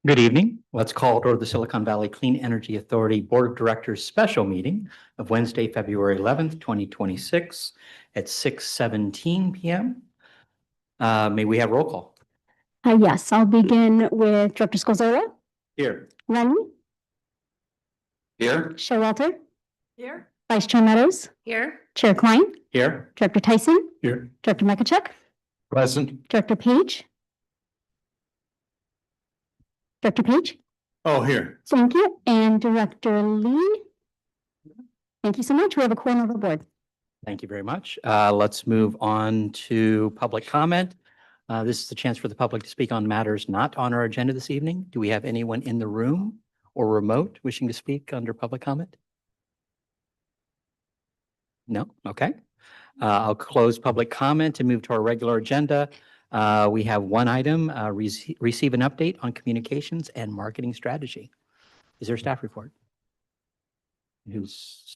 Good evening. Let's call to order the Silicon Valley Clean Energy Authority Board of Directors special meeting of Wednesday, February 11th, 2026 at 6:17 p.m. May we have roll call? Yes, I'll begin with Director Scolzola, Here. Lenny, Here. Showalter, Here. Vice Chair Meadows, Here. Chair Klein, Here. Director Tyson, Here. Director Mikachuk, Present. Director Page. Director Page, Oh, here. thank you, and Director Lee. Thank you so much. We have a quorum of the board. Thank you very much. Let's move on to public comment. This is the chance for the public to speak on matters not on our agenda this evening. Do we have anyone in the room or remote wishing to speak under public comment? No? Okay. I'll close public comment and move to our regular agenda. We have one item, receive an update on communications and marketing strategy. Is there a staff report? Who's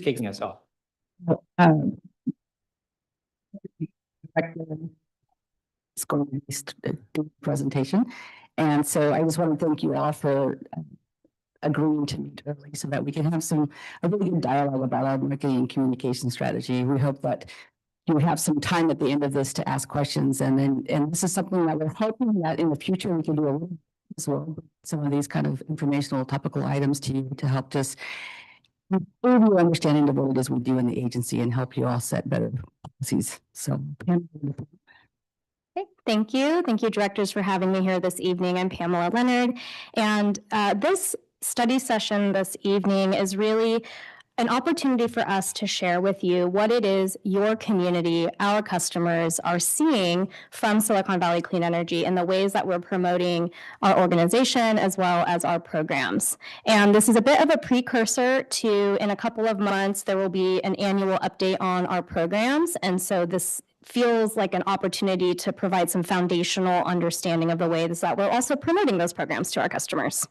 kicking us off? It's going to do presentation. And so I just want to thank you all for agreeing to meet early so that we can have a really good dialogue about our marketing and communication strategy. We hope that you have some time at the end of this to ask questions. And this is something that we're hoping that in the future we can do a little as well. Some of these kind of informational topical items to you to help just improve your understanding of what it is we do in the agency and help you all set better policies. So Okay, thank you. Thank you, directors, for having me here this evening. I'm Pamela Leonard, and this study session this evening is really an opportunity for us to share with you what it is your community, our customers, are seeing from Silicon Valley Clean Energy and the ways that we're promoting our organization as well as our programs. And this is a bit of a precursor to, in a couple of months, there will be an annual update on our programs. And so this feels like an opportunity to provide some foundational understanding of the ways that we're also promoting those programs to our customers.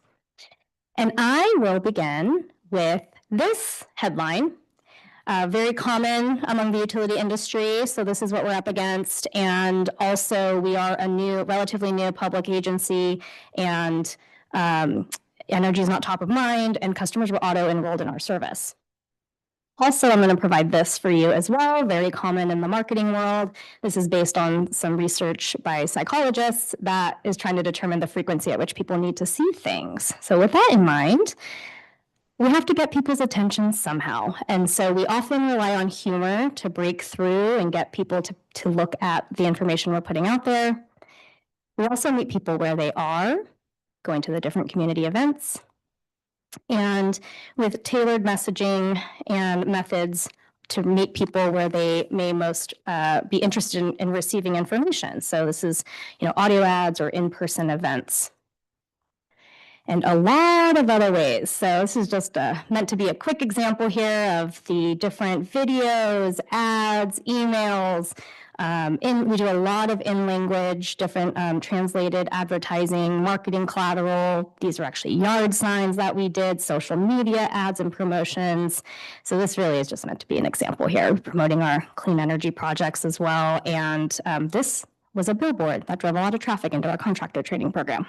And I will begin with this headline, very common among the utility industry. So this is what we're up against. And also we are a relatively new public agency, and energy is not top of mind, and customers were auto-enrolled in our service. Also, I'm going to provide this for you as well, very common in the marketing world. This is based on some research by psychologists that is trying to determine the frequency at which people need to see things. So with that in mind, we have to get people's attention somehow. And so we often rely on humor to break through and get people to look at the information we're putting out there. We also meet people where they are, going to the different community events, and with tailored messaging and methods to meet people where they may most be interested in receiving information. So this is, audio ads or in-person events, and a lot of other ways. So this is just meant to be a quick example here of the different videos, ads, emails. We do a lot of in-language, different translated advertising, marketing collateral. These are actually yard signs that we did, social media ads and promotions. So this really is just meant to be an example here, promoting our clean energy projects as well. And this was a billboard that drove a lot of traffic into our contractor training program.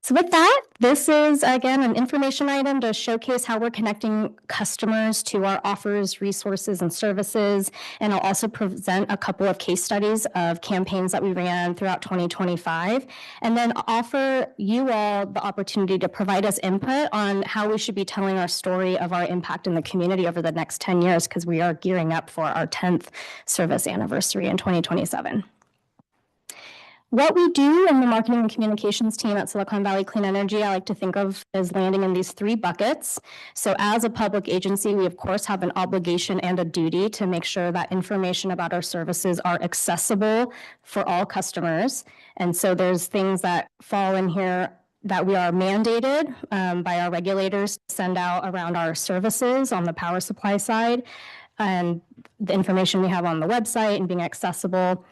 So with that, this is, again, an information item to showcase how we're connecting customers to our offers, resources, and services. And I'll also present a couple of case studies of campaigns that we ran throughout 2025, and then offer you all the opportunity to provide us input on how we should be telling our story of our impact in the community over the next 10 years, because we are gearing up for our 10th service anniversary in 2027. What we do in the marketing and communications team at Silicon Valley Clean Energy, I like to think of as landing in these three buckets. So as a public agency, we of course have an obligation and a duty to make sure that information about our services are accessible for all customers. And so there's things that fall in here that we are mandated by our regulators to send out around our services on the power supply side, and the information we have on the website and being accessible.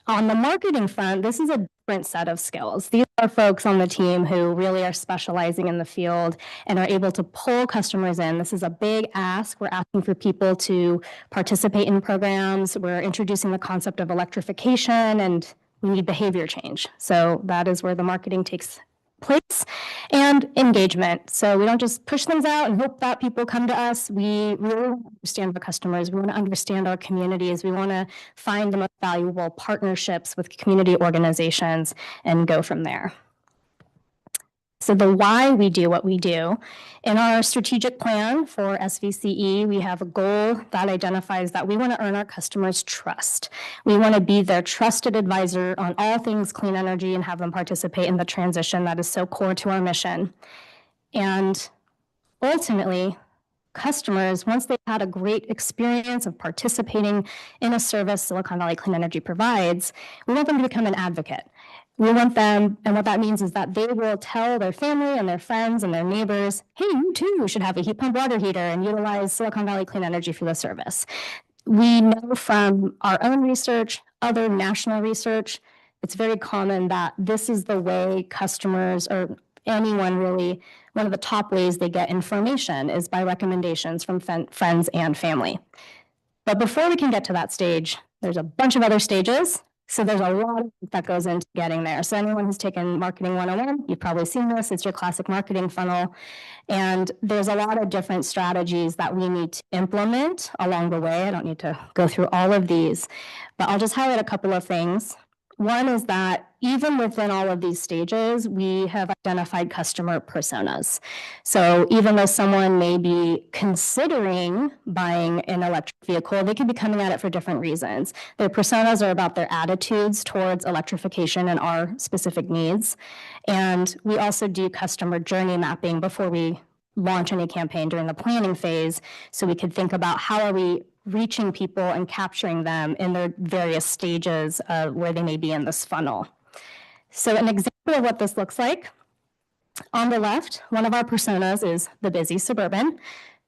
On the marketing front, this is a different set of skills. These are folks on the team who really are specializing in the field and are able to pull customers in. This is a big ask. We're asking for people to participate in programs. We're introducing the concept of electrification and we need behavior change. So that is where the marketing takes place, and engagement. So we don't just push things out and hope that people come to us. We really want to understand our customers. We want to understand our communities. We want to find the most valuable partnerships with community organizations and go from there. So the why we do what we do. In our strategic plan for SVCE, we have a goal that identifies that we want to earn our customers' trust. We want to be their trusted advisor on all things clean energy and have them participate in the transition that is so core to our mission. And ultimately, customers, once they've had a great experience of participating in a service Silicon Valley Clean Energy provides, we want them to become an advocate. We want them, and what that means is that they will tell their family and their friends and their neighbors, hey, you too should have a heat pump water heater and utilize Silicon Valley Clean Energy for the service. We know from our own research, other national research, it's very common that this is the way customers or anyone really, one of the top ways they get information is by recommendations from friends and family. But before we can get to that stage, there's a bunch of other stages. So there's a lot that goes into getting there. So anyone who's taken Marketing 101, you've probably seen this. It's your classic marketing funnel. And there's a lot of different strategies that we need to implement along the way. I don't need to go through all of these, but I'll just highlight a couple of things. One is that even within all of these stages, we have identified customer personas. So even though someone may be considering buying an electric vehicle, they could be coming at it for different reasons. Their personas are about their attitudes towards electrification and our specific needs. And we also do customer journey mapping before we launch any campaign during the planning phase. So we could think about how are we reaching people and capturing them in their various stages of where they may be in this funnel. So an example of what this looks like, on the left, one of our personas is the busy suburban.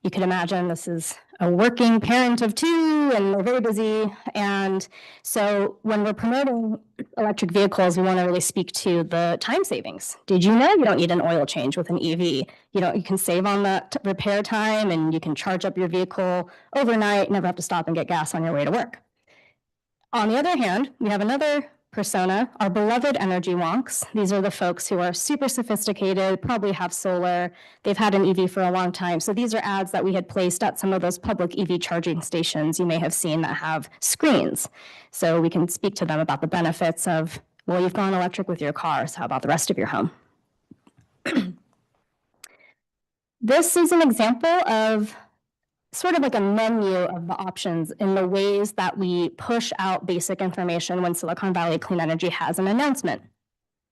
You can imagine this is a working parent of two and they're very busy. And so when we're promoting electric vehicles, we want to really speak to the time savings. Did you know you don't need an oil change with an EV? You can save on the repair time and you can charge up your vehicle overnight, never have to stop and get gas on your way to work. On the other hand, we have another persona, our beloved energy wonks. These are the folks who are super sophisticated, probably have solar, they've had an EV for a long time. So these are ads that we had placed at some of those public EV charging stations you may have seen that have screens. So we can speak to them about the benefits of, well, you've gone electric with your car, so how about the rest of your home? This is an example of sort of like a menu of the options in the ways that we push out basic information when Silicon Valley Clean Energy has an announcement.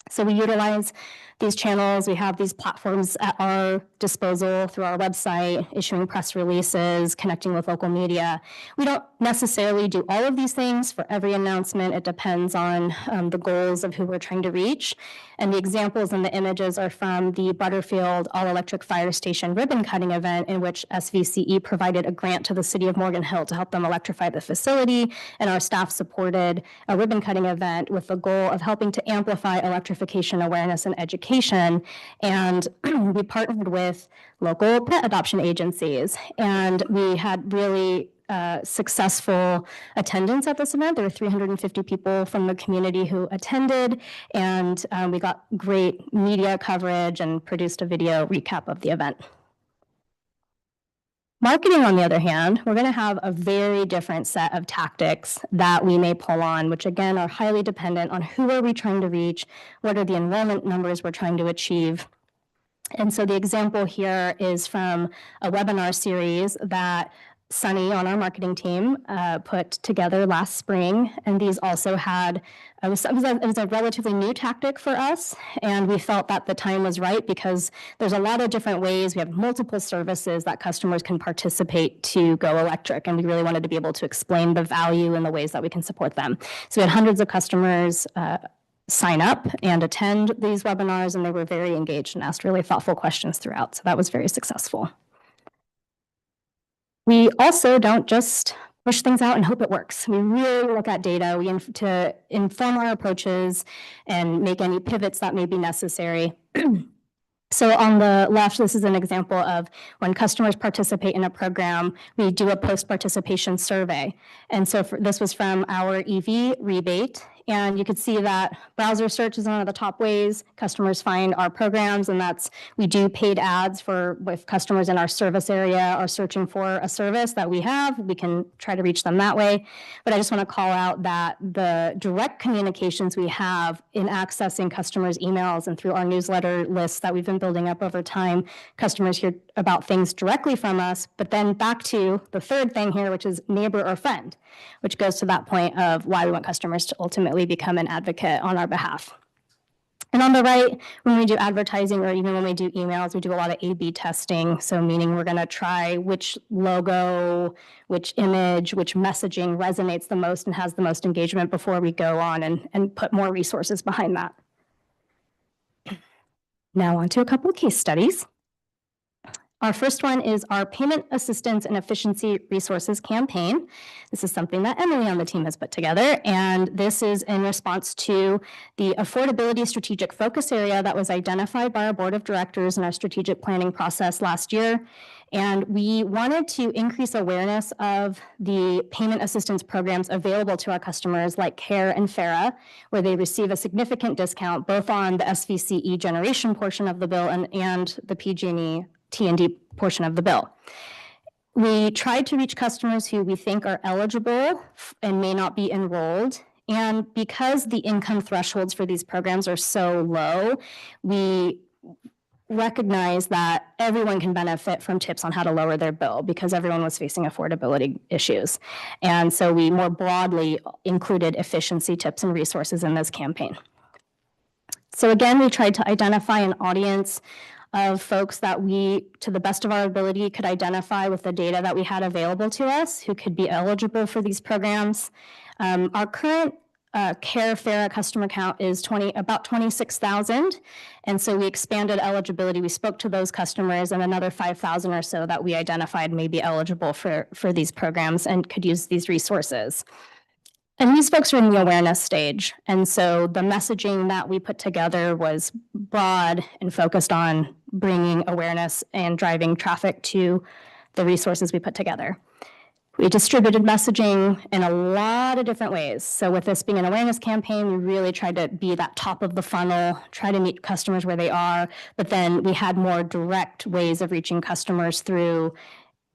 So we utilize these channels. We have these platforms at our disposal through our website, issuing press releases, connecting with local media. We don't necessarily do all of these things for every announcement. It depends on the goals of who we're trying to reach. And the examples and the images are from the Butterfield All-Electric Fire Station ribbon cutting event in which SVCE provided a grant to the city of Morgan Hill to help them electrify the facility. And our staff supported a ribbon cutting event with the goal of helping to amplify electrification awareness and education. And we partnered with local pet adoption agencies. And we had really successful attendance at this event. There were 350 people from the community who attended, and we got great media coverage and produced a video recap of the event. Marketing, on the other hand, we're going to have a very different set of tactics that we may pull on, which again are highly dependent on who are we trying to reach, what are the enrollment numbers we're trying to achieve. And so the example here is from a webinar series that Sunny on our marketing team put together last spring. And these also had, it was a relatively new tactic for us. And we felt that the time was right because there's a lot of different ways. We have multiple services that customers can participate to go electric. And we really wanted to be able to explain the value and the ways that we can support them. So we had hundreds of customers sign up and attend these webinars, and they were very engaged and asked really thoughtful questions throughout. So that was very successful. We also don't just push things out and hope it works. We really look at data to inform our approaches and make any pivots that may be necessary. So on the left, this is an example of when customers participate in a program, we do a post-participation survey. And so this was from our EV rebate. And you could see that browser search is one of the top ways customers find our programs, and we do paid ads if customers in our service area are searching for a service that we have, we can try to reach them that way. But I just want to call out that the direct communications we have in accessing customers' emails and through our newsletter lists that we've been building up over time, customers hear about things directly from us, but then back to the third thing here, which is neighbor or friend, which goes to that point of why we want customers to ultimately become an advocate on our behalf. And on the right, when we do advertising or even when we do emails, we do a lot of A/B testing. So meaning we're going to try which logo, which image, which messaging resonates the most and has the most engagement before we go on and put more resources behind that. Now on to a couple of case studies. Our first one is our Payment Assistance and Efficiency Resources campaign. This is something that Emily on the team has put together, and this is in response to the affordability strategic focus area that was identified by our board of directors in our strategic planning process last year. And we wanted to increase awareness of the payment assistance programs available to our customers like CARE and FARA, where they receive a significant discount both on the SVCE generation portion of the bill and the PG&E T&D portion of the bill. We tried to reach customers who we think are eligible and may not be enrolled. And because the income thresholds for these programs are so low, we recognize that everyone can benefit from tips on how to lower their bill because everyone was facing affordability issues. And so we more broadly included efficiency tips and resources in this campaign. So again, we tried to identify an audience of folks that we, to the best of our ability, could identify with the data that we had available to us who could be eligible for these programs. Our current CARE FARA customer count is about 26,000. And so we expanded eligibility. We spoke to those customers and another 5,000 or so that we identified may be eligible for these programs and could use these resources. And these folks are in the awareness stage. And so the messaging that we put together was broad and focused on bringing awareness and driving traffic to the resources we put together. We distributed messaging in a lot of different ways. So with this being an awareness campaign, we really tried to be that top of the funnel, try to meet customers where they are, but then we had more direct ways of reaching customers through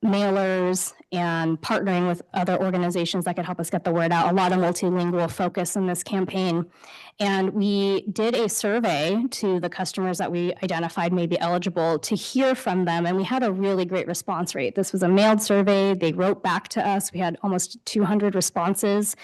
mailers and partnering with other organizations that could help us get the word out. A lot of multilingual focus in this campaign. And we did a survey to the customers that we identified may be eligible to hear from them. And we had a really great response rate. This was a mailed survey. They wrote back to us. We had almost 200 responses.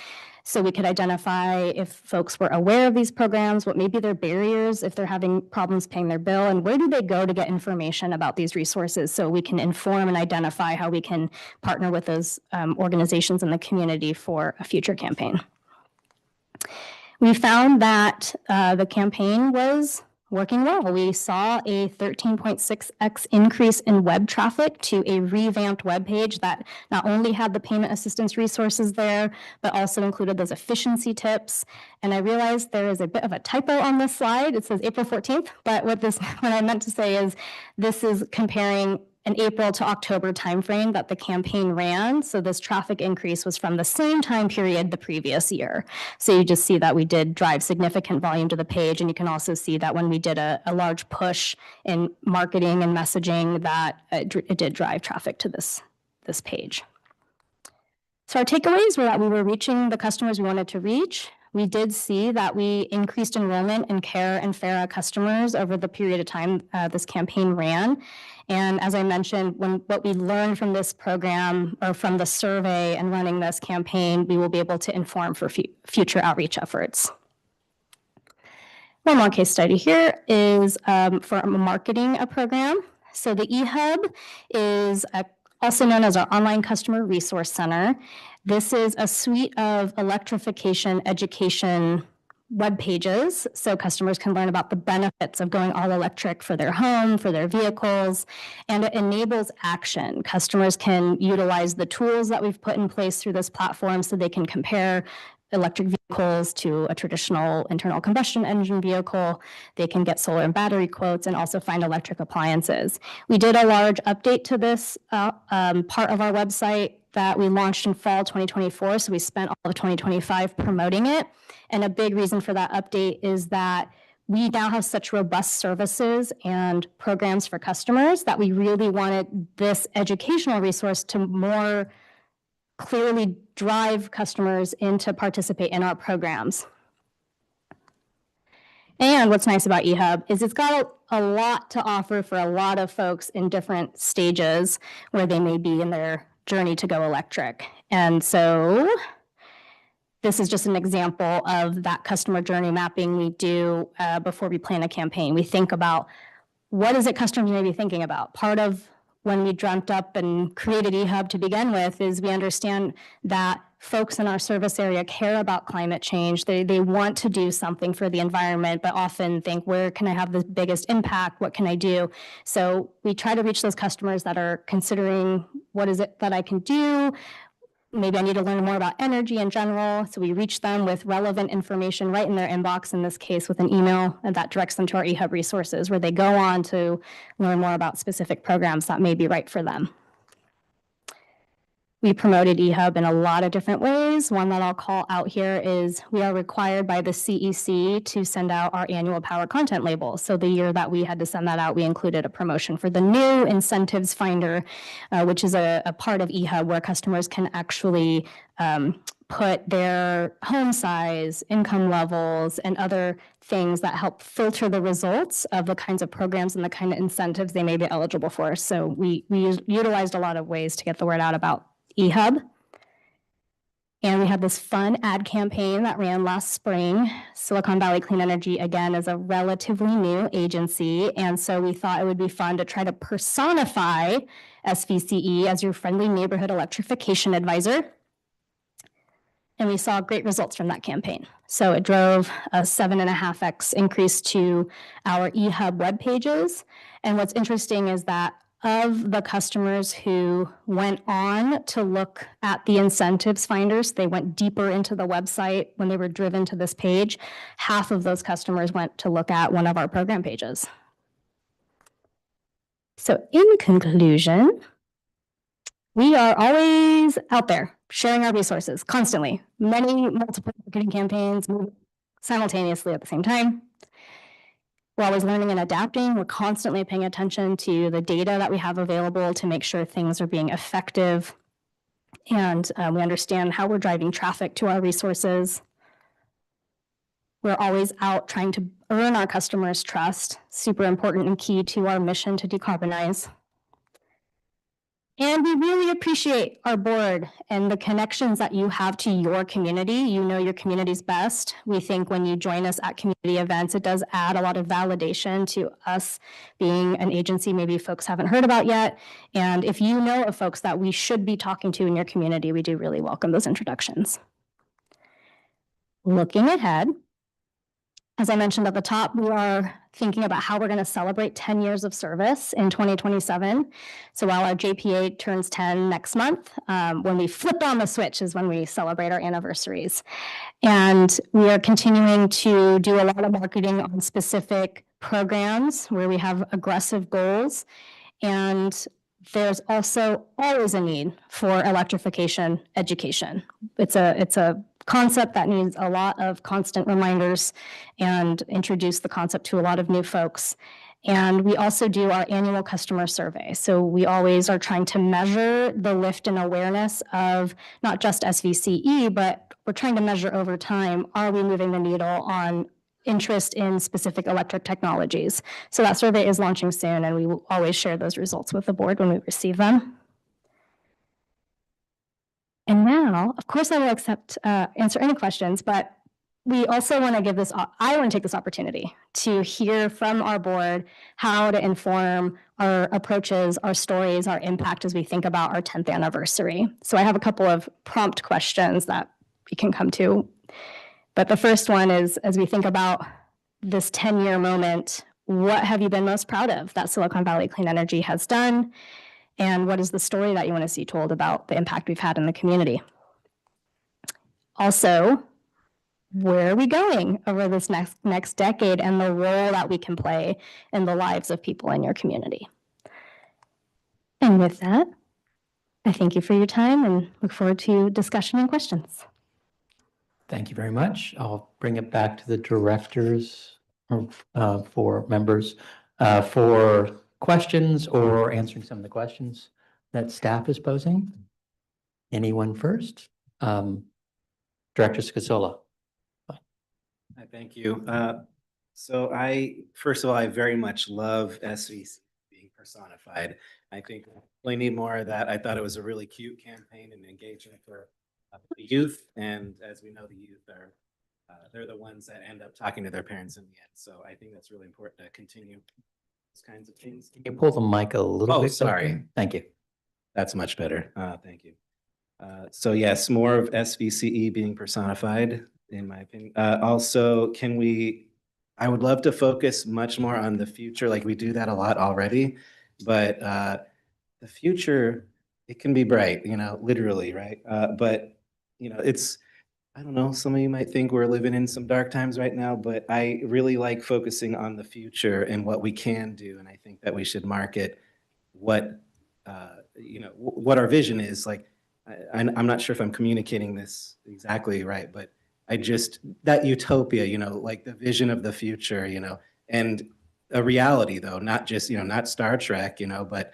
So we could identify if folks were aware of these programs, what may be their barriers, if they're having problems paying their bill, and where do they go to get information about these resources so we can inform and identify how we can partner with those organizations in the community for a future campaign. We found that the campaign was working well. We saw a 13.6x increase in web traffic to a revamped web page that not only had the payment assistance resources there, but also included those efficiency tips. And I realized there is a bit of a typo on this slide. It says April 14th, but what I meant to say is this is comparing an April to October timeframe that the campaign ran. So this traffic increase was from the same time period the previous year. So you just see that we did drive significant volume to the page. And you can also see that when we did a large push in marketing and messaging, that it did drive traffic to this page. So our takeaways were that we were reaching the customers we wanted to reach. We did see that we increased enrollment in CARE and FARA customers over the period of time this campaign ran. And as I mentioned, what we learned from this program or from the survey and running this campaign, we will be able to inform for future outreach efforts. One more case study here is for marketing a program. So the eHub is also known as our Online Customer Resource Center. This is a suite of electrification education web pages so customers can learn about the benefits of going all electric for their home, for their vehicles, and it enables action. Customers can utilize the tools that we've put in place through this platform so they can compare electric vehicles to a traditional internal combustion engine vehicle. They can get solar and battery quotes and also find electric appliances. We did a large update to this part of our website that we launched in fall 2024. So we spent all of 2025 promoting it. And a big reason for that update is that we now have such robust services and programs for customers that we really wanted this educational resource to more clearly drive customers in to participate in our programs. And what's nice about eHub is it's got a lot to offer for a lot of folks in different stages where they may be in their journey to go electric. And so this is just an example of that customer journey mapping we do before we plan a campaign. We think about what is it customers may be thinking about. Part of when we dreamt up and created eHub to begin with is we understand that folks in our service area care about climate change. They want to do something for the environment, but often think, where can I have the biggest impact? What can I do? So we try to reach those customers that are considering, what is it that I can do? Maybe I need to learn more about energy in general. So we reach them with relevant information right in their inbox, in this case with an email, and that directs them to our eHub resources where they go on to learn more about specific programs that may be right for them. We promoted eHub in a lot of different ways. One that I'll call out here is we are required by the CEC to send out our annual power content label. So the year that we had to send that out, we included a promotion for the new incentives finder, which is a part of eHub where customers can actually put their home size, income levels, and other things that help filter the results of the kinds of programs and the kind of incentives they may be eligible for. So we utilized a lot of ways to get the word out about eHub. And we had this fun ad campaign that ran last spring. Silicon Valley Clean Energy, again, is a relatively new agency. And so we thought it would be fun to try to personify SVCE as your friendly neighborhood electrification advisor. And we saw great results from that campaign. So it drove a 7.5x increase to our eHub web pages. And what's interesting is that of the customers who went on to look at the incentives finders, they went deeper into the website when they were driven to this page. Half of those customers went to look at one of our program pages. So in conclusion, we are always out there sharing our resources constantly, multiple marketing campaigns moving simultaneously at the same time. We're always learning and adapting. We're constantly paying attention to the data that we have available to make sure things are being effective. And we understand how we're driving traffic to our resources. We're always out trying to earn our customers' trust, super important and key to our mission to decarbonize. And we really appreciate our board and the connections that you have to your community. You know your community's best. We think when you join us at community events, it does add a lot of validation to us being an agency maybe folks haven't heard about yet. And if you know of folks that we should be talking to in your community, we do really welcome those introductions. Looking ahead, as I mentioned at the top, we are thinking about how we're going to celebrate 10 years of service in 2027. So while our JPA turns 10 next month, when we flip on the switch is when we celebrate our anniversaries. And we are continuing to do a lot of marketing on specific programs where we have aggressive goals. And there's also always a need for electrification education. It's a concept that needs a lot of constant reminders and introduce the concept to a lot of new folks. And we also do our annual customer survey. So we always are trying to measure the lift in awareness of not just SVCE, but we're trying to measure over time, are we moving the needle on interest in specific electric technologies? So that survey is launching soon, and we will always share those results with the board when we receive them. And now, of course, I will answer any questions, but we also want to give this, I want to take this opportunity to hear from our board how to inform our approaches, our stories, our impact as we think about our 10th anniversary. So I have a couple of prompt questions that we can come to. But the first one is, as we think about this 10-year moment, what have you been most proud of that Silicon Valley Clean Energy has done? And what is the story that you want to see told about the impact we've had in the community? Also, where are we going over this next decade and the role that we can play in the lives of people in your community. And with that, I thank you for your time and look forward to discussion and questions. Thank you very much. I'll bring it back to the directors for members for questions or answering some of the questions that staff is posing. Anyone first? Director Scasola. Thank you. So first of all, I very much love SVC being personified. I think we need more of that. I thought it was a really cute campaign and engagement for the youth. And as we know, the youth they're the ones that end up talking to their parents in the end. So I think that's really important to continue those kinds of things. Can you pull the mic a little Oh, bit? sorry. Thank you. That's much better. Thank you. So yes, more of SVCE being personified, in my opinion. Also, I would love to focus much more on the future, like we do that a lot already, but the future, it can be bright, literally, right? But, I don't know, some of you might think we're living in some dark times right now, but I really like focusing on the future and what we can do. And I think that we should market what, what our vision is. Like, I'm not sure if I'm communicating this exactly right, but that utopia, like the vision of the future, and a reality though, not just, not Star Trek, but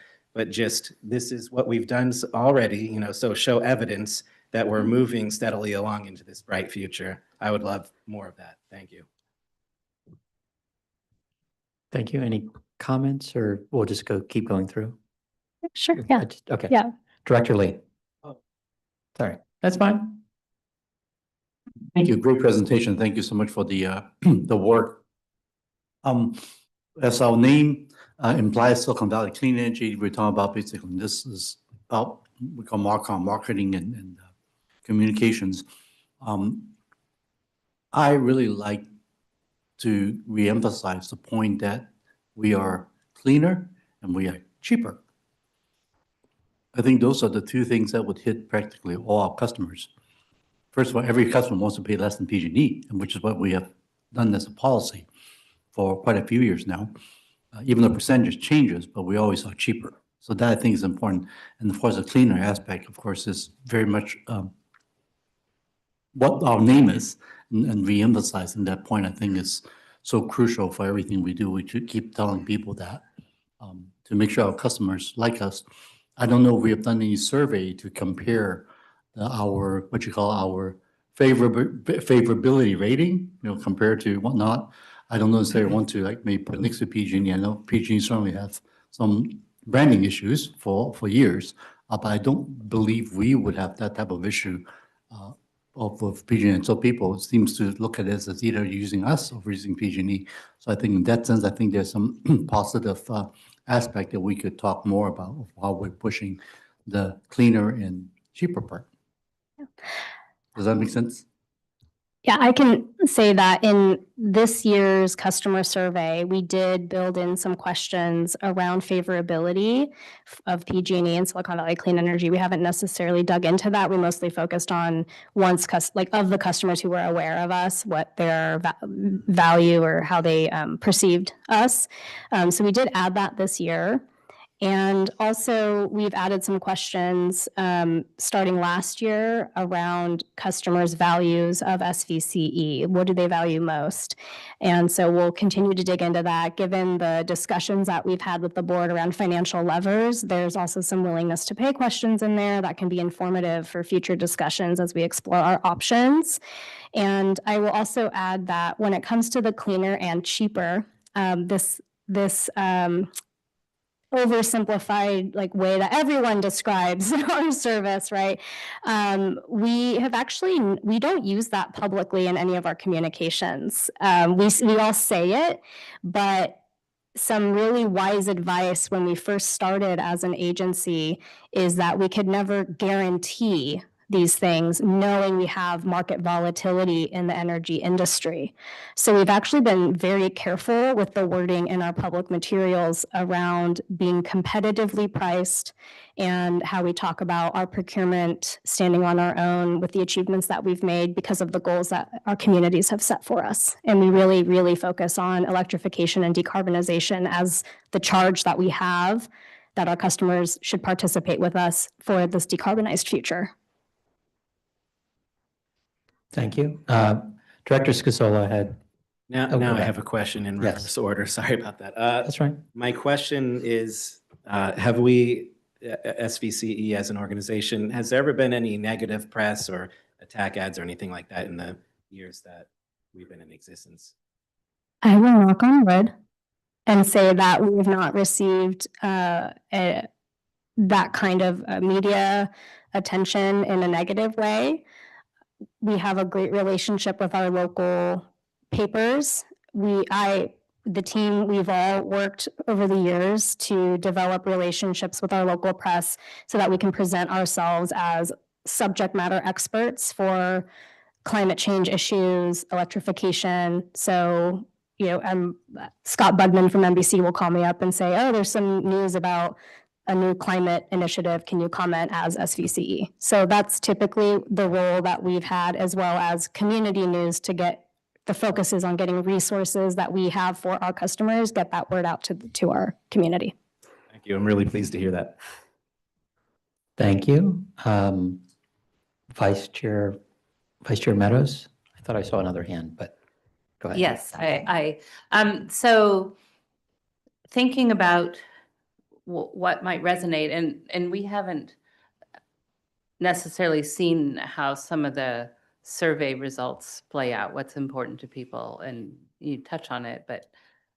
just this is what we've done already, so show evidence that we're moving steadily along into this bright future. I would love more of that. Thank you. Thank you. Any comments or we'll just keep going through? Sure, yeah. Okay. Yeah. Director Lee. Oh, sorry. That's fine. Thank you. Great presentation. Thank you so much for the the work. As our name implies, Silicon Valley Clean Energy, we're talking about basically this is about we call marketing and communications. I really like to reemphasize the point that we are cleaner and we are cheaper. I think those are the two things that would hit practically all our customers. First of all, every customer wants to pay less than PG&E, and which is what we have done as a policy for quite a few years now. Even the percentage changes, but we always are cheaper. So that I think is important. And of course, the cleaner aspect, of course, is very much what our name is, and re-emphasizing that point, I think is so crucial for everything we do. We should keep telling people that to make sure our customers like us. I don't know if we have done any survey to compare our favorability rating, compared to whatnot. I don't know if they want to maybe put next to PG&E. I know PG&E certainly have some branding issues for years, but I don't believe we would have that type of issue of PG&E. And so people seems to look at this as either using us or using PG&E. So I think in that sense, I think there's some positive aspect that we could talk more about of how we're pushing the cleaner and cheaper part. Does that make sense? Yeah, I can say that in this year's customer survey, we did build in some questions around favorability of PG&E and Silicon Valley Clean Energy. We haven't necessarily dug into that. We mostly focused on of the customers who were aware of us, what their value or how they perceived us. So we did add that this year. And also, we've added some questions starting last year around customers' values of SVCE. What do they value most? And so we'll continue to dig into that. Given the discussions that we've had with the board around financial levers, there's also some willingness to pay questions in there that can be informative for future discussions as we explore our options. And I will also add that when it comes to the cleaner and cheaper, this oversimplified way that everyone describes our service, right? We don't use that publicly in any of our communications. We all say it, but some really wise advice when we first started as an agency is that we could never guarantee these things, knowing we have market volatility in the energy industry. So we've actually been very careful with the wording in our public materials around being competitively priced and how we talk about our procurement standing on our own with the achievements that we've made because of the goals that our communities have set for us. And we really, really focus on electrification and decarbonization as the charge that we have, that our customers should participate with us for this decarbonized future. Thank you. Director Scasola had, Now, Oh, now go I ahead. have a question in Yes. reverse order. Sorry about that. that's right. My question is, have we, SVCE as an organization, has there ever been any negative press or attack ads or anything like that in the years that we've been in existence? I will knock on wood and say that we have not received that kind of media attention in a negative way. We have a great relationship with our local papers. The team, we've all worked over the years to develop relationships with our local press so that we can present ourselves as subject matter experts for climate change issues, electrification. So, Scott Budman from NBC will call me up and say, oh, there's some news about a new climate initiative. Can you comment as SVCE? So that's typically the role that we've had, as well as community news, to get the focus is on getting resources that we have for our customers, get that word out to our community. Thank you. I'm really pleased to hear that. Thank you. Vice Chair Meadows, I thought I saw another hand, but go ahead. Yes, so thinking about what might resonate, and we haven't necessarily seen how some of the survey results play out, what's important to people, and you touch on it, but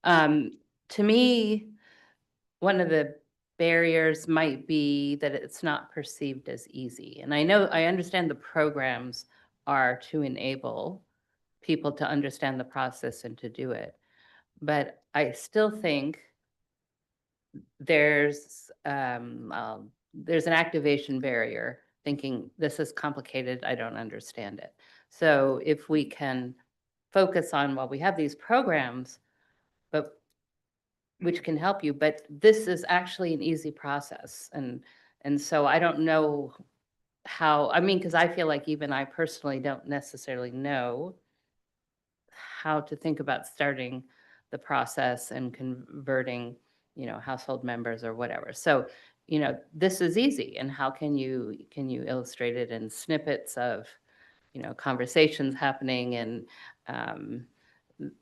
to me, one of the barriers might be that it's not perceived as easy. And I understand the programs are to enable people to understand the process and to do it. But I still think there's an activation barrier, thinking this is complicated, I don't understand it. So if we can focus on, well, we have these programs, but which can help you, but this is actually an easy process. And so I don't know how, because I feel like even I personally don't necessarily know how to think about starting the process and converting, household members or whatever. So, this is easy. And how can you illustrate it in snippets of, conversations happening in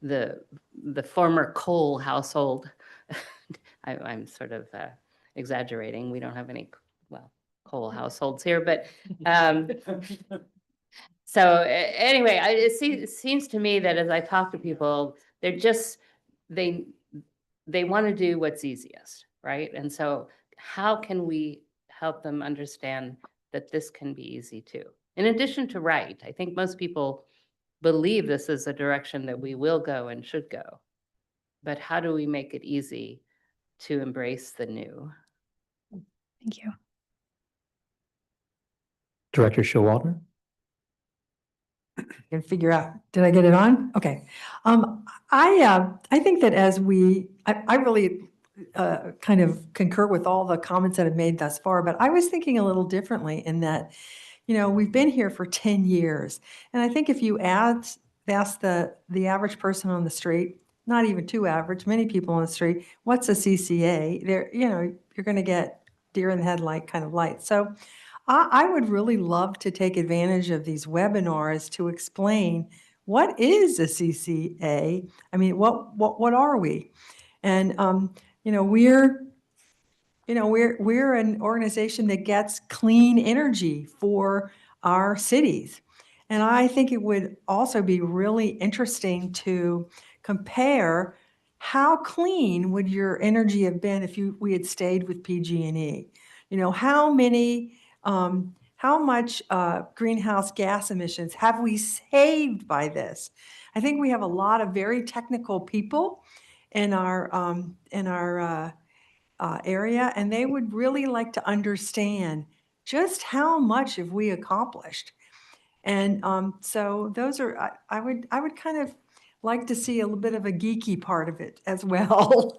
the former coal household? I'm sort of exaggerating. We don't have any, coal households here, but so anyway, it seems to me that as I talk to people, they're just, they want to do what's easiest, right? And so how can we help them understand that this can be easy too? In addition to right, I think most people believe this is a direction that we will go and should go. But how do we make it easy to embrace the new? Thank you. Director Showalter? Can figure out, did I get it on? Okay. I think that I really kind of concur with all the comments that I've made thus far, but I was thinking a little differently in that, we've been here for 10 years. And I think if you ask the average person on the street, not even too average, many people on the street, what's a CCA? You're going to get deer in the headlight kind of light. So I would really love to take advantage of these webinars to explain what is a CCA. I mean, what are we? And we're an organization that gets clean energy for our cities. And I think it would also be really interesting to compare how clean would your energy have been if we had stayed with PG&E. How much greenhouse gas emissions have we saved by this? I think we have a lot of very technical people in our area, and they would really like to understand just how much have we accomplished? And so those are, I would kind of like to see a little bit of a geeky part of it as well.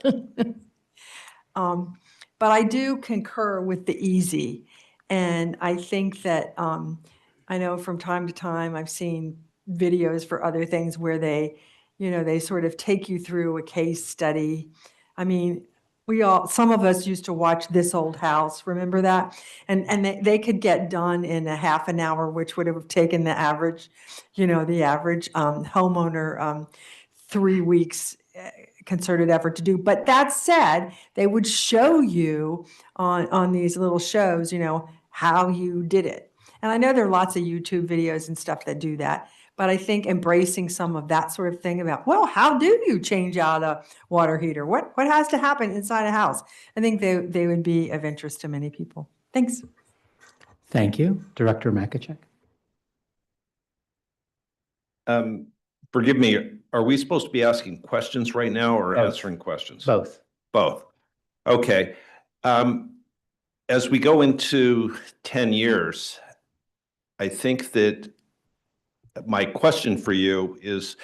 But I do concur with the easy. And I think that, I know from time to time, I've seen videos for other things where they, they sort of take you through a case study. I mean, some of us used to watch This Old House, remember that? And they could get done in a half an hour, which would have taken the average, homeowner 3 weeks concerted effort to do. But that said, they would show you on these little shows, how you did it. And I know there are lots of YouTube videos and stuff that do that. But I think embracing some of that sort of thing about, well, how do you change out a water heater? What has to happen inside a house? I think they would be of interest to many people. Thanks. Thank you. Director Makachek. Forgive me, are we supposed to be asking questions right now or Both. answering questions? Both. Both. Okay. As we go into 10 years, I think that my question for you is,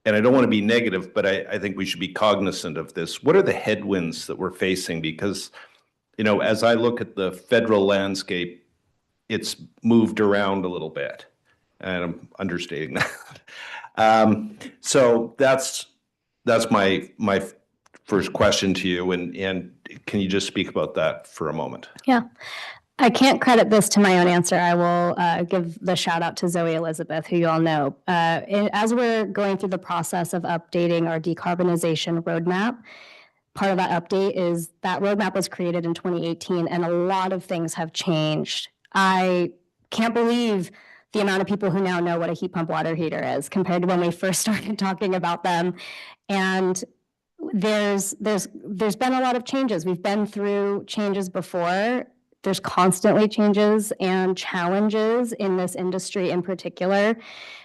and I don't want to be negative, but I think we should be cognizant of this. What are the headwinds that we're facing? Because, as I look at the federal landscape, it's moved around a little bit, and I'm understating that. So that's my first question to you, and can you just speak about that for a moment? Yeah. I can't credit this to my own answer. I will give the shout out to Zoe Elizabeth, who you all know. As we're going through the process of updating our decarbonization roadmap, part of that update is that roadmap was created in 2018, and a lot of things have changed. I can't believe the amount of people who now know what a heat pump water heater is compared to when we first started talking about them. And there's been a lot of changes. We've been through changes before. There's constantly changes and challenges in this industry in particular.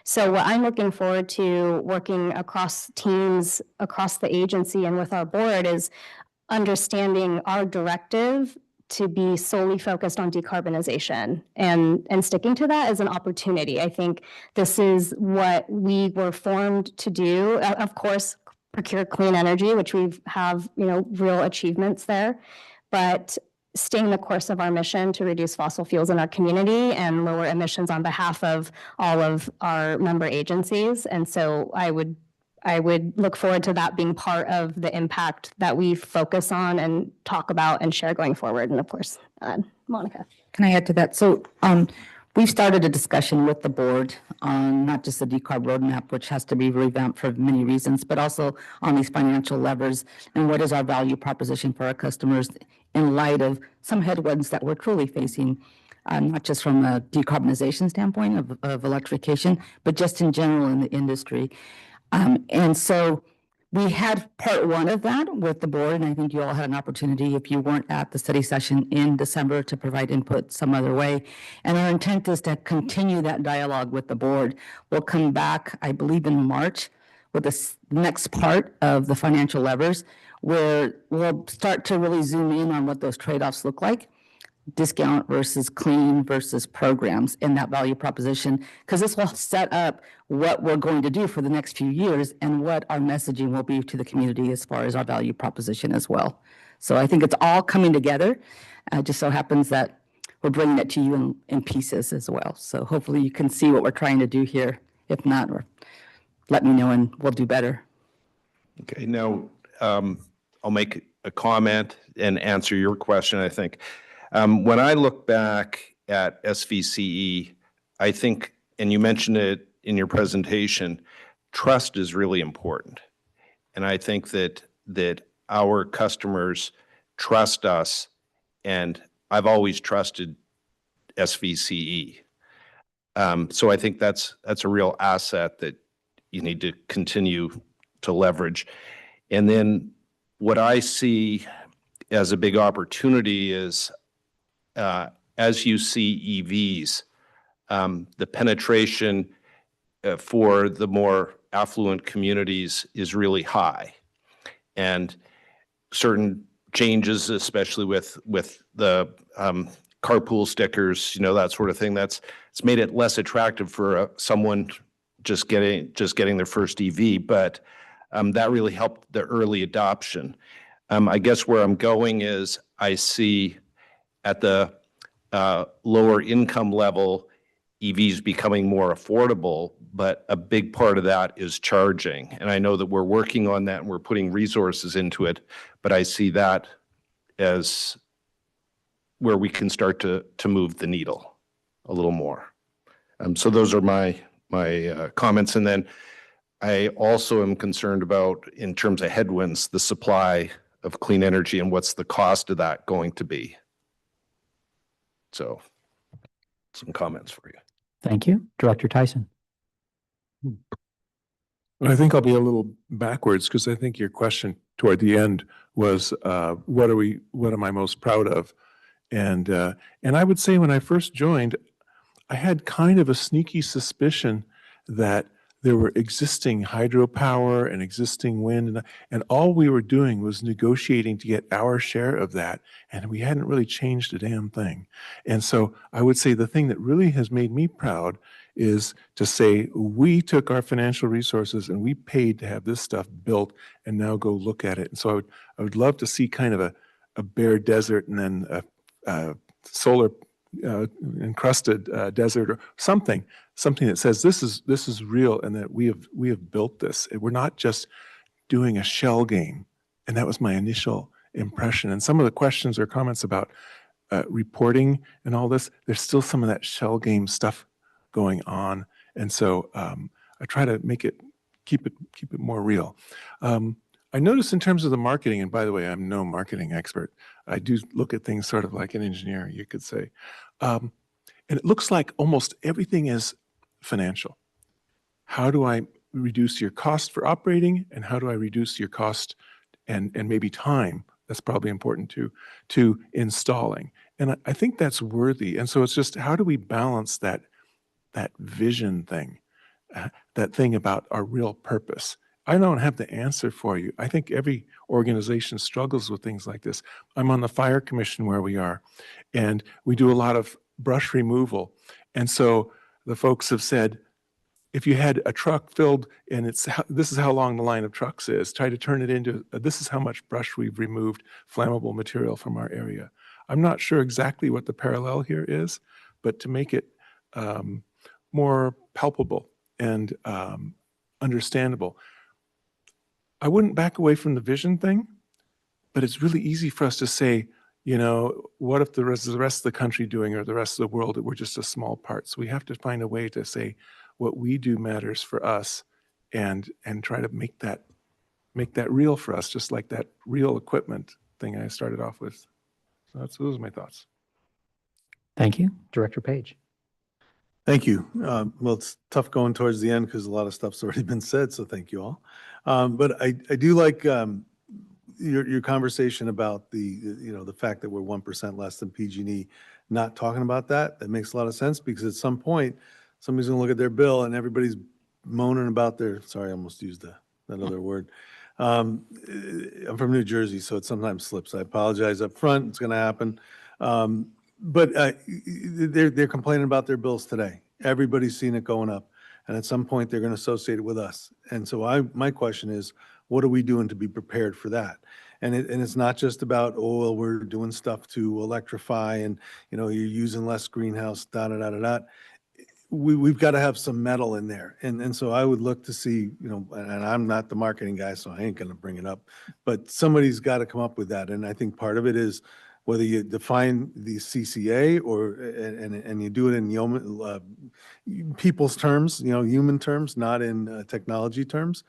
So what I'm looking forward to working across teams, across the agency and with our board is understanding our directive to be solely focused on decarbonization and sticking to that as an opportunity. I think this is what we were formed to do. Of course, procure clean energy, which we have, real achievements there, but staying the course of our mission to reduce fossil fuels in our community and lower emissions on behalf of all of our member agencies. And so I would look forward to that being part of the impact that we focus on and talk about and share going forward. And of course, Monica. Can I add to that? So we've started a discussion with the board on not just the decarb roadmap, which has to be revamped for many reasons, but also on these financial levers and what is our value proposition for our customers in light of some headwinds that we're truly facing, not just from a decarbonization standpoint of electrification, but just in general in the industry. And so we had part one of that with the board, and I think you all had an opportunity, if you weren't at the study session in December, to provide input some other way. And our intent is to continue that dialogue with the board. We'll come back, I believe, in March with the next part of the financial levers, where we'll start to really zoom in on what those trade-offs look like. Discount versus clean versus programs in that value proposition, because this will set up what we're going to do for the next few years and what our messaging will be to the community as far as our value proposition as well. So I think it's all coming together. It just so happens that we're bringing it to you in pieces as well. So hopefully you can see what we're trying to do here. If not, or let me know and we'll do better. Okay, now I'll make a comment and answer your question, I think. When I look back at SVCE, I think, and you mentioned it in your presentation, trust is really important. And I think that our customers trust us, and I've always trusted SVCE. So I think that's a real asset that you need to continue to leverage. And then what I see as a big opportunity is, as you see EVs, the penetration for the more affluent communities is really high. And certain changes, especially with the carpool stickers, that sort of thing. It's made it less attractive for someone just getting their first EV, but that really helped the early adoption. I guess where I'm going is I see at the lower income level, EVs becoming more affordable, but a big part of that is charging. And I know that we're working on that and we're putting resources into it, but I see that as where we can start to move the needle a little more. So those are my comments. And then I also am concerned about, in terms of headwinds, the supply of clean energy and what's the cost of that going to be. So some comments for you. Thank you. Director Tyson. I think I'll be a little backwards because I think your question toward the end was, what am I most proud of? And I would say when I first joined, I had kind of a sneaky suspicion that there were existing hydropower and existing wind, and all we were doing was negotiating to get our share of that, and we hadn't really changed a damn thing. And so I would say the thing that really has made me proud is to say we took our financial resources and we paid to have this stuff built, and now go look at it. And so I would love to see kind of a bare desert and then a solar encrusted desert or something that says this is real and that we have built this. We're not just doing a shell game. And that was my initial impression. And some of the questions or comments about reporting and all this, there's still some of that shell game stuff going on. And so I try to keep it more real. I noticed in terms of the marketing, and by the way, I'm no marketing expert. I do look at things sort of like an engineer, you could say. And it looks like almost everything is financial. How do I reduce your cost for operating, and how do I reduce your cost and maybe time? That's probably important too, to installing. And I think that's worthy. And so it's just, how do we balance that vision thing, that thing about our real purpose? I don't have the answer for you. I think every organization struggles with things like this. I'm on the fire commission where we are, and we do a lot of brush removal. And so the folks have said, if you had a truck filled and this is how long the line of trucks is, try to turn it into, this is how much brush we've removed, flammable material from our area. I'm not sure exactly what the parallel here is, but to make it more palpable and understandable, I wouldn't back away from the vision thing, but it's really easy for us to say, what if the rest of the country doing, or the rest of the world, that we're just a small part. So we have to find a way to say what we do matters for us, and try to make that real for us, just like that real equipment thing I started off with. So those are my thoughts. Thank you. Director Page. Thank you. Well, it's tough going towards the end because a lot of stuff's already been said, so thank you all. But I do like your conversation about the fact that we're 1% less than PG&E. Not talking about that makes a lot of sense, because at some point somebody's going to look at their bill and everybody's moaning about sorry, I almost used that other word. I'm from New Jersey, so it sometimes slips. I apologize up front. It's going to happen. But they're complaining about their bills today. Everybody's seen it going up, and at some point they're going to associate it with us. And so my question is, what are we doing to be prepared for that? And it's not just about, we're doing stuff to electrify, and you're using less greenhouse, We've got to have some metal in there. And so I would look to see, and I'm not the marketing guy, so I ain't going to bring it up, but somebody's got to come up with that. And I think part of it is whether you define the CCA and you do it in people's terms, human terms, not in technology terms.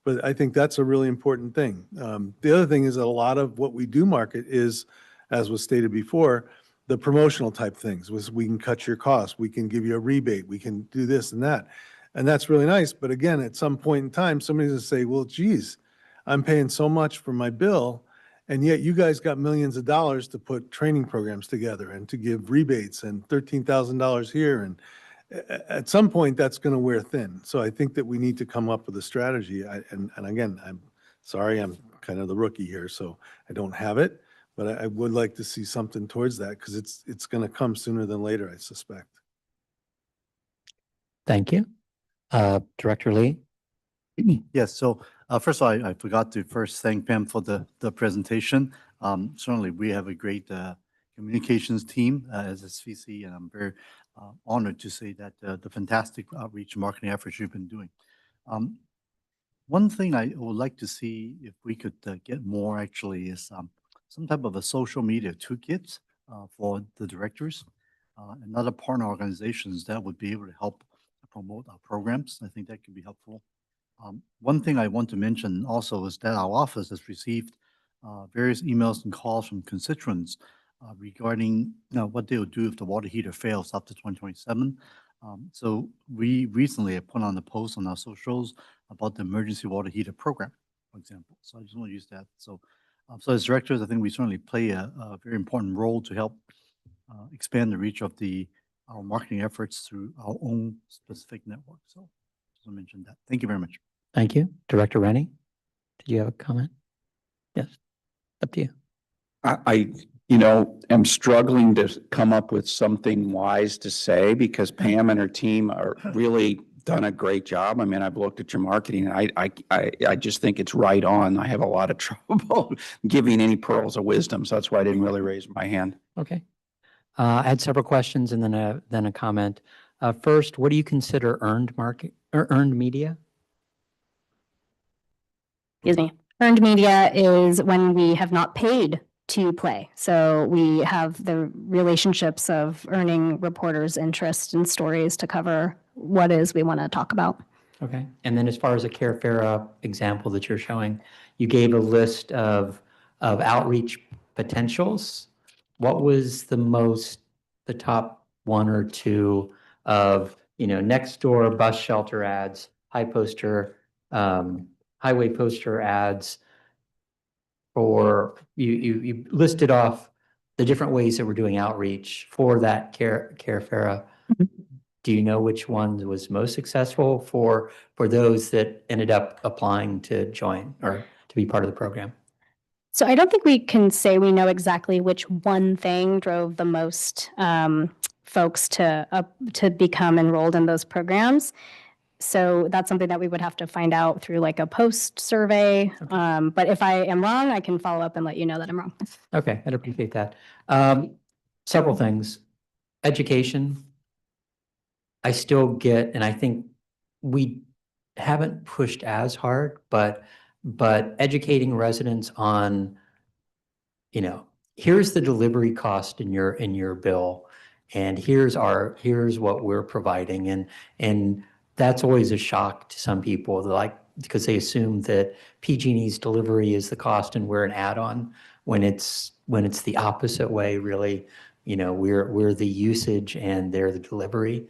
But I think that's a really important thing. The other thing is that a lot of what we do market is, as was stated before, the promotional type things. We can cut your costs, we can give you a rebate, we can do this and that. And that's really nice. But again, at some point in time, somebody's going to say, well, geez, I'm paying so much for my bill, and yet you guys got millions of dollars to put training programs together and to give rebates and $13,000 here. And at some point, that's going to wear thin. So I think that we need to come up with a strategy. And again, I'm sorry, I'm kind of the rookie here, so I don't have it. but I would like to see something towards that because it's going to come sooner than later, I suspect. Thank you. Director Lee? Yes, so first of all, I forgot to first thank Pam for the presentation. Certainly, we have a great communications team as SVC, and I'm very honored to say that the fantastic outreach marketing efforts you've been doing. One thing I would like to see if we could get more actually is some type of a social media toolkit for the directors and other partner organizations that would be able to help promote our programs. I think that could be helpful. One thing I want to mention also is that our office has received various emails and calls from constituents regarding what they will do if the water heater fails after 2027. So we recently have put on a post on our socials about the emergency water heater program, for example. So I just want to use that. So, so as directors, I think we certainly play a very important role to help expand the reach of our marketing efforts through our own specific network. So just want to mention that. Thank you very much. Thank you. Director Rennie, did you have a comment? Yes, up to you. I am struggling to come up with something wise to say because Pam and her team are really done a great job. I mean, I've looked at your marketing and I just think it's right on. I have a lot of trouble giving any pearls of wisdom. So that's why I didn't really raise my hand. Okay. I had several questions and then a comment. First, what do you consider earned media? Excuse me. Earned media is when we have not paid to play. So we have the relationships of earning reporters' interest in stories to cover what is we want to talk about. Okay. And then as far as a Carefera example that you're showing, you gave a list of outreach potentials. What was the top one or two of, next door bus shelter ads, highway poster ads, or you listed off the different ways that we're doing outreach for that Carefera. Do you know which one was most successful for those that ended up applying to join or to be part of the program? So I don't think we can say we know exactly which one thing drove the most folks to become enrolled in those programs. So that's something that we would have to find out through like a post survey. Okay. But if I am wrong, I can follow up and let you know that I'm wrong. Okay, I'd appreciate that. Several things. Education. I still get, and I think we haven't pushed as hard, but educating residents on, here's the delivery cost in your bill, and here's what we're providing, and that's always a shock to some people, because they assume that PG&E's delivery is the cost and we're an add-on when it's the opposite way. Really, we're the usage and they're the delivery.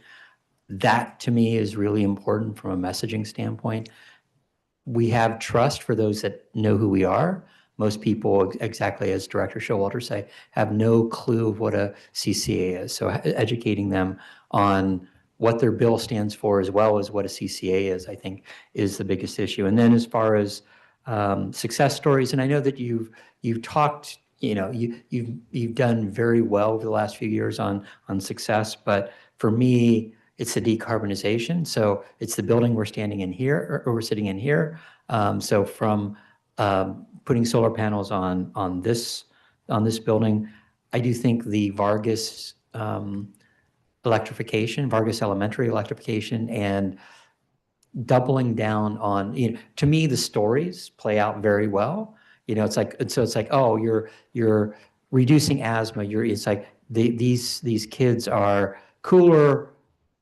That to me is really important from a messaging standpoint. We have trust for those that know who we are. Most people, exactly as Director Showalter say, have no clue of what a CCA is. So educating them on what their bill stands for as well as what a CCA is, I think, is the biggest issue. And then as far as success stories, and I know that you've talked, you've done very well over the last few years on success, but for me, it's the decarbonization. So it's the building we're standing in here, or we're sitting in here. So from putting solar panels on this building, I do think the Vargas electrification, Vargas Elementary electrification, and doubling down on, to me, the stories play out very well. It's like, oh, you're reducing asthma. It's like these kids are cooler,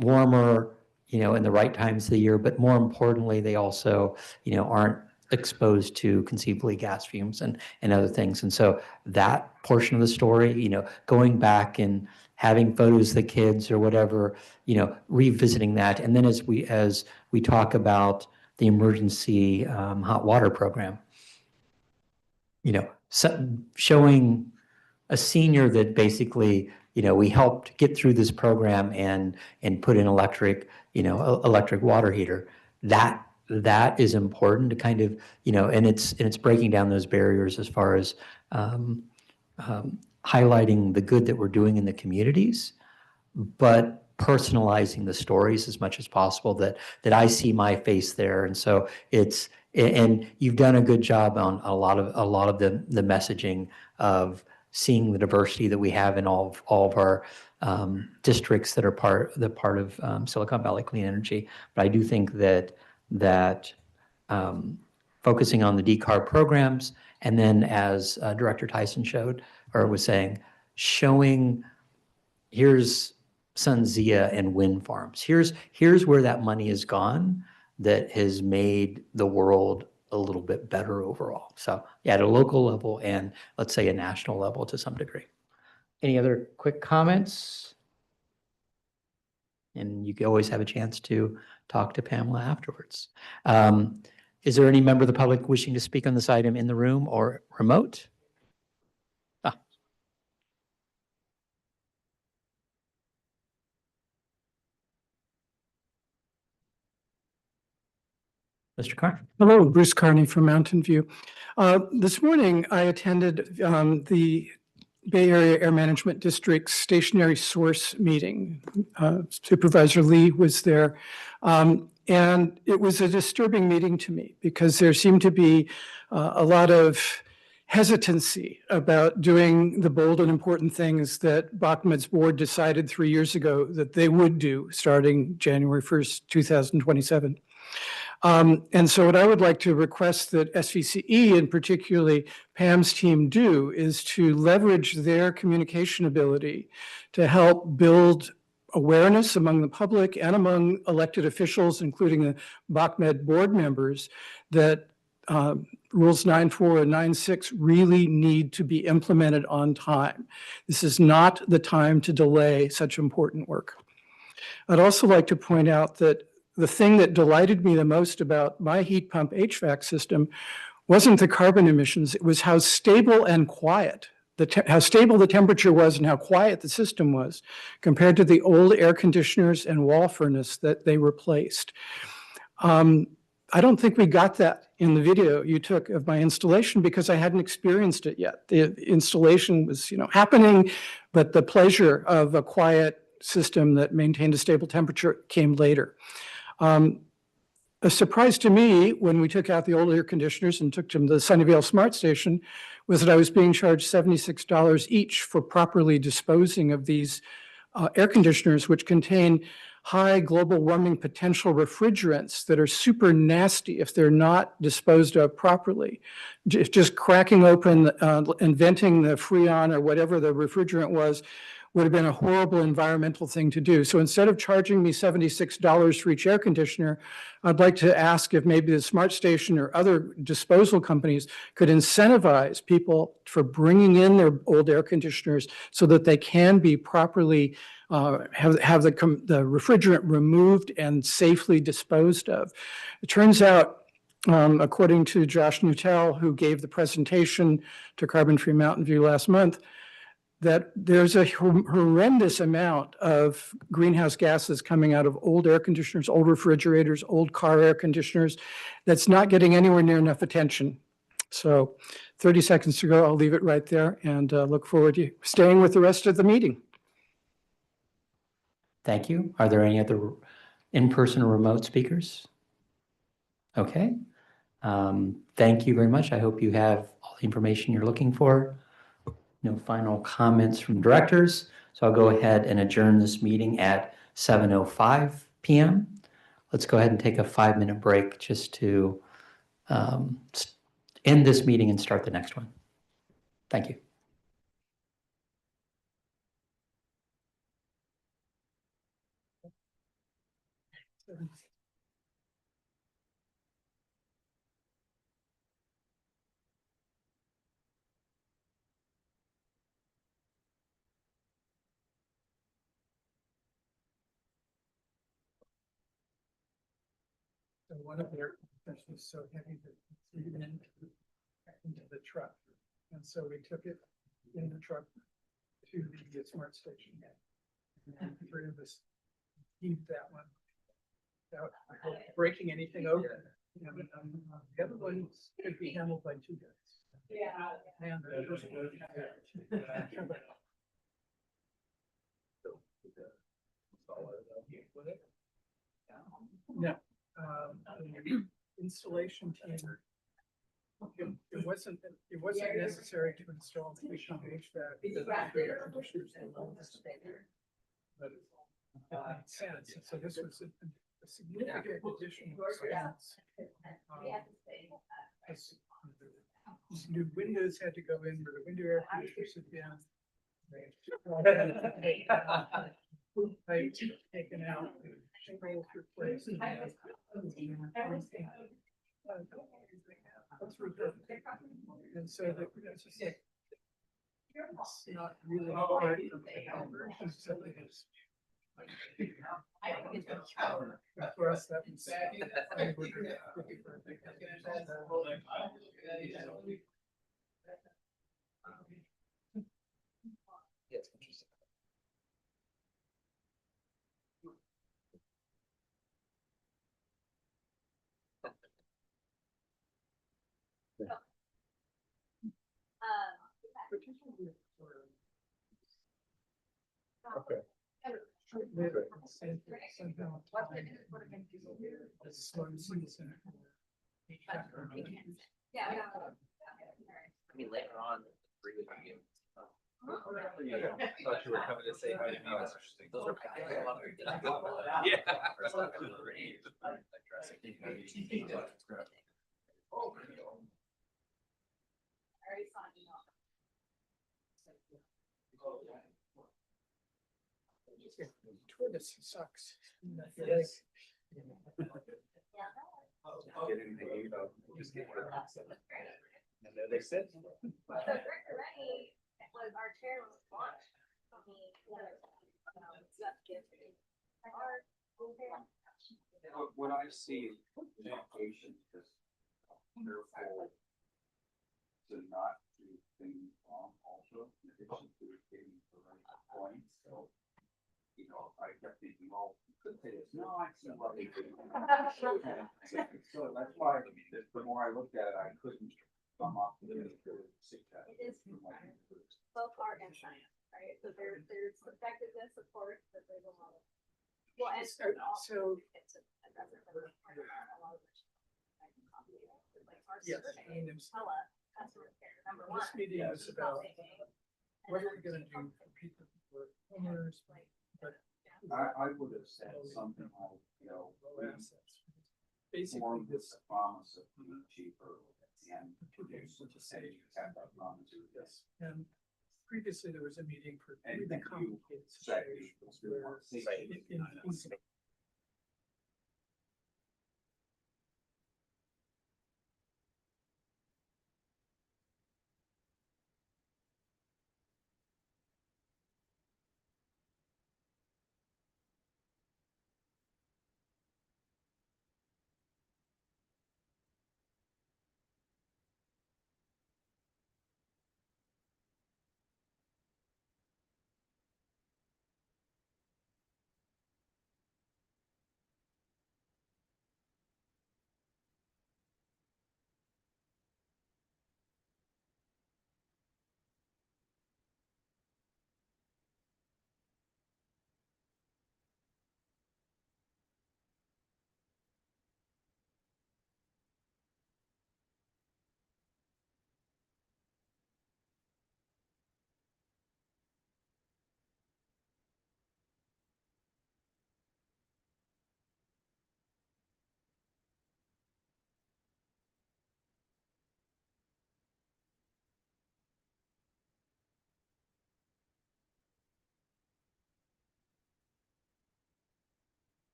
warmer, in the right times of the year, but more importantly, they also, aren't exposed to conceivably gas fumes and other things. And so that portion of the story, going back and having photos of the kids or whatever, revisiting that. And then as we talk about the emergency hot water program, showing a senior that basically, we helped get through this program and put in electric water heater. That is important to kind of, and it's breaking down those barriers as far as highlighting the good that we're doing in the communities, but personalizing the stories as much as possible that I see my face there. And so and you've done a good job on a lot of the messaging of seeing the diversity that we have in all of our districts that are part of Silicon Valley Clean Energy. But I do think that focusing on the decarb programs, and then as Director Tyson showed or was saying, showing here's SunZia and wind farms. Here's where that money has gone that has made the world a little bit better overall. So yeah, at a local level and let's say a national level to some degree. Any other quick comments? And you can always have a chance to talk to Pamela afterwards. Is there any member of the public wishing to speak on this item in the room or remote? Mr. Carr? Hello, Bruce Carney from Mountain View. This morning, I attended the Bay Area Air Management District's stationary source meeting. Supervisor Lee was there. And it was a disturbing meeting to me because there seemed to be a lot of hesitancy about doing the bold and important things that BACMED's board decided 3 years ago that they would do starting January 1st, 2027. And so what I would like to request that SVCE and particularly Pam's team do is to leverage their communication ability to help build awareness among the public and among elected officials, including the BACMED board members, that Rules 9.4 and 9.6 really need to be implemented on time. This is not the time to delay such important work. I'd also like to point out that the thing that delighted me the most about my heat pump HVAC system wasn't the carbon emissions, it was how stable and quiet, how stable the temperature was and how quiet the system was compared to the old air conditioners and wall furnace that they replaced. I don't think we got that in the video you took of my installation because I hadn't experienced it yet. The installation was, happening, but the pleasure of a quiet system that maintained a stable temperature came later. A surprise to me when we took out the old air conditioners and took them to the Sunnyvale Smart Station was that I was being charged $76 each for properly disposing of these air conditioners, which contain high global warming potential refrigerants that are super nasty if they're not disposed of properly. Just cracking open and venting the Freon or whatever the refrigerant was would have been a horrible environmental thing to do. So instead of charging me $76 for each air conditioner, I'd like to ask if maybe the Smart Station or other disposal companies could incentivize people for bringing in their old air conditioners so that they can be properly have the refrigerant removed and safely disposed of. It turns out, according to Josh Nuttall, who gave the presentation to Carbon Free Mountain View last month, that there's a horrendous amount of greenhouse gases coming out of old air conditioners, old refrigerators, old car air conditioners that's not getting anywhere near enough attention. So 30 seconds to go, I'll leave it right there and look forward to staying with the rest of the meeting. Thank you. Are there any other in-person or remote speakers? Okay. Thank you very much. I hope you have all the information you're looking for. No final comments from directors. So I'll go ahead and adjourn this meeting at 7:05 p.m. Let's go ahead and take a 5-minute break just to end this meeting and start the next one. Thank you. So one of their confessions was so heavy that it threw it into the truck. And so we took it in the truck to the Smart Station. And the three of us heaved that one without breaking anything open. And the other one could be handled by 2 guys. No. The installation team. It wasn't necessary to install the HVAC. Air conditioners and all this. But it made sense. And so this was a significant additional expense. As new windows had to go in, where the window air conditioners had been. Pipes taken out, shingles replaced. And so that, it's just like, it's not really part of the conversion, so it is. For us, that was. Okay. I mean, later on, agree with you. Thought you were coming to say hi to me. That's interesting. Those are yeah. Tortoise sucks. Get anything you know, just get one of them. And then they said. What I see in education is careful to not do things wrong also, in addition to getting the right points, so. You know, I kept thinking, well, you could say this, no, I see what they do. So that's why, the more I looked at it, I couldn't come up with it. It is Both art and science, right? So there's effectiveness, of course, but there's a lot of. Well, and So. Yes. This meeting is about what are we gonna do for people who are homeowners, but. I would have said something like, you know, Basically, this. the promise of being cheaper and produce to say you have that promise. Yes, and previously there was a meeting for And really then you complicated say, situations where.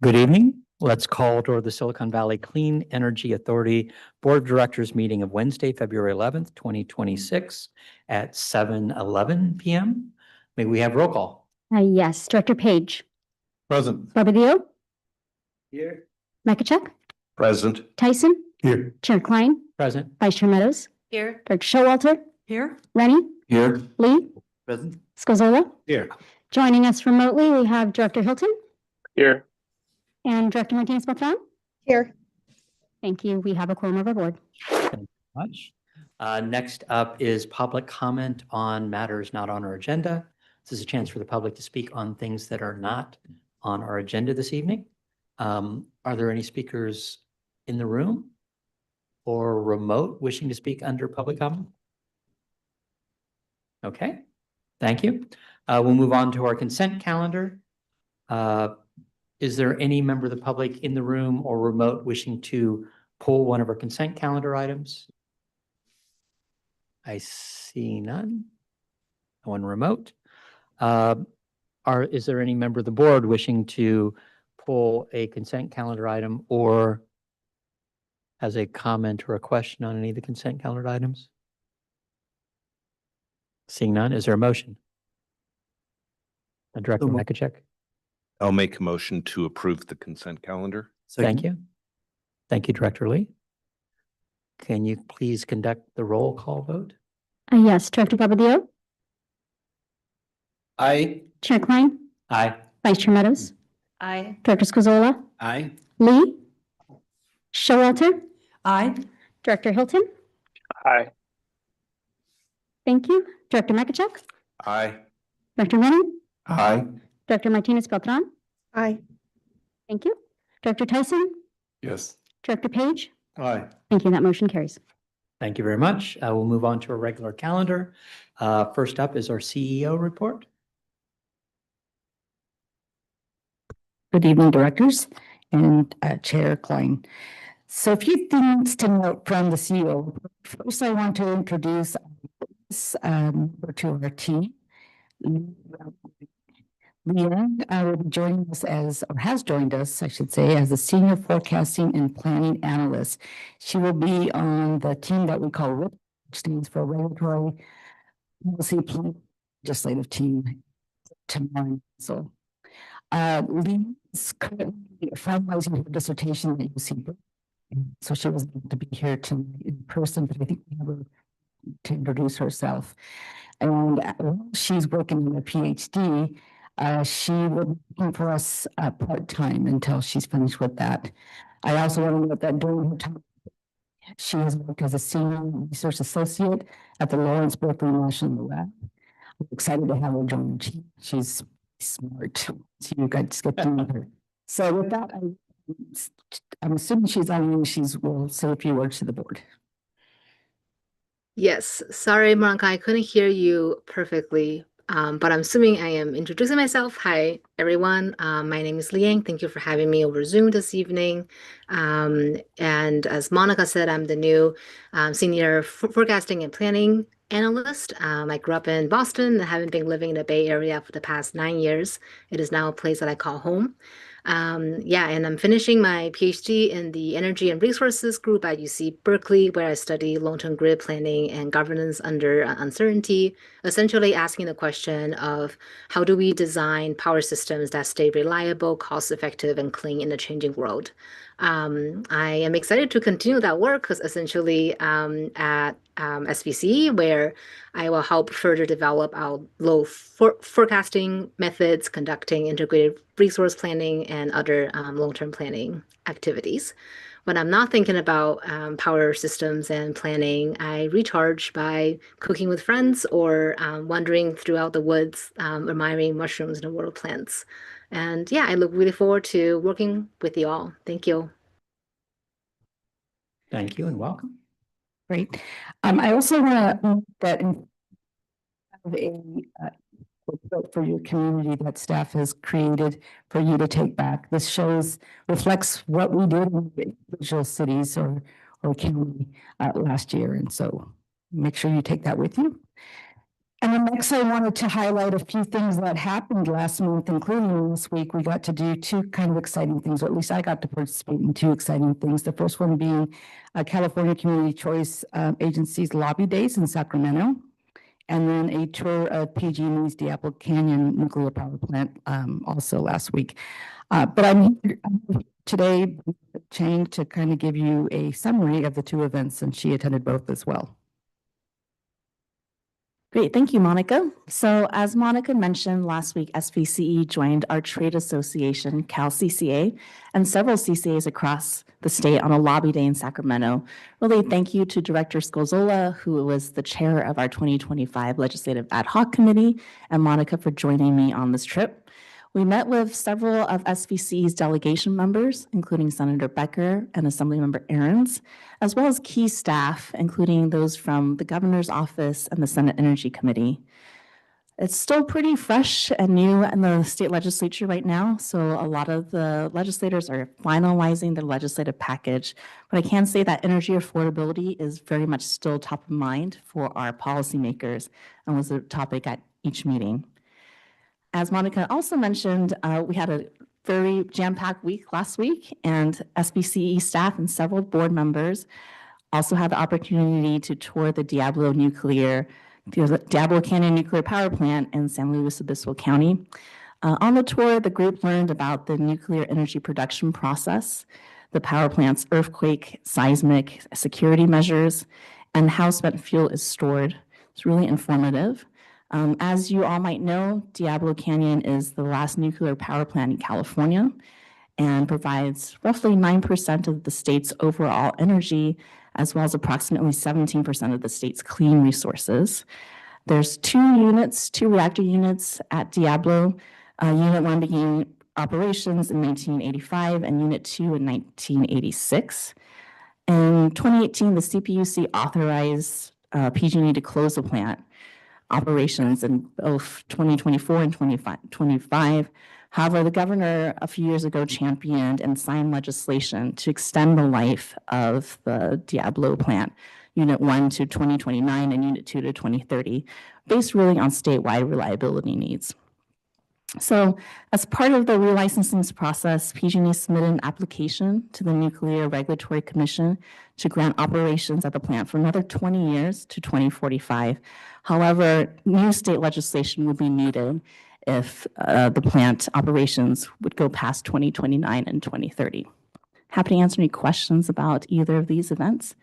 Good evening. Let's call to order the Silicon Valley Clean Energy Authority Board of Directors meeting of Wednesday, February 11th, 2026 at 7:11 PM. May we have roll call? Yes, Director Page, Present. Barbadillo, Here. Makachuk, Present. Tyson, Here. Chair Klein, Present. Vice Chair Meadows, Here. Director Showalter, Here? Rennie, Here. Lee, Present. Scozola. Here. Joining us remotely, we have Director Hilton Here. and Director Martinez-Beltran. Here. Thank you. We have a quorum of our board. Much. Next up is public comment on matters not on our agenda. This is a chance for the public to speak on things that are not on our agenda this evening. Are there any speakers in the room or remote wishing to speak under public comment? Okay, thank you. We'll move on to our consent calendar. Is there any member of the public in the room or remote wishing to pull one of our consent calendar items? I see none. No one remote. Is there any member of the board wishing to pull a consent calendar item or has a comment or a question on any of the consent calendar items? Seeing none, is there a motion? Director Makachuk? I'll make a motion to approve the consent calendar. Thank you. Thank you, Director Lee. Can you please conduct the roll call vote? Yes, Director Barbadillo, Aye. Chair Klein, Aye. Vice Chair Meadows, Aye. Director Scozola, Aye. Lee, Showalter, Aye. Director Hilton. Aye. Thank you. Director Makachuk, Aye. Director Rennie, Aye. Director Martinez-Beltran. Aye. Thank you. Director Tyson, Yes. Director Page. Aye. Thank you. That motion carries. Thank you very much. We'll move on to our regular calendar. First up is our CEO report. Good evening, directors and Chair Klein. So a few things to note from the CEO. First, I want to introduce to our team. Leanne will be joining us or has joined us, I should say, as a senior forecasting and planning analyst. She will be on the team that we call RIP, which stands for Regulatory Policy Legislative Team tomorrow. So Lee is currently finalizing her dissertation at UC. So she was able to be here tonight in person, but I think we have her to introduce herself. And while she's working on a PhD, she will be working for us part-time until she's finished with that. I also want to note that during her time, she has worked as a senior research associate at the Lawrence Berkeley National Lab. I'm excited to have her join. She's smart. So you guys get to know her. So with that, I'm assuming she's on. Will say a few words to the board. Yes, sorry, Monica, I couldn't hear you perfectly, but I'm assuming I am introducing myself. Hi, everyone. My name is Liang. Thank you for having me over Zoom this evening. And as Monica said, I'm the new senior forecasting and planning analyst. I grew up in Boston and haven't been living in the Bay Area for the past 9 years. It is now a place that I call home. And I'm finishing my PhD in the Energy and Resources group at UC Berkeley, where I study long-term grid planning and governance under uncertainty, essentially asking the question of how do we design power systems that stay reliable, cost-effective, and clean in a changing world. I am excited to continue that work because essentially at SVCE, where I will help further develop our load forecasting methods, conducting integrated resource planning, and other long-term planning activities. When I'm not thinking about power systems and planning, I recharge by cooking with friends or wandering throughout the woods, admiring mushrooms in the world of plants. And yeah, I look really forward to working with you all. Thank you. Thank you and welcome. Great. I also want to note that in a report for your community that staff has created for you to take back. This reflects what we did in individual cities or county last year. And so make sure you take that with you. And then next, I wanted to highlight a few things that happened last month, including this week. We got to do two kind of exciting things, or at least I got to participate in two exciting things. The first one being California Community Choice Agency's Lobby Days in Sacramento, and then a tour of PG&E's Diablo Canyon Nuclear Power Plant also last week. But I'm here today, Chang, to kind of give you a summary of the two events, and she attended both as well. Great, thank you, Monica. So as Monica mentioned, last week, SVCE joined our trade association, CalCCA, and several CCAs across the state on a lobby day in Sacramento. Really, thank you to Director Scozola, who was the chair of our 2025 Legislative Ad Hoc Committee, and Monica for joining me on this trip. We met with several of SVCE's delegation members, including Senator Becker and Assemblymember Ahrens, as well as key staff, including those from the governor's office and the Senate Energy Committee. It's still pretty fresh and new in the state legislature right now, so a lot of the legislators are finalizing their legislative package, but I can say that energy affordability is very much still top of mind for our policymakers and was a topic at each meeting. As Monica also mentioned, we had a very jam-packed week last week, and SVCE staff and several board members also had the opportunity to tour the Diablo Canyon Nuclear Power Plant in San Luis Obispo County. On the tour, the group learned about the nuclear energy production process, the power plant's earthquake, seismic security measures, and how spent fuel is stored. It's really informative. As you all might know, Diablo Canyon is the last nuclear power plant in California and provides roughly 9% of the state's overall energy, as well as approximately 17% of the state's clean resources. There's two reactor units at Diablo, Unit 1 began operations in 1985 and Unit 2 in 1986. In 2018, the CPUC authorized PG&E to close the plant operations in both 2024 and 2025. However, the governor a few years ago championed and signed legislation to extend the life of the Diablo plant, Unit 1 to 2029 and Unit 2 to 2030, based really on statewide reliability needs. So as part of the relicensing process, PG&E submitted an application to the Nuclear Regulatory Commission to grant operations at the plant for another 20 years to 2045. However, new state legislation will be needed if the plant operations would go past 2029 and 2030. Happy to answer any questions about either of these events.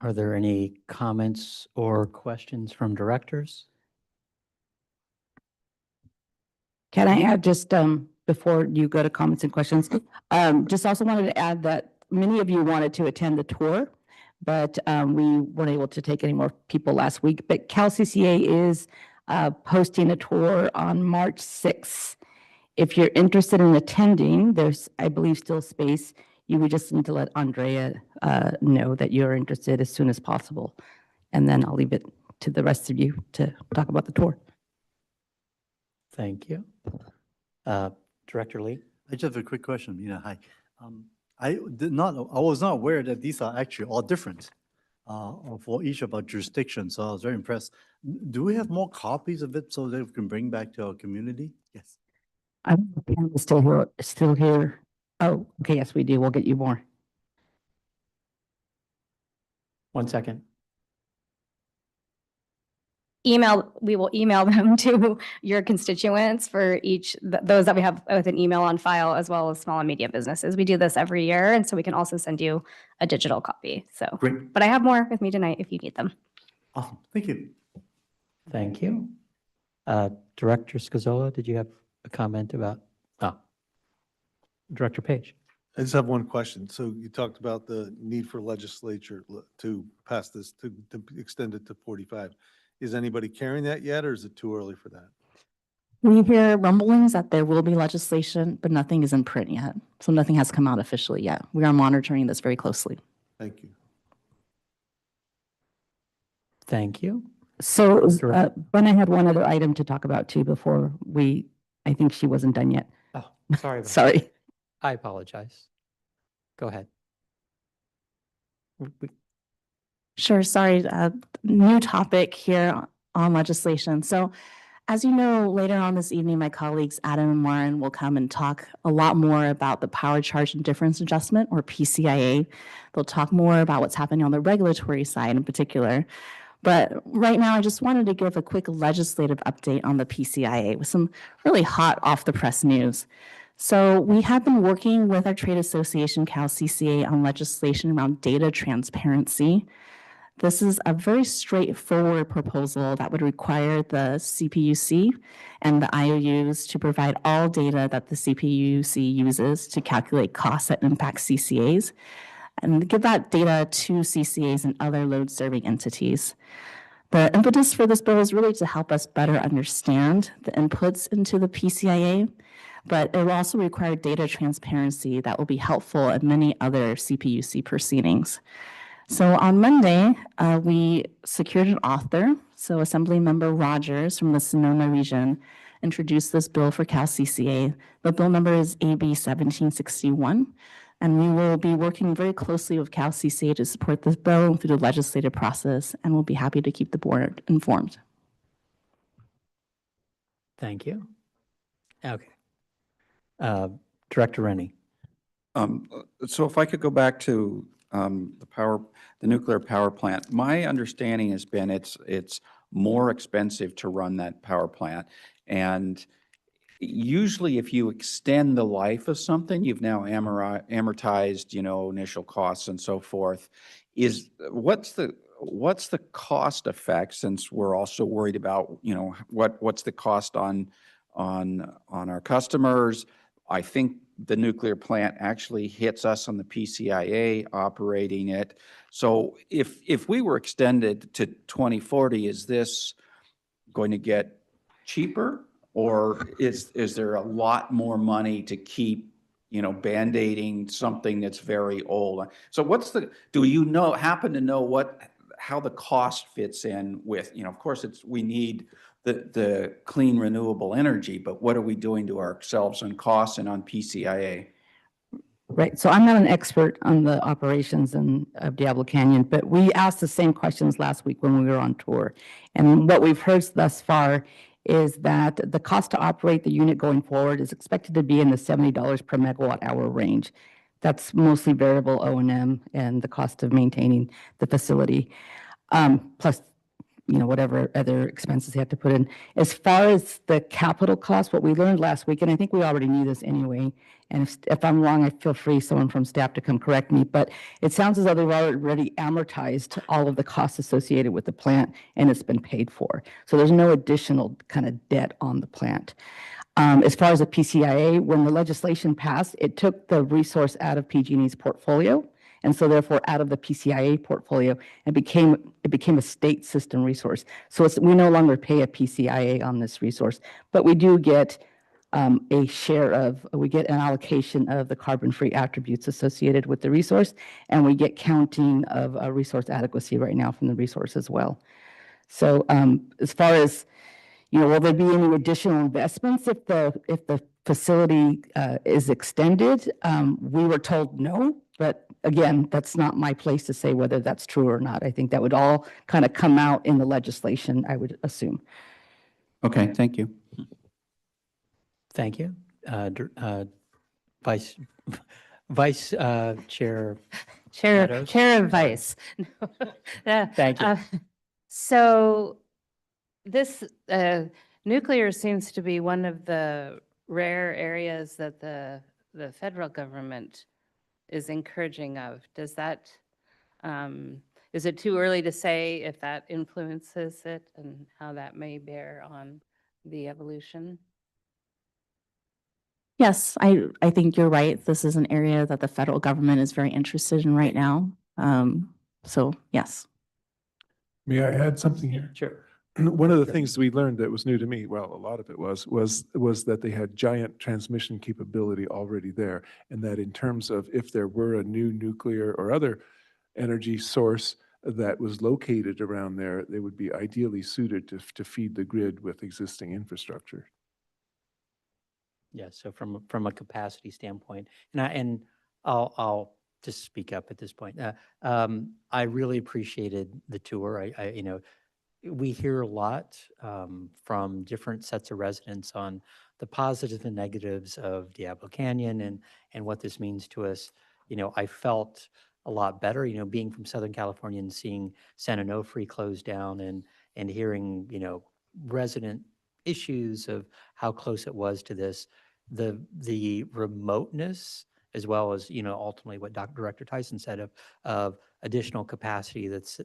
Are there any comments or questions from directors? Can I add just before you go to comments and questions, just also wanted to add that many of you wanted to attend the tour, but we weren't able to take any more people last week. But CalCCA is hosting a tour on March 6th. If you're interested in attending, there's, I believe, still space. You would just need to let Andrea know that you're interested as soon as possible. And then I'll leave it to the rest of you to talk about the tour. Thank you. Director Lee? I just have a quick question. Hi. I was not aware that these are actually all different for each of our jurisdictions. So I was very impressed. Do we have more copies of it so that we can bring back to our community? Yes. I don't know if Pam is still here. Oh, okay, yes, we do. We'll get you more. 1 second. We will email them to your constituents for those that we have with an email on file, as well as small and medium businesses. We do this every year, and so we can also send you a digital copy. So, Great. But I have more with me tonight if you need them. Awesome. Thank you. Thank you. Director Scazola, did you have a comment about, Director Page? I just have one question. So you talked about the need for legislature to pass this, to extend it to 45. Is anybody carrying that yet, or is it too early for that? We hear rumblings that there will be legislation, but nothing is in print yet. So nothing has come out officially yet. We are monitoring this very closely. Thank you. Thank you. So Brenna had one other item to talk about too before I think she wasn't done yet. Oh, sorry. about Sorry. that. I apologize. Go ahead. Sure, sorry, new topic here on legislation. So as you know, later on this evening, my colleagues Adam and Warren will come and talk a lot more about the power charge and difference adjustment, or PCIA. They'll talk more about what's happening on the regulatory side in particular. But right now, I just wanted to give a quick legislative update on the PCIA with some really hot off the press news. So we have been working with our trade association, CalCCA, on legislation around data transparency. This is a very straightforward proposal that would require the CPUC and the IOUs to provide all data that the CPUC uses to calculate costs that impact CCAs, and give that data to CCAs and other load-serving entities. The impetus for this bill is really to help us better understand the inputs into the PCIA, but it will also require data transparency that will be helpful in many other CPUC proceedings. So on Monday, we secured an author. So Assemblymember Rogers from the Sonoma region introduced this bill for CalCCA. The bill number is AB 1761. And we will be working very closely with CalCCA to support this bill through the legislative process, and we'll be happy to keep the board informed. Thank you. Okay. Director Rennie. So if I could go back to the nuclear power plant, my understanding has been it's more expensive to run that power plant. And usually if you extend the life of something, you've now amortized, initial costs and so forth. What's the cost effect, since we're also worried about, what's the cost on our customers? I think the nuclear plant actually hits us on the PCIA operating it. So if we were extended to 2040, is this going to get cheaper? Or is there a lot more money to keep, band-aiding something that's very old? So do you happen to know how the cost fits in with, of course we need the clean renewable energy, but what are we doing to ourselves on costs and on PCIA? Right. So I'm not an expert on the operations of Diablo Canyon, but we asked the same questions last week when we were on tour. And what we've heard thus far is that the cost to operate the unit going forward is expected to be in the $70 per megawatt hour range. That's mostly variable O&M and the cost of maintaining the facility, plus whatever other expenses they have to put in. As far as the capital cost, what we learned last week, and I think we already knew this anyway, and if I'm wrong, I feel free, someone from staff, to come correct me, but it sounds as though they've already amortized all of the costs associated with the plant, and it's been paid for. So there's no additional kind of debt on the plant. As far as the PCIA, when the legislation passed, it took the resource out of PG&E's portfolio, and so therefore out of the PCIA portfolio, and it became a state system resource. So we no longer pay a PCIA on this resource, but we do get we get an allocation of the carbon-free attributes associated with the resource, and we get counting of resource adequacy right now from the resource as well. So as far as, will there be any additional investments if the facility is extended? We were told no, but again, that's not my place to say whether that's true or not. I think that would all kind of come out in the legislation, I would assume. Okay, thank you. Thank you. Vice Chair. Meadows? Chair of Vice. Thank you. So this nuclear seems to be one of the rare areas that the federal government is encouraging of. Does that, is it too early to say if that influences it and how that may bear on the evolution? Yes, I think you're right. This is an area that the federal government is very interested in right now. So yes. May I add something here? Sure. One of the things we learned that was new to me, well, a lot of it was that they had giant transmission capability already there, and that in terms of if there were a new nuclear or other energy source that was located around there, they would be ideally suited to feed the grid with existing infrastructure. Yeah, so from a capacity standpoint, and I'll to speak up at this point. I really appreciated the tour. You know, we hear a lot from different sets of residents on the positives and negatives of Diablo Canyon and what this means to us. You know, I felt a lot better, you know, being from Southern California and seeing San Onofre close down and hearing, you know, resident issues of how close it was to this, the remoteness, as well as, you know, ultimately what Director Tyson said of additional capacity that's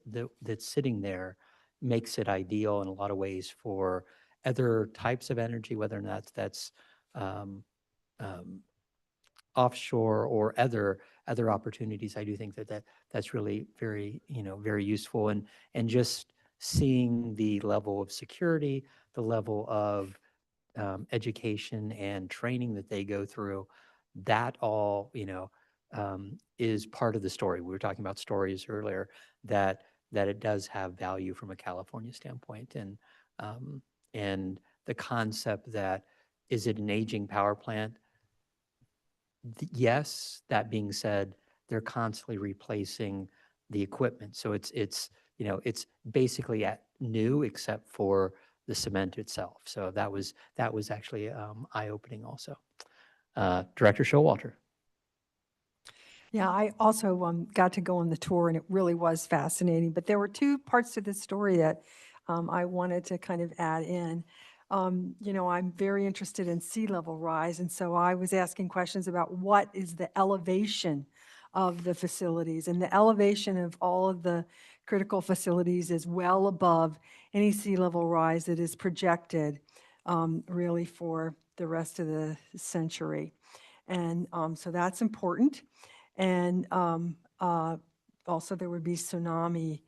sitting there makes it ideal in a lot of ways for other types of energy, whether or not that's um, offshore or other opportunities. I do think that's really very, you know, very useful, and just seeing the level of security, the level of education and training that they go through, that all, you know, is part of the story. We were talking about stories earlier, that it does have value from a California standpoint, and the concept that, is it an aging power plant? Yes. That being said, they're constantly replacing the equipment, so it's you know, it's basically at new except for the cement itself. So that was actually eye-opening also. Director Showalter. Yeah, I also got to go on the tour, and it really was fascinating. But there were two parts to the story that I wanted to kind of add in. You know, I'm very interested in sea level rise, and so I was asking questions about what is the elevation of the facilities, and the elevation of all of the critical facilities is well above any sea level rise that is projected really for the rest of the century. And so that's important. And also there would be tsunami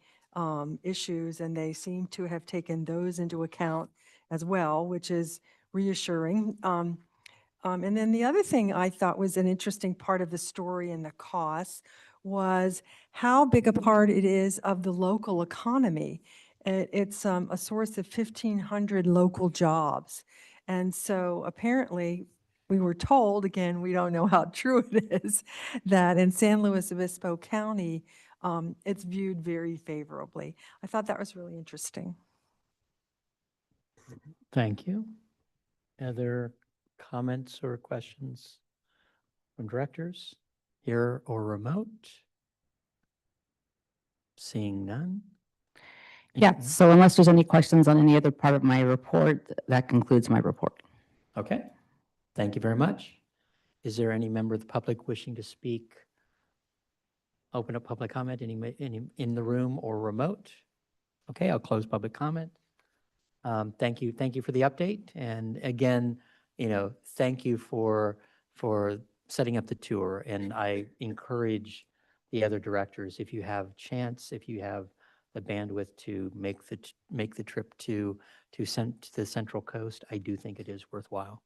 issues, and they seem to have taken those into account as well, which is reassuring. And then the other thing I thought was an interesting part of the story and the costs was how big a part it is of the local economy. It's a source of 1,500 local jobs. And so apparently, we were told, again, we don't know how true it is, that in San Luis Obispo County, it's viewed very favorably. I thought that was really interesting. Thank you. Other comments or questions from directors, here or remote? Seeing none? Yeah, so unless there's any questions on any other part of my report, that concludes my report. Okay, thank you very much. Is there any member of the public wishing to speak? Open up public comment, any in the room or remote? Okay, I'll close public comment. Thank you for the update, and again, you know, thank you for setting up the tour, and I encourage the other directors, if you have chance, if you have the bandwidth to make the trip to the Central Coast, I do think it is worthwhile.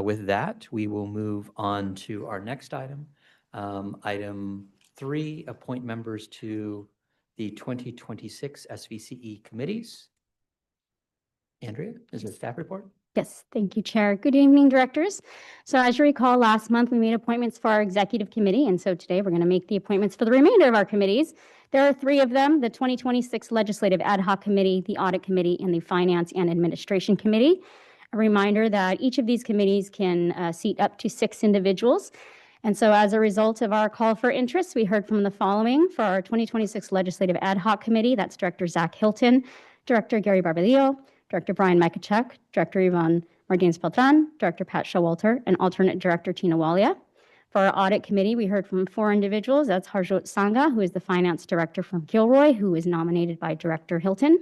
With that, we will move on to our next item. Item 3, appoint members to the 2026 SVCE committees. Andrea, is there a staff report? Yes, thank you, Chair. Good evening, directors. So as you recall, last month we made appointments for our executive committee, and so today we're going to make the appointments for the remainder of our committees. There are 3 of them: the 2026 Legislative Ad Hoc Committee, the Audit Committee, and the Finance and Administration Committee. A reminder that each of these committees can seat up to 6 individuals. And so as a result of our call for interest, we heard from the following for our 2026 Legislative Ad Hoc Committee. That's Director Zach Hilton, Director Gary Barbalillo, Director Brian Mikachek, Director Yvonne Martinez-Beltran, Director Pat Showalter, and alternate Director Tina Walia. For our Audit Committee, we heard from 4 individuals. That's Harjot Sangha, who is the Finance Director from Gilroy, who is nominated by Director Hilton.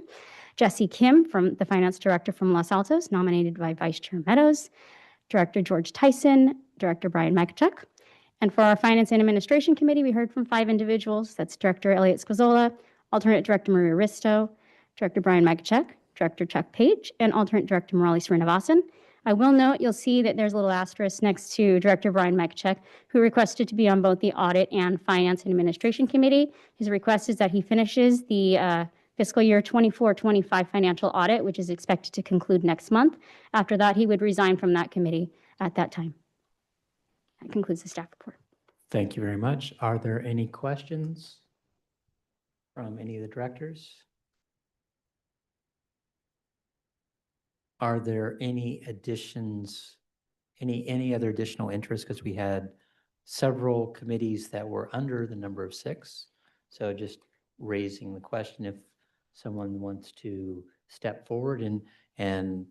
Jesse Kim, from the Finance Director from Los Altos, nominated by Vice Chair Meadows. Director George Tyson, Director Brian Mikachek. And for our Finance and Administration Committee, we heard from 5 individuals. That's Director Elliot Squazzola, alternate Director Maria Risto, Director Brian Mikachek, Director Chuck Page, and alternate Director Murali Srinivasan. I will note, you'll see that there's a little asterisk next to Director Brian Mikachek, who requested to be on both the Audit and Finance and Administration Committee. His request is that he finishes the fiscal year 24-25 financial audit, which is expected to conclude next month. After that, he would resign from that committee at that time. That concludes the staff report. Thank you very much. Are there any questions from any of the directors? Are there any additions, any other additional interest? Because we had several committees that were under the number of 6. So just raising the question if someone wants to step forward, and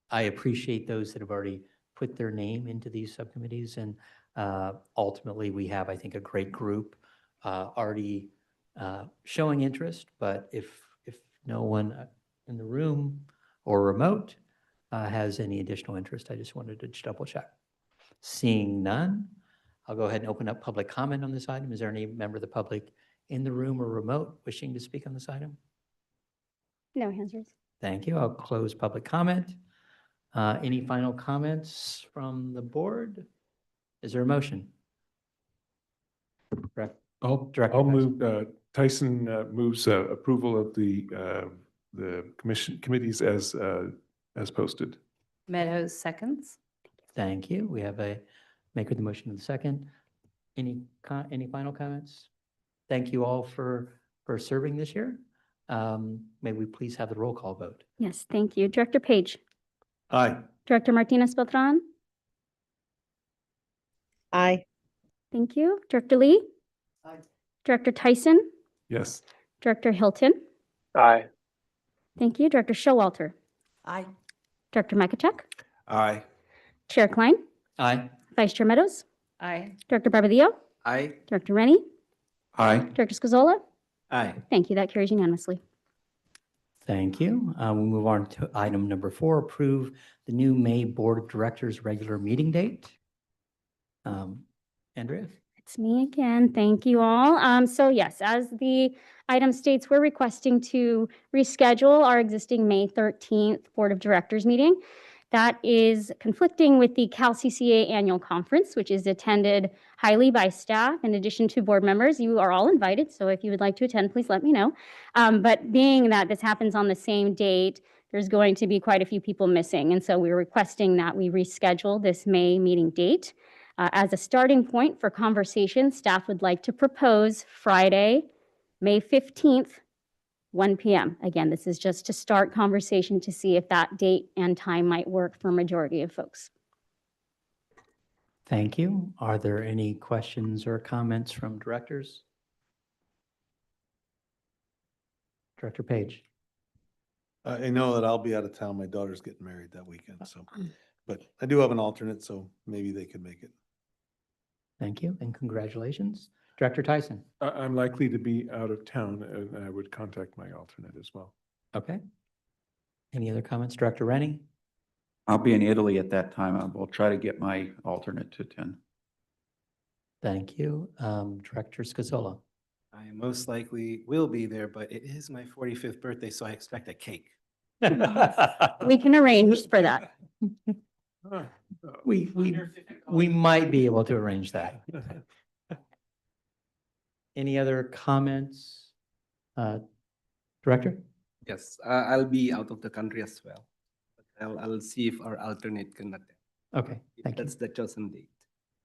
I appreciate those that have already put their name into these subcommittees. And ultimately, we have, I think, a great group already showing interest. But if no one in the room or remote has any additional interest, I just wanted to double check. Seeing none, I'll go ahead and open up public comment on this item. Is there any member of the public in the room or remote wishing to speak on this item? No hands raised. Thank you. I'll close public comment. Any final comments from the board? Is there a motion? Director I'll Tyson. move, Tyson moves approval of the committees as posted. Meadows seconds. Thank you. We have a maker of the motion in the second. Any final comments? Thank you all for serving this year. May we please have the roll call vote? Yes, thank you. Director Page, Aye. Director Martinez Beltran. Aye. Thank you. Director Lee. Aye. Director Tyson. Yes. Director Hilton. Aye. Thank you. Director Showalter. Aye. Director Makachuk. Aye. Chair Klein. Aye. Vice Chair Meadows. Aye. Director Barbadillo. Aye. Director Rennie. Aye. Director Scazola. Aye. Thank you. That carries unanimously. Thank you. We'll move on to item number 4, approve the new May Board of Directors regular meeting date. Andrea? It's me again. Thank you all. So yes, as the item states, we're requesting to reschedule our existing May 13th Board of Directors meeting. That is conflicting with the CalCCA annual conference, which is attended highly by staff. In addition to board members, you are all invited. So if you would like to attend, please let me know. But being that this happens on the same date, there's going to be quite a few people missing. And so we're requesting that we reschedule this May meeting date. As a starting point for conversation, staff would like to propose Friday, May 15th, 1 p.m. Again, this is just to start conversation to see if that date and time might work for a majority of folks. Thank you. Are there any questions or comments from directors? Director Page? I know that I'll be out of town. My daughter's getting married that weekend, so, but I do have an alternate, so maybe they could make it. Thank you and congratulations. Director Tyson? I'm likely to be out of town and I would contact my alternate as well. Okay. Any other comments? Director Rennie? I'll be in Italy at that time. I will try to get my alternate to attend. Thank you. Director Scazola? I most likely will be there, but it is my 45th birthday, so I expect a cake. We can arrange for that. We might be able to arrange that. Any other comments? Director? Yes, I'll be out of the country as well. I'll see if our alternate can attend. Okay, thank you. That's the chosen date.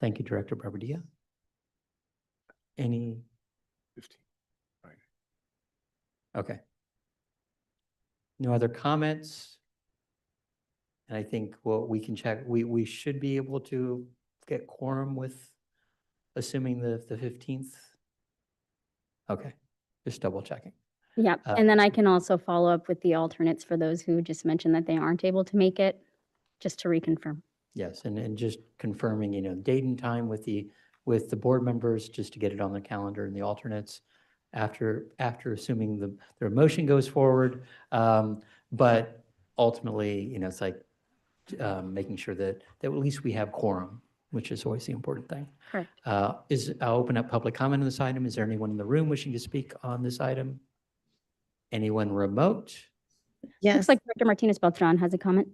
Thank you, Director Barbadillo. Any? 15. Right. Okay. No other comments? And I think what we can check, we should be able to get quorum with, assuming the 15th. Okay, just double checking. Yep. And then I can also follow up with the alternates for those who just mentioned that they aren't able to make it, just to reconfirm. Yes, and just confirming, date and time with the board members, just to get it on the calendar, and the alternates after assuming their motion goes forward. But ultimately, it's like making sure that at least we have quorum, which is always the important thing. Correct. I'll open up public comment on this item. Is there anyone in the room wishing to speak on this item? Anyone remote? Yes. Looks like Director Martinez Beltran has a comment.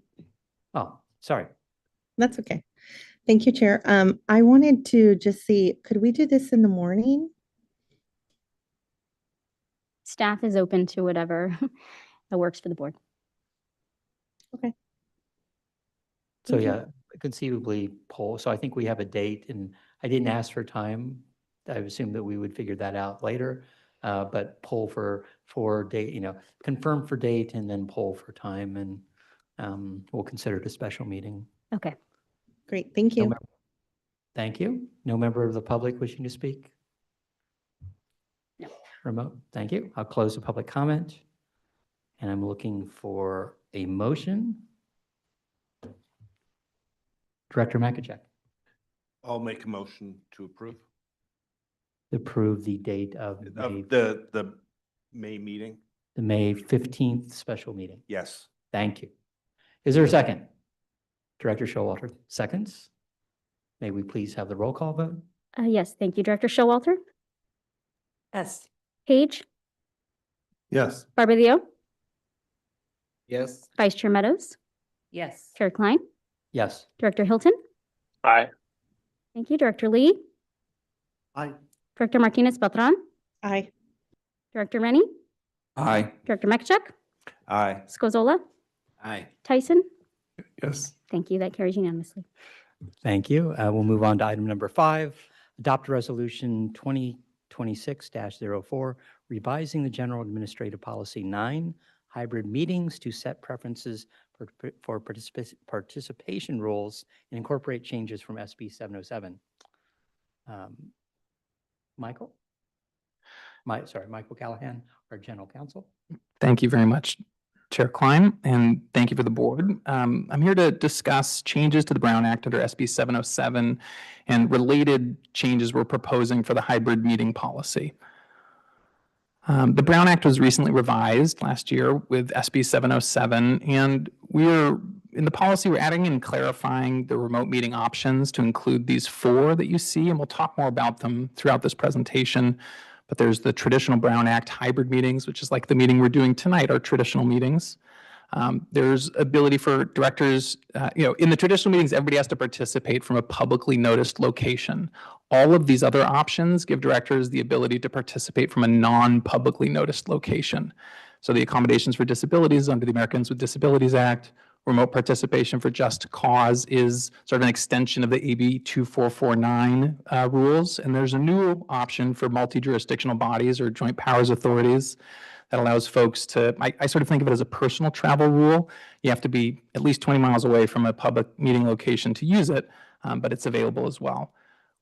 Oh, sorry. That's okay. Thank you, Chair. I wanted to just see, could we do this in the morning? Staff is open to whatever that works for the board. Okay. So Thank you. yeah, conceivably poll. So I think we have a date, and I didn't ask for time. I assumed that we would figure that out later. But poll for date, confirm for date and then poll for time, and we'll consider it a special meeting. Okay. Great, thank No you. mem- Thank you. No member of the public wishing to speak? No. Remote, thank you. I'll close the public comment. And I'm looking for a motion. Director Makachek, I'll make a motion to approve to approve the date of May, the May meeting. the May 15th special meeting. Yes. Thank you. Is there a second? Director Showalter, seconds. May we please have the roll call vote? Yes, thank you, Director Showalter, Yes. Page, Yes. Barbalio, Yes. Vice Chair Meadows, Yes. Chair Klein, Yes. Director Hilton. Aye. Thank you, Director Lee, Aye. Director Martinez Beltran, Aye. Director Rennie, Aye. Director Mekchuk, Aye. Scozola, Aye. Tyson. Yes. Thank you. That carries unanimously. Thank you. We'll move on to item number 5, adopt a resolution 2026-04, revising the General Administrative Policy 9, hybrid meetings to set preferences for participation rules and incorporate changes from SB 707. Michael? Michael Callahan, our General Counsel. Thank you very much, Chair Klein, and thank you for the board. I'm here to discuss changes to the Brown Act under SB 707 and related changes we're proposing for the hybrid meeting policy. The Brown Act was recently revised last year with SB 707, and in the policy, we're adding and clarifying the remote meeting options to include these 4 that you see, and we'll talk more about them throughout this presentation. But there's the traditional Brown Act hybrid meetings, which is like the meeting we're doing tonight, our traditional meetings. There's ability for directors, in the traditional meetings, everybody has to participate from a publicly noticed location. All of these other options give directors the ability to participate from a non-publicly noticed location. So the accommodations for disabilities under the Americans with Disabilities Act, remote participation for just cause is sort of an extension of the AB 2449 rules. And there's a new option for multi-jurisdictional bodies or joint powers authorities that allows folks to, I sort of think of it as a personal travel rule. You have to be at least 20 miles away from a public meeting location to use it, but it's available as well.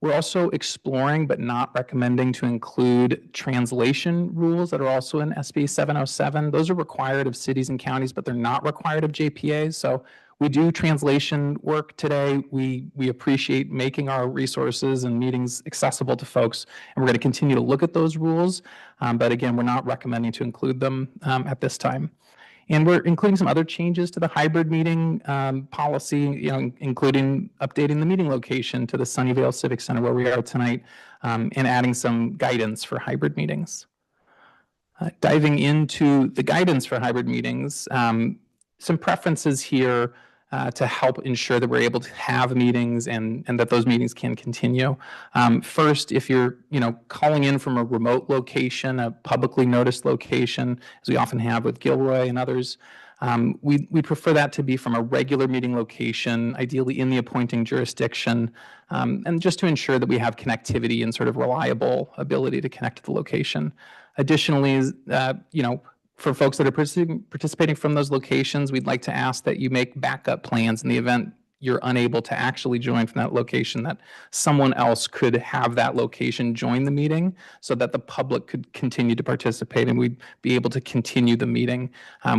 We're also exploring but not recommending to include translation rules that are also in SB 707. Those are required of cities and counties, but they're not required of JPAs. So we do translation work today. We appreciate making our resources and meetings accessible to folks, and we're going to continue to look at those rules. But again, we're not recommending to include them at this time. And we're including some other changes to the hybrid meeting policy, including updating the meeting location to the Sunnyvale Civic Center where we are tonight, and adding some guidance for hybrid meetings. Diving into the guidance for hybrid meetings, some preferences here to help ensure that we're able to have meetings and that those meetings can continue. First, if you're calling in from a remote location, a publicly noticed location, as we often have with Gilroy and others, we prefer that to be from a regular meeting location, ideally in the appointing jurisdiction, and just to ensure that we have connectivity and sort of reliable ability to connect to the location. Additionally, for folks that are participating from those locations, we'd like to ask that you make backup plans in the event you're unable to actually join from that location, that someone else could have that location join the meeting so that the public could continue to participate and we'd be able to continue the meeting.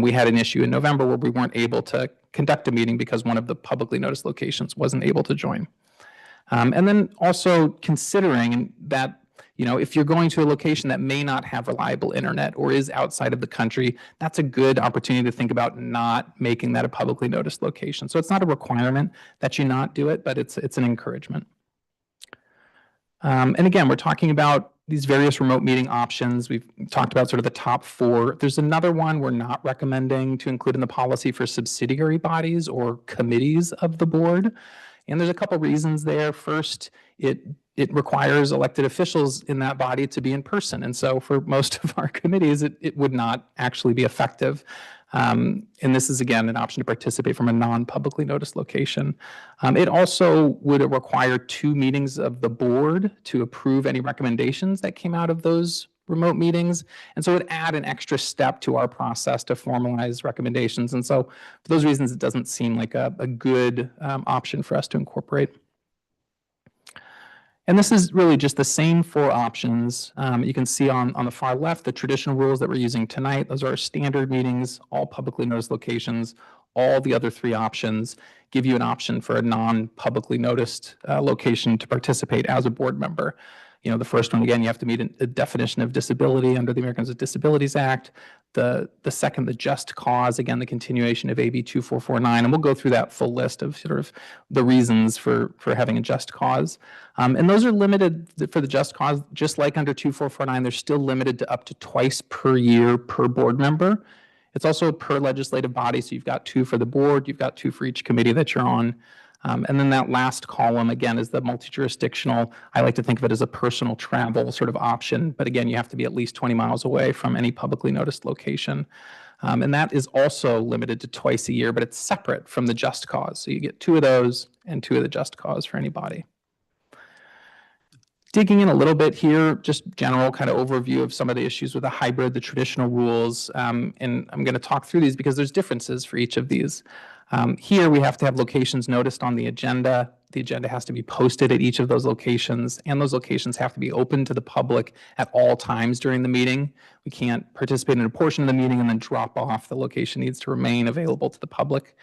We had an issue in November where we weren't able to conduct a meeting because one of the publicly noticed locations wasn't able to join. And then also considering that if you're going to a location that may not have reliable internet or is outside of the country, that's a good opportunity to think about not making that a publicly noticed location. So it's not a requirement that you not do it, but it's an encouragement. And again, we're talking about these various remote meeting options. We've talked about sort of the top 4. There's another one we're not recommending to include in the policy for subsidiary bodies or committees of the board. And there's a couple reasons there. First, it requires elected officials in that body to be in person. And so for most of our committees, it would not actually be effective. And this is, again, an option to participate from a non-publicly noticed location. It also would require 2 meetings of the board to approve any recommendations that came out of those remote meetings. And so it would add an extra step to our process to formalize recommendations. And so for those reasons, it doesn't seem like a good option for us to incorporate. And this is really just the same 4 options. You can see on the far left, the traditional rules that we're using tonight. Those are our standard meetings, all publicly noticed locations. All the other 3 options give you an option for a non-publicly noticed location to participate as a board member. You know, the first one, again, you have to meet a definition of disability under the Americans with Disabilities Act. The second, the just cause, again, the continuation of AB 2449. And we'll go through that full list of sort of the reasons for having a just cause. And those are limited for the just cause, just like under 2449, they're still limited to up to twice per year per board member. It's also per legislative body, so you've got 2 for the board, you've got 2 for each committee that you're on. And then that last column, again, is the multi-jurisdictional. I like to think of it as a personal travel sort of option, but again, you have to be at least 20 miles away from any publicly noticed location. And that is also limited to twice a year, but it's separate from the just cause. So you get 2 of those and 2 of the just cause for any body. Digging in a little bit here, just general kind of overview of some of the issues with the hybrid, the traditional rules, and I'm going to talk through these because there's differences for each of these. Here we have to have locations noticed on the agenda. The agenda has to be posted at each of those locations, and those locations have to be open to the public at all times during the meeting. We can't participate in a portion of the meeting and then drop off. The location needs to remain available to the public.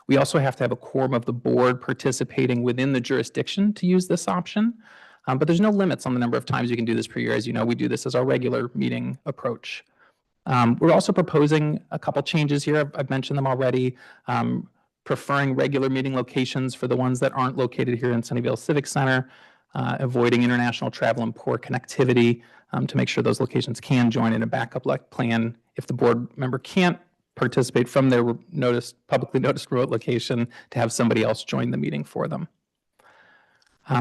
We also have to have a quorum of the board participating within the jurisdiction to use this option. But there's no limits on the number of times you can do this per year. As you know, we do this as our regular meeting approach. We're also proposing a couple changes here. I've mentioned them already. Preferring regular meeting locations for the ones that aren't located here in Sunnyvale Civic Center, avoiding international travel and poor connectivity to make sure those locations can join in a backup plan if the board member can't participate from their publicly noticed remote location, to have somebody else join the meeting for them.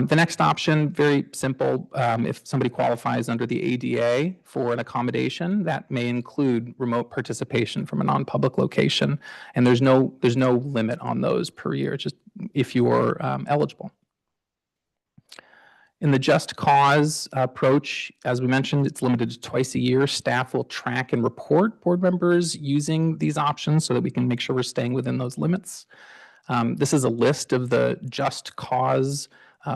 The next option, very simple. If somebody qualifies under the ADA for an accommodation, that may include remote participation from a non-public location, and there's no limit on those per year. It's just if you are eligible. In the just cause approach, as we mentioned, it's limited to twice a year. Staff will track and report board members using these options so that we can make sure we're staying within those limits. This is a list of the just cause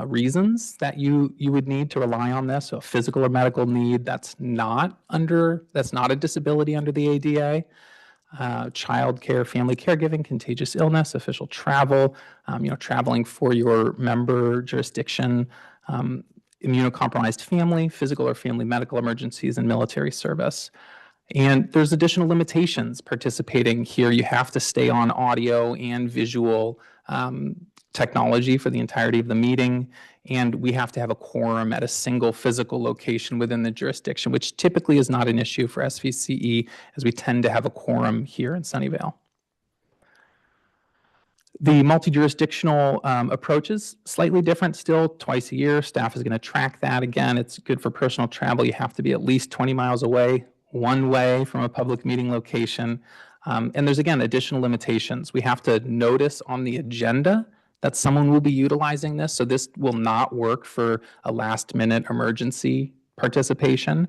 reasons that you would need to rely on this. So a physical or medical need that's not a disability under the ADA. Child care, family caregiving, contagious illness, official travel, traveling for your member jurisdiction, immunocompromised family, physical or family medical emergencies, and military service. And there's additional limitations participating here. You have to stay on audio and visual technology for the entirety of the meeting, and we have to have a quorum at a single physical location within the jurisdiction, which typically is not an issue for SVCE, as we tend to have a quorum here in Sunnyvale. The multi-jurisdictional approach is slightly different still, twice a year. Staff is going to track that. Again, it's good for personal travel. You have to be at least 20 miles away, one way from a public meeting location. And there's, again, additional limitations. We have to notice on the agenda that someone will be utilizing this. So this will not work for a last-minute emergency participation.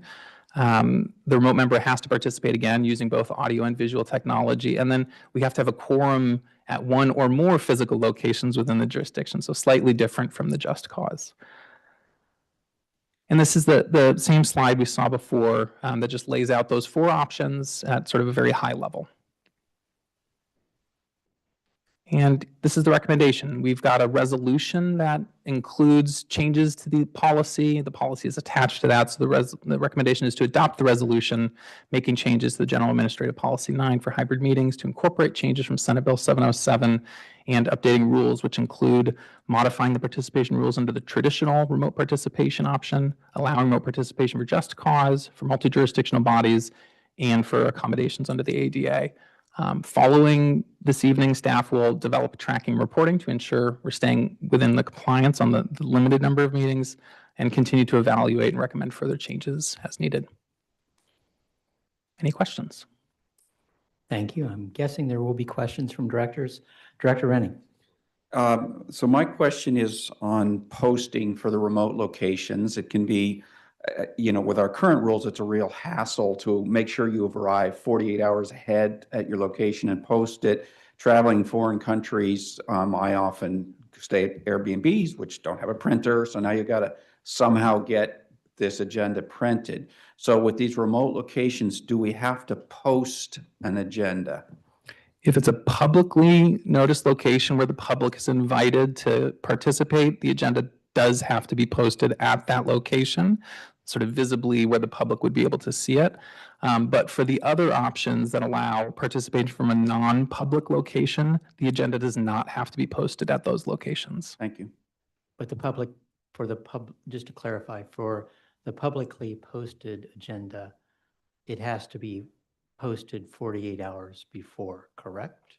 The remote member has to participate, again, using both audio and visual technology. And then we have to have a quorum at one or more physical locations within the jurisdiction, so slightly different from the just cause. And this is the same slide we saw before that just lays out those 4 options at sort of a very high level. And this is the recommendation. We've got a resolution that includes changes to the policy. The policy is attached to that. So the recommendation is to adopt the resolution, making changes to the General Administrative Policy 9 for hybrid meetings to incorporate changes from Senate Bill 707 and updating rules, which include modifying the participation rules under the traditional remote participation option, allowing remote participation for just cause, for multi-jurisdictional bodies, and for accommodations under the ADA. Following this evening, staff will develop tracking reporting to ensure we're staying within the compliance on the limited number of meetings, and continue to evaluate and recommend further changes as needed. Any questions? Thank you. I'm guessing there will be questions from directors. Director Rennie. So my question is on posting for the remote locations. It can be, with our current rules, it's a real hassle to make sure you have arrived 48 hours ahead at your location and post it. Traveling in foreign countries, I often stay at Airbnbs, which don't have a printer. So now you got to somehow get this agenda printed. So with these remote locations, do we have to post an agenda? If it's a publicly noticed location where the public is invited to participate, the agenda does have to be posted at that location, sort of visibly where the public would be able to see it. But for the other options that allow participation from a non-public location, the agenda does not have to be posted at those locations. Thank you. But just to clarify, for the publicly posted agenda, it has to be posted 48 hours before, correct?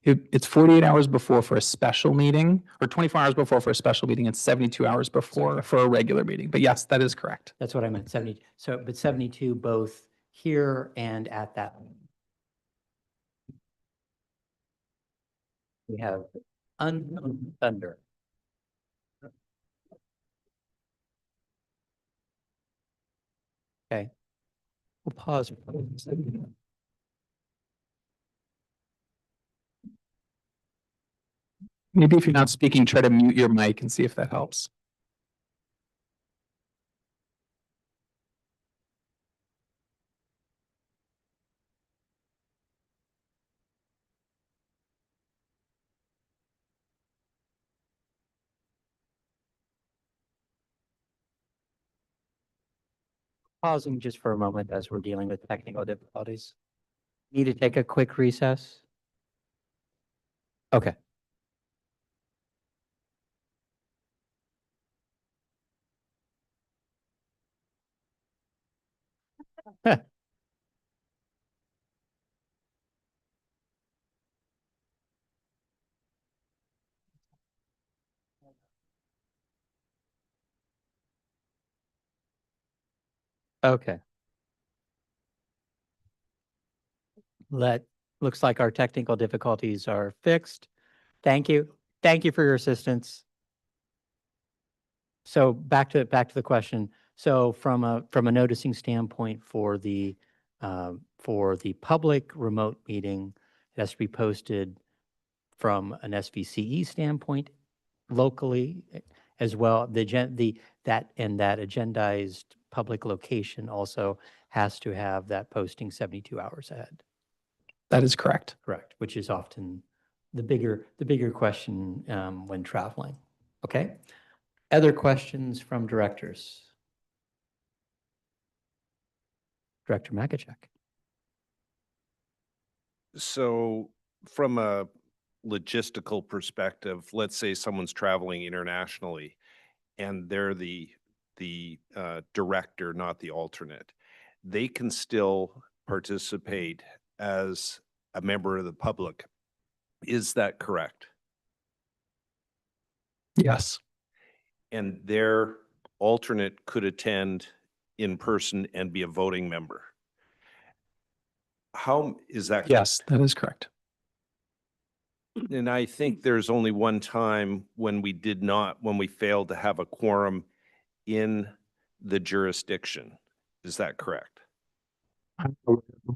It's 48 hours before for a special meeting, or 24 hours before for a special meeting, and 72 hours before for a regular meeting. But yes, that is correct. That's what I meant, 70. So, but 72 both here and at that. We have unknown thunder. Okay. We'll pause. Maybe if you're not speaking, try to mute your mic and see if that helps. Pausing just for a moment as we're dealing with technical difficulties. Need to take a quick recess? Okay. Okay. Looks like our technical difficulties are fixed. Thank you. Thank you for your assistance. So back to the question. So from a noticing standpoint for the public remote meeting, it has to be posted from an SVCE standpoint locally as well. That agendized public location also has to have that posting 72 hours ahead. That is correct. Correct, which is often the bigger question when traveling. Okay. Other questions from directors? Director Makachek. So from a logistical perspective, let's say someone's traveling internationally and they're the director, not the alternate. They can still participate as a member of the public. Is that correct? Yes. And their alternate could attend in person and be a voting member. How is that? Yes, that is correct. And I think there's only one time when we failed to have a quorum in the jurisdiction. Is that correct?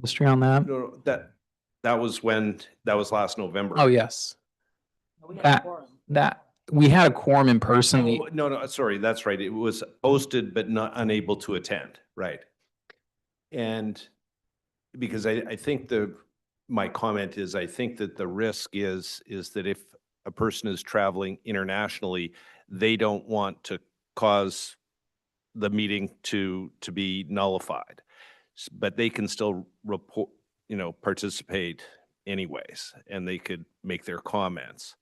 History on that? No, that was last November. Oh, yes. That we had a quorum in person. No, sorry, that's right. It was posted but not unable to attend, right? And because I think my comment is, I think that the risk is that if a person is traveling internationally, they don't want to cause the meeting to be nullified, but they can still report, participate anyways, and they could make their comments.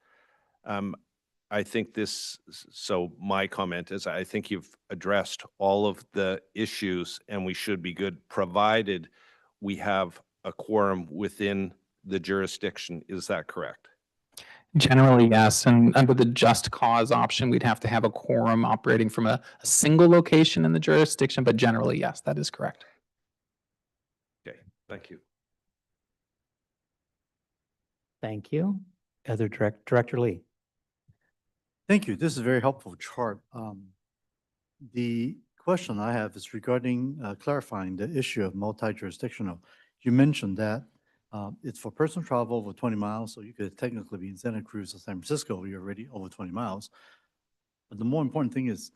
I think so my comment is, I think you've addressed all of the issues and we should be good, provided we have a quorum within the jurisdiction. Is that correct? Generally, yes. And under the just cause option, we'd have to have a quorum operating from a single location in the jurisdiction, but generally, yes, that is correct. Okay, thank you. Thank you. Director Lee. Thank you. This is a very helpful chart. The question I have is regarding clarifying the issue of multi-jurisdictional. You mentioned that it's for personal travel over 20 miles, so you could technically be in Santa Cruz or San Francisco, you're already over 20 miles. But the more important thing is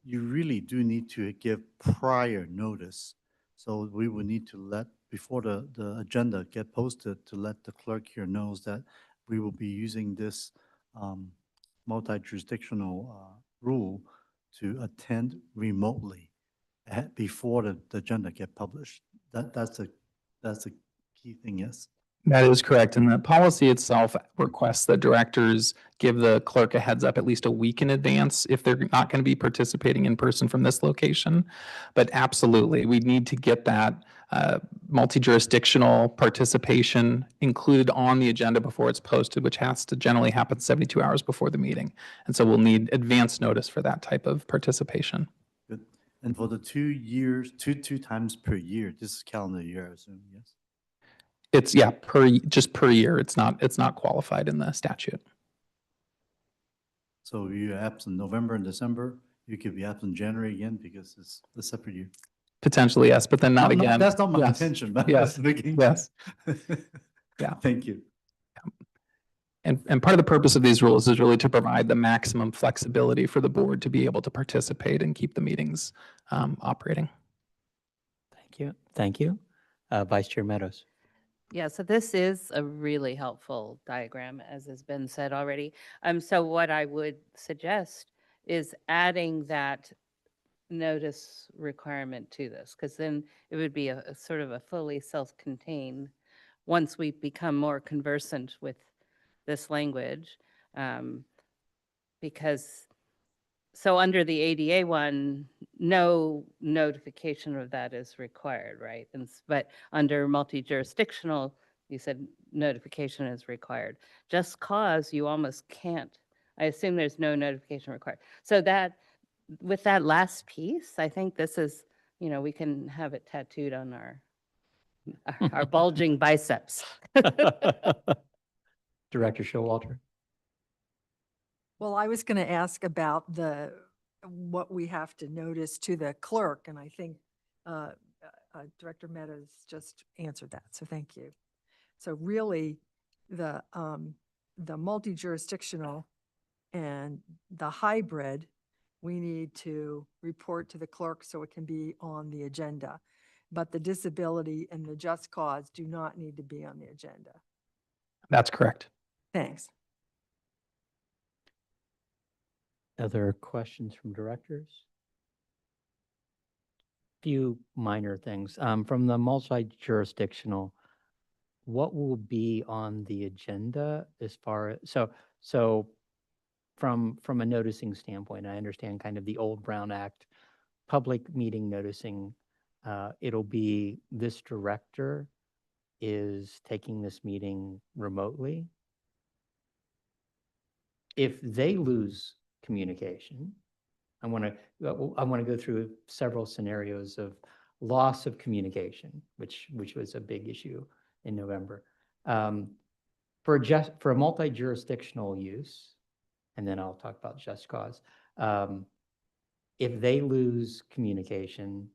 you really do need to give prior notice. So we would need to let, before the agenda get posted, to let the clerk here knows that we will be using this multi-jurisdictional rule to attend remotely before the agenda get published. That's a key thing, yes? That is correct. And the policy itself requests that directors give the clerk a heads up at least a week in advance if they're not going to be participating in person from this location. But absolutely, we need to get that multi-jurisdictional participation included on the agenda before it's posted, which has to generally happen 72 hours before the meeting. And so we'll need advance notice for that type of participation. Good. And for the 2 years, two times per year, this is calendar year, I assume, yes? It's just per year. It's not qualified in the statute. So you're absent November and December, you could be absent January again because it's a separate year. Potentially, yes, but then not No, again. that's not my Yes. intention, but I Yes. was thinking. Yes. Yeah. Thank you. And part of the purpose of these rules is really to provide the maximum flexibility for the board to be able to participate and keep the meetings operating. Thank you. Thank you. Vice Chair Meadows. Yeah, so this is a really helpful diagram, as has been said already. So what I would suggest is adding that notice requirement to this, because then it would be a sort of a fully self-contained once we become more conversant with this language. Because so under the ADA one, no notification of that is required, right? But under multi-jurisdictional, you said notification is required. Just cause, you almost can't. I assume there's no notification required. So that, with that last piece, I think this is, we can have it tattooed on our bulging biceps. Director Showalter. Well, I was going to ask about what we have to notice to the clerk, and I think Director Meadows just answered that, so thank you. So really, the multi-jurisdictional and the hybrid, we need to report to the clerk so it can be on the agenda. But the disability and the just cause do not need to be on the agenda. That's correct. Thanks. Other questions from directors? Few minor things. From the multi-jurisdictional, what will be on the agenda as far as, so from a noticing standpoint, I understand kind of the old Brown Act, public meeting noticing, it'll be this director is taking this meeting remotely. If they lose communication, I want to go through several scenarios of loss of communication, which was a big issue in November. For a multi-jurisdictional use, and then I'll talk about just cause. If they lose communication,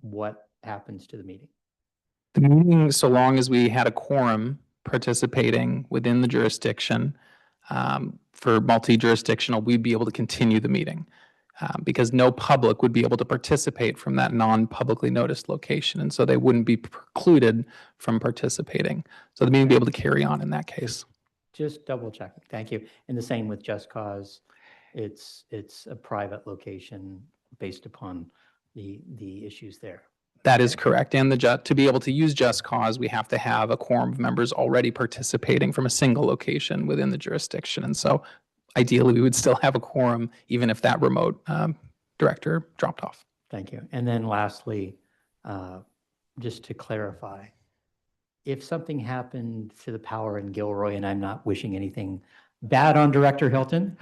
what happens to the meeting? The meeting, so long as we had a quorum participating within the jurisdiction, for multi-jurisdictional, we'd be able to continue the meeting because no public would be able to participate from that non-publicly noticed location. And so they wouldn't be precluded from participating. So the meeting would be able to carry on in that case. Just double checking. Thank you. And the same with just cause. It's a private location based upon the issues there. That is correct. And to be able to use just cause, we have to have a quorum of members already participating from a single location within the jurisdiction. And so ideally, we would still have a quorum even if that remote director dropped off. Thank you. And then lastly, just to clarify, if something happened to the power in Gilroy, and I'm not wishing anything bad on Director Hilton,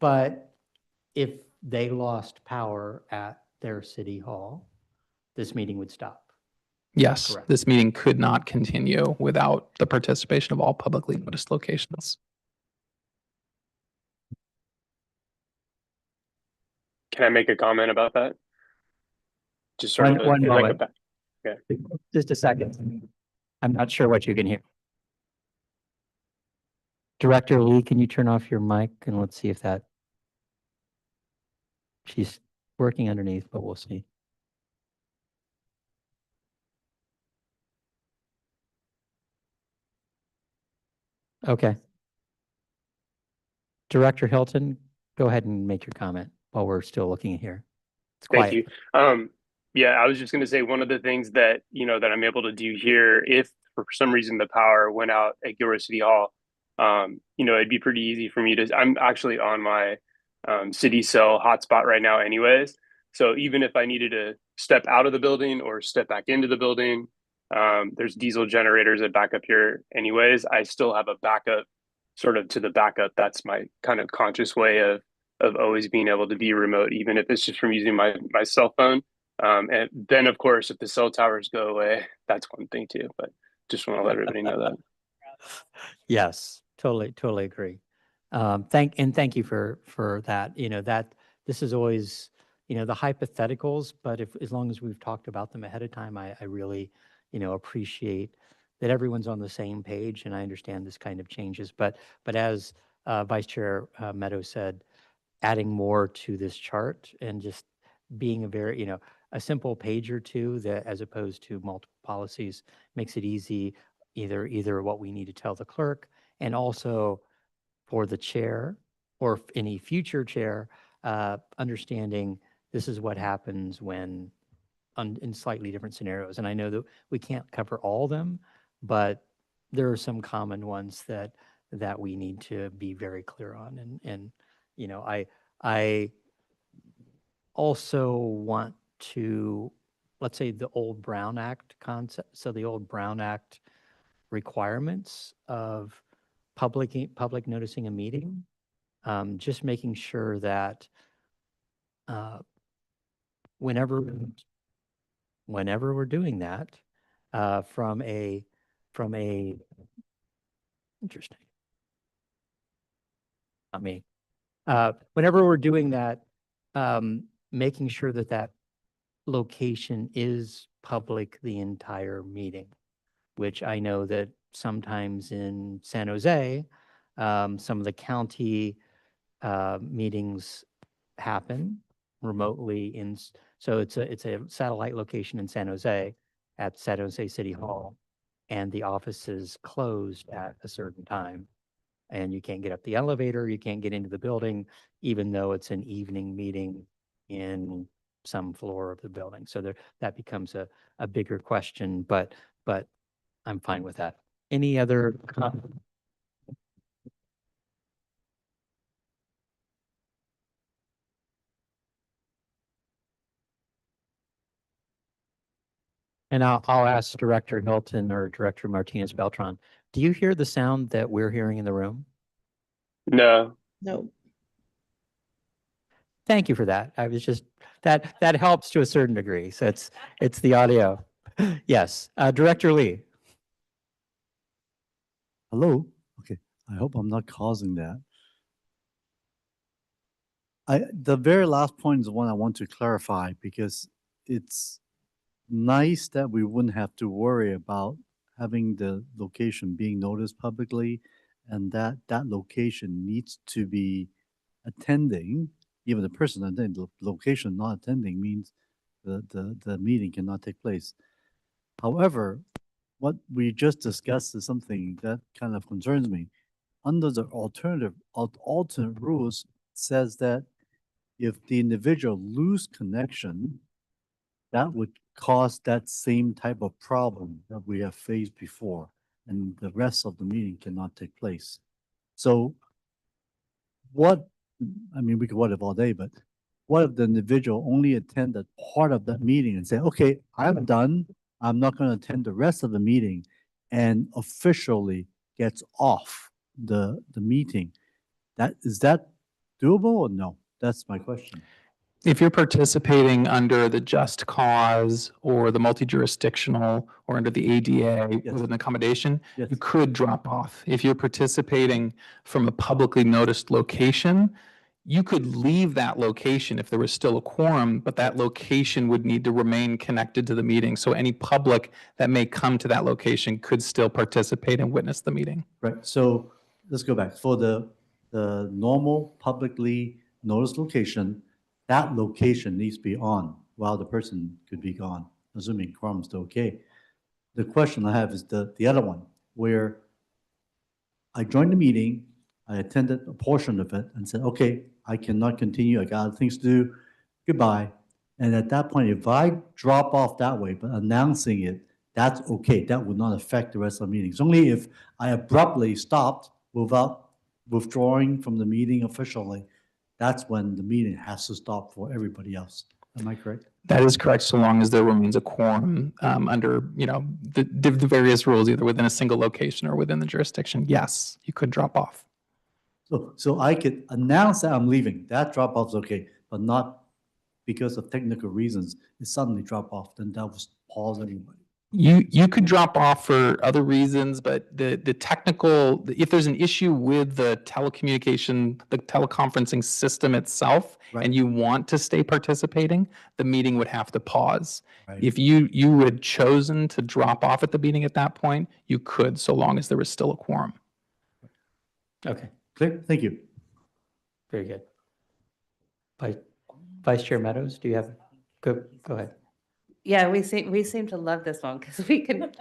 but if they lost power at their city hall, this meeting would stop. Yes, Correct. this meeting could not continue without the participation of all publicly noticed locations. Can I make a comment about that? Just sort of One like a moment. back. Okay. Just a second. I'm not sure what you can hear. Director Lee, can you turn off your mic and let's see if that. She's working underneath, but we'll see. Okay. Director Hilton, go ahead and make your comment while we're still looking here. It's Thank quiet. you. Yeah, I was just going to say one of the things that, that I'm able to do here, if for some reason the power went out at Gilroy City Hall, it'd be pretty easy for me to, I'm actually on my city cell hotspot right now anyways. So even if I needed to step out of the building or step back into the building, there's diesel generators that back up here anyways. I still have a backup sort of to the backup. That's my kind of conscious way of always being able to be remote, even if it's just from using my cell phone. And then of course, if the cell towers go away, that's one thing too, but just want to let everybody know that. Yes, totally agree. Thank you for that. That this is always, the hypotheticals, but as long as we've talked about them ahead of time, I really, appreciate that everyone's on the same page, and I understand this kind of changes. But as Vice Chair Meadows said, adding more to this chart and just being a very, a simple page or two that, as opposed to multiple policies, makes it easy, either what we need to tell the clerk, and also for the chair or any future chair, understanding this is what happens when in slightly different scenarios. And I know that we can't cover all of them, but there are some common ones that we need to be very clear on. And I also want to, let's say, the old Brown Act concept. So the old Brown Act requirements of public noticing a meeting, just making sure that whenever we're doing that, from a interesting, not me. Whenever we're doing that, making sure that location is public the entire meeting, which I know that sometimes in San Jose, some of the county meetings happen remotely so it's a satellite location in San Jose at San Jose City Hall, and the office is closed at a certain time. And you can't get up the elevator, you can't get into the building, even though it's an evening meeting in some floor of the building. So that becomes a bigger question, but I'm fine with that. Any other comments? And I'll ask Director Hilton or Director Martinez Beltran, do you hear the sound that we're hearing in the room? No. No. Thank you for that. I was just, that helps to a certain degree. So it's the audio. Yes, Director Lee. Hello? Okay, I hope I'm not causing that. The very last point is one I want to clarify because it's nice that we wouldn't have to worry about having the location being noticed publicly, and that location needs to be attending, even the person attending, the location not attending means the meeting cannot take place. However, what we just discussed is something that kind of concerns me. Under the alternate rules says that if the individual lose connection, that would cause that same type of problem that we have faced before, and the rest of the meeting cannot take place. So we could what if all day, but what if the individual only attended part of that meeting and say, okay, I'm done, I'm not going to attend the rest of the meeting, and officially gets off the meeting? Is that doable or no? That's my question. If you're participating under the just cause or the multi-jurisdictional or under the ADA with an accommodation, you could drop off. If you're participating from a publicly noticed location, you could leave that location if there was still a quorum, but that location would need to remain connected to the meeting. So any public that may come to that location could still participate and witness the meeting. Right, so let's go back. For the normal publicly noticed location, that location needs to be on while the person could be gone, assuming quorum's still okay. The question I have is the other one, where I joined the meeting, I attended a portion of it and said, okay, I cannot continue, I got other things to do, goodbye. And at that point, if I drop off that way, but announcing it, that's okay, that would not affect the rest of the meeting. It's only if I abruptly stopped without withdrawing from the meeting officially, that's when the meeting has to stop for everybody else. Am I correct? That is correct, so long as there remains a quorum under, the various rules, either within a single location or within the jurisdiction. Yes, you could drop off. So I could announce that I'm leaving, that drop off's okay, but not because of technical reasons, it suddenly drop off, then that was pause anybody. You could drop off for other reasons, but the technical, if there's an issue with the teleconferencing system itself, and you want to stay participating, the meeting would have to pause. If you had chosen to drop off at the meeting at that point, you could, so long as there was still a quorum. Okay, Clear? Thank you. very good. Vice Chair Meadows, do you have, go ahead. Yeah, we seem to love this one because we can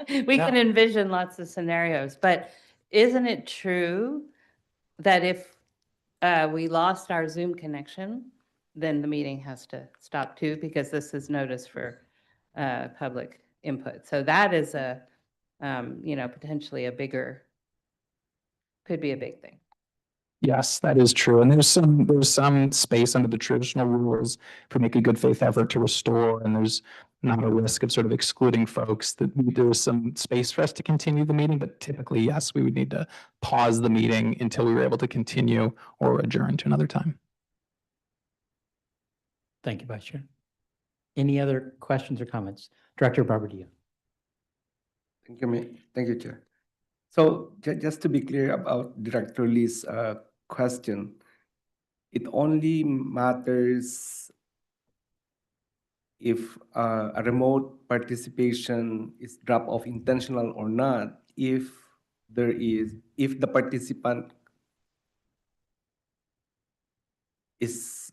envision lots of scenarios. But isn't it true that if we lost our Zoom connection, then the meeting has to stop too, because this is notice for public input. So that is potentially could be a big thing. Yes, that is true. And there's some space under the traditional rules for make a good faith effort to restore, and there's not a risk of sort of excluding folks. That there is some space for us to continue the meeting, but typically, yes, we would need to pause the meeting until we were able to continue or adjourn to another time. Thank you, Vice Chair. Any other questions or comments? Director Barbadillo. Thank you, Chair. So just to be clear about Director Lee's question, it only matters if a remote participation is drop off intentional or not, if the participant is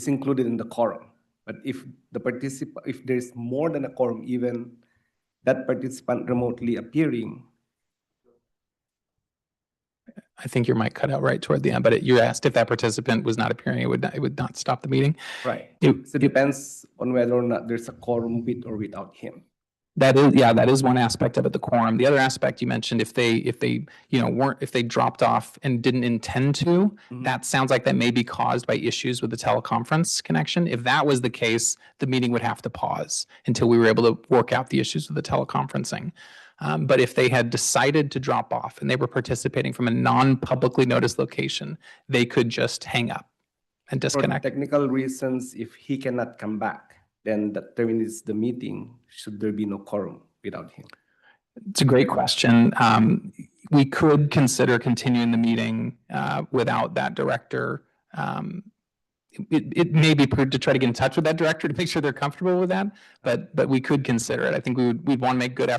included in the quorum. But if there's more than a quorum, even that participant remotely appearing. I think your mic cut out right toward the end, but you asked if that participant was not appearing, it would not stop the meeting. Right. So it depends on whether or not there's a quorum with or without him. That is one aspect of it, the quorum. The other aspect you mentioned, if they dropped off and didn't intend to, that sounds like that may be caused by issues with the teleconference connection. If that was the case, the meeting would have to pause until we were able to work out the issues with the teleconferencing. But if they had decided to drop off and they were participating from a non-publicly noticed location, they could just hang up and disconnect. For technical reasons, if he cannot come back, then that terminates the meeting. Should there be no quorum without him? It's a great question. We could consider continuing the meeting without that director. It may be prudent to try to get in touch with that director to make sure they're comfortable with that, but we could consider it. I think we'd want to make good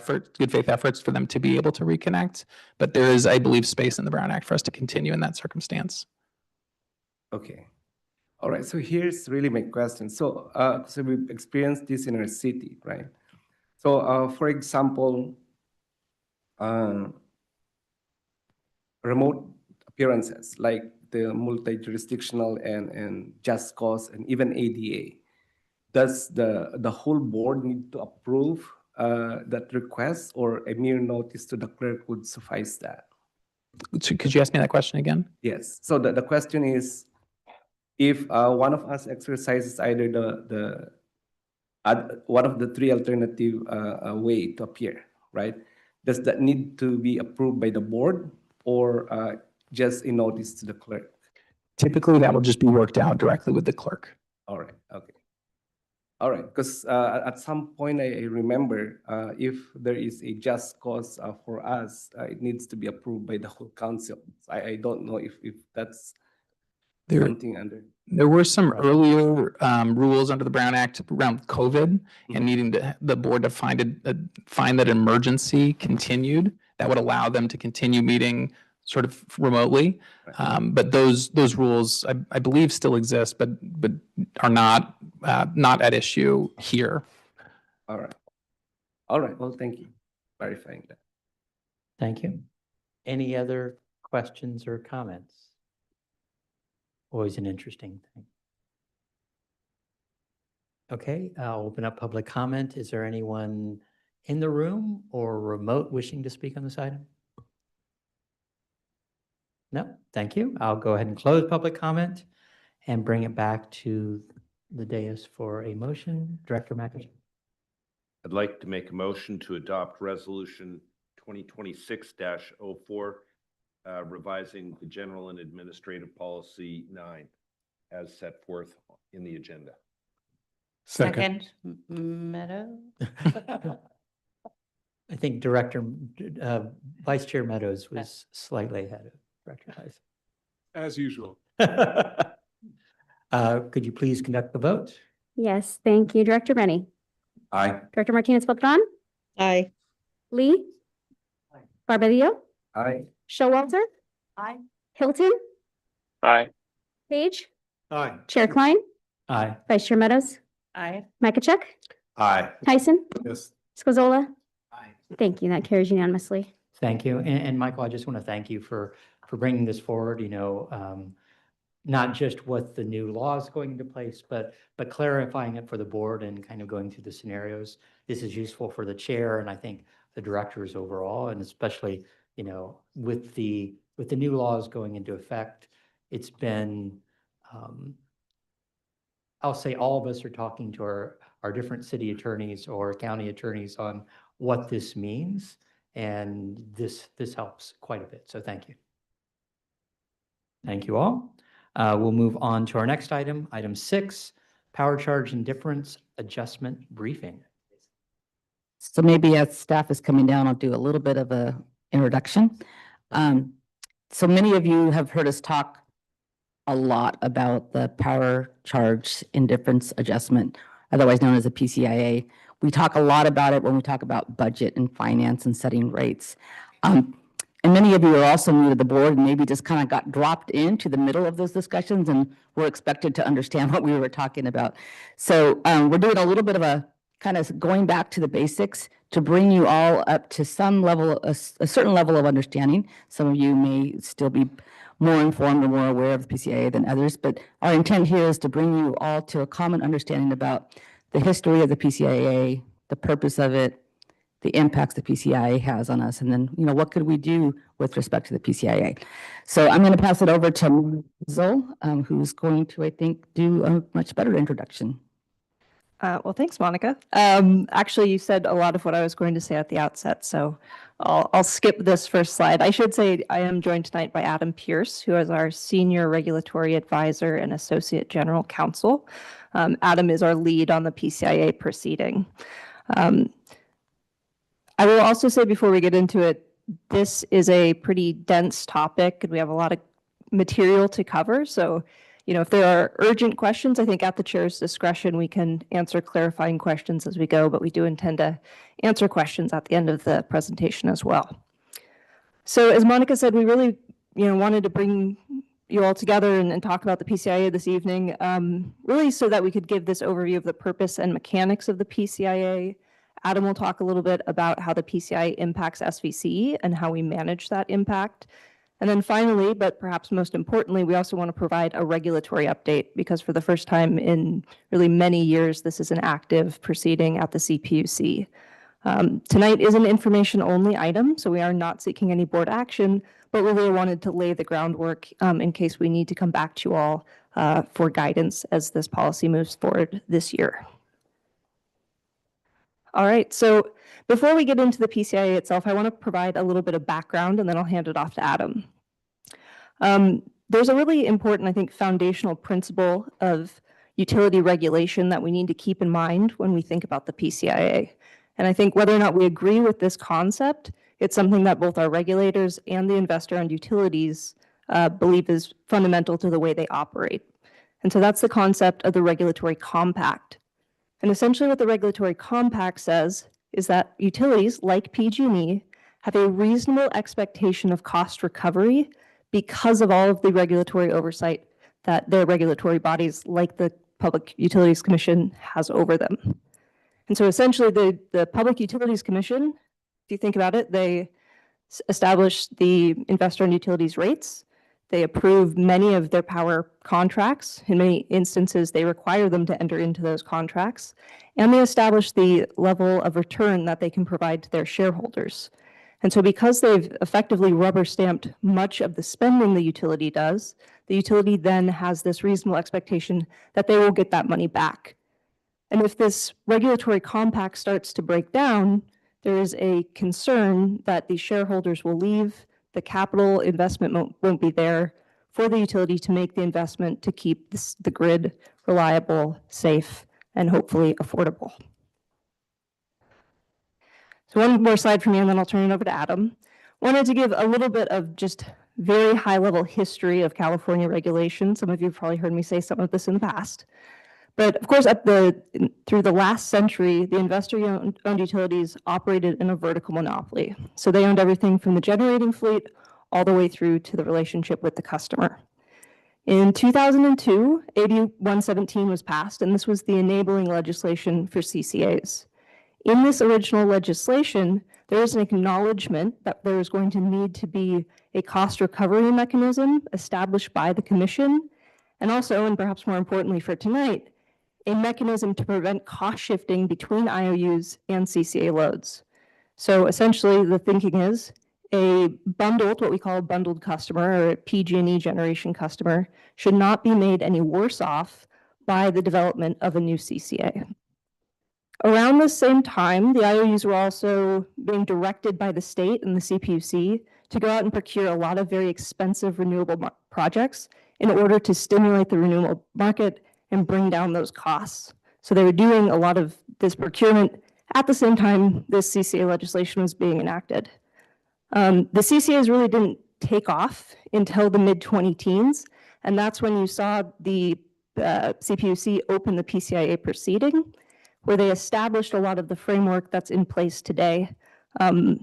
faith efforts for them to be able to reconnect. But there is, I believe, space in the Brown Act for us to continue in that circumstance. Okay. All right, so here's really my question. So we've experienced this in our city, right? So for example, remote appearances like the multi-jurisdictional and just cause and even ADA. Does the whole board need to approve that request, or a mere notice to the clerk would suffice that? Could you ask me that question again? Yes, so the question is, if one of us exercises either one of the three alternative way to appear, right? Does that need to be approved by the board, or just a notice to the clerk? Typically, that will just be worked out directly with the clerk. All right, okay. All right, because at some point I remember if there is a just cause for us, it needs to be approved by the whole council. I don't know if that's There, something under. there were some earlier rules under the Brown Act around COVID and needing the board to find that emergency continued that would allow them to continue meeting sort of remotely. But those rules, I believe, still exist, but are not at issue here. All right. All right, well, thank you for clarifying that. Thank you. Any other questions or comments? Always an interesting thing. Okay, I'll open up public comment. Is there anyone in the room or remote wishing to speak on this item? No, thank you. I'll go ahead and close public comment and bring it back to the dais for a motion. Director McAfee. I'd like to make a motion to adopt Resolution 2026-04, revising the General and Administrative Policy 9 as set forth in the agenda. Second, Meadow. I think Vice Chair Meadows was slightly ahead of Director Heiss. As usual. Could you please conduct the vote? Yes, thank you. Director Benny. Aye. Director Martinez-Beltran. Aye. Lee. Barbadillo. Aye. Showalter. Aye. Hilton. Aye. Page. Aye. Chair Klein. Aye. Vice Chair Meadows. Aye. Makachek. Aye. Tyson. Yes. Squazzola. Aye. Thank you. That carries unanimously. Thank you. And Michael, I just want to thank you for bringing this forward, not just what the new law is going into place, but clarifying it for the board and kind of going through the scenarios. This is useful for the chair and I think the directors overall, and especially, with the new laws going into effect, it's been, I'll say all of us are talking to our different city attorneys or county attorneys on what this means. And this helps quite a bit. So thank you. Thank you all. We'll move on to our next item, item 6, power charge indifference adjustment briefing. So maybe as staff is coming down, I'll do a little bit of a introduction. So many of you have heard us talk a lot about the power charge indifference adjustment, otherwise known as the PCIA. We talk a lot about it when we talk about budget and finance and setting rates. And many of you are also new to the board and maybe just kind of got dropped into the middle of those discussions and were expected to understand what we were talking about. So we're doing a little bit of a kind of going back to the basics to bring you all up to some level, a certain level of understanding. Some of you may still be more informed or more aware of the PCIA than others, but our intent here is to bring you all to a common understanding about the history of the PCIA, the purpose of it, the impacts the PCIA has on us, and then, what could we do with respect to the PCIA? So I'm going to pass it over to Zol, who's going to, I think, do a much better introduction. Well, thanks, Monica. Actually, you said a lot of what I was going to say at the outset, so I'll skip this first slide. I should say I am joined tonight by Adam Pierce, who is our Senior Regulatory Advisor and Associate General Counsel. Adam is our lead on the PCIA proceeding. I will also say before we get into it, this is a pretty dense topic and we have a lot of material to cover. So, if there are urgent questions, I think at the chair's discretion, we can answer clarifying questions as we go, but we do intend to answer questions at the end of the presentation as well. So as Monica said, we really, wanted to bring you all together and talk about the PCIA this evening, really so that we could give this overview of the purpose and mechanics of the PCIA. Adam will talk a little bit about how the PCIA impacts SVCE and how we manage that impact. And then finally, but perhaps most importantly, we also want to provide a regulatory update because for the first time in really many years, this is an active proceeding at the CPUC. Tonight is an information-only item, so we are not seeking any board action, but we really wanted to lay the groundwork in case we need to come back to you all for guidance as this policy moves forward this year. All right, so before we get into the PCIA itself, I want to provide a little bit of background and then I'll hand it off to Adam. there's a really important, I think, foundational principle of utility regulation that we need to keep in mind when we think about the PCIA. And I think whether or not we agree with this concept, it's something that both our regulators and the investor-owned utilities believe is fundamental to the way they operate. And so that's the concept of the regulatory compact. And essentially what the regulatory compact says is that utilities like PG&E have a reasonable expectation of cost recovery because of all of the regulatory oversight that their regulatory bodies like the Public Utilities Commission has over them. And so essentially the Public Utilities Commission, if you think about it, they establish the investor-owned utilities rates. They approve many of their power contracts. In many instances, they require them to enter into those contracts. And they establish the level of return that they can provide to their shareholders. And so because they've effectively rubber stamped much of the spending the utility does, the utility then has this reasonable expectation that they will get that money back. And if this regulatory compact starts to break down, there is a concern that the shareholders will leave, the capital investment won't be there for the utility to make the investment to keep the grid reliable, safe, and hopefully affordable. So one more slide from me, and then I'll turn it over to Adam. Wanted to give a little bit of just very high-level history of California regulation. Some of you have probably heard me say some of this in the past. But of course, through the last century, the investor-owned utilities operated in a vertical monopoly. So they owned everything from the generating fleet all the way through to the relationship with the customer. In 2002, AB 117 was passed, and this was the enabling legislation for CCAs. In this original legislation, there is an acknowledgement that there is going to need to be a cost recovery mechanism established by the Commission, and also, and perhaps more importantly for tonight, a mechanism to prevent cost shifting between IOUs and CCA loads. So essentially, the thinking is a bundled, what we call a bundled customer or a PG&E generation customer should not be made any worse off by the development of a new CCA. Around the same time, the IOUs were also being directed by the state and the CPUC to go out and procure a lot of very expensive renewable projects in order to stimulate the renewable market and bring down those costs. So they were doing a lot of this procurement at the same time this CCA legislation was being enacted. The CCAs really didn't take off until the mid-2010s, and that's when you saw the CPUC open the PCIA proceeding, where they established a lot of the framework that's in place today. The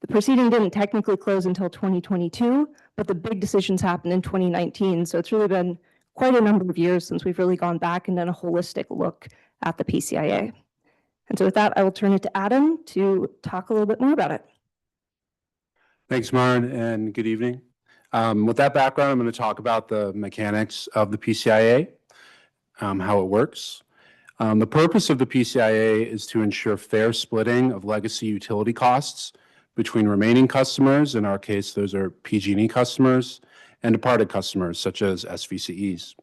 proceeding didn't technically close until 2022, but the big decisions happened in 2019. So it's really been quite a number of years since we've really gone back and done a holistic look at the PCIA. And so with that, I will turn it to Adam to talk a little bit more about it. Thanks, Maren, and good evening. With that background, I'm going to talk about the mechanics of the PCIA, how it works. The purpose of the PCIA is to ensure fair splitting of legacy utility costs between remaining customers, in our case, those are PG&E customers, and departed customers, such as SVCEs.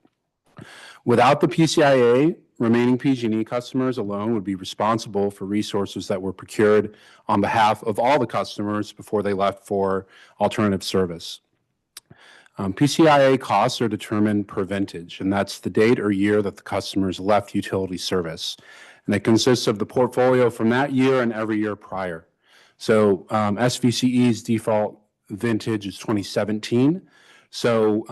Without the PCIA, remaining PG&E customers alone would be responsible for resources that were procured on behalf of all the customers before they left for alternative service. PCIA costs are determined per vintage, and that's the date or year that the customers left utility service. And it consists of the portfolio from that year and every year prior. So SVCE's default vintage is 2017. So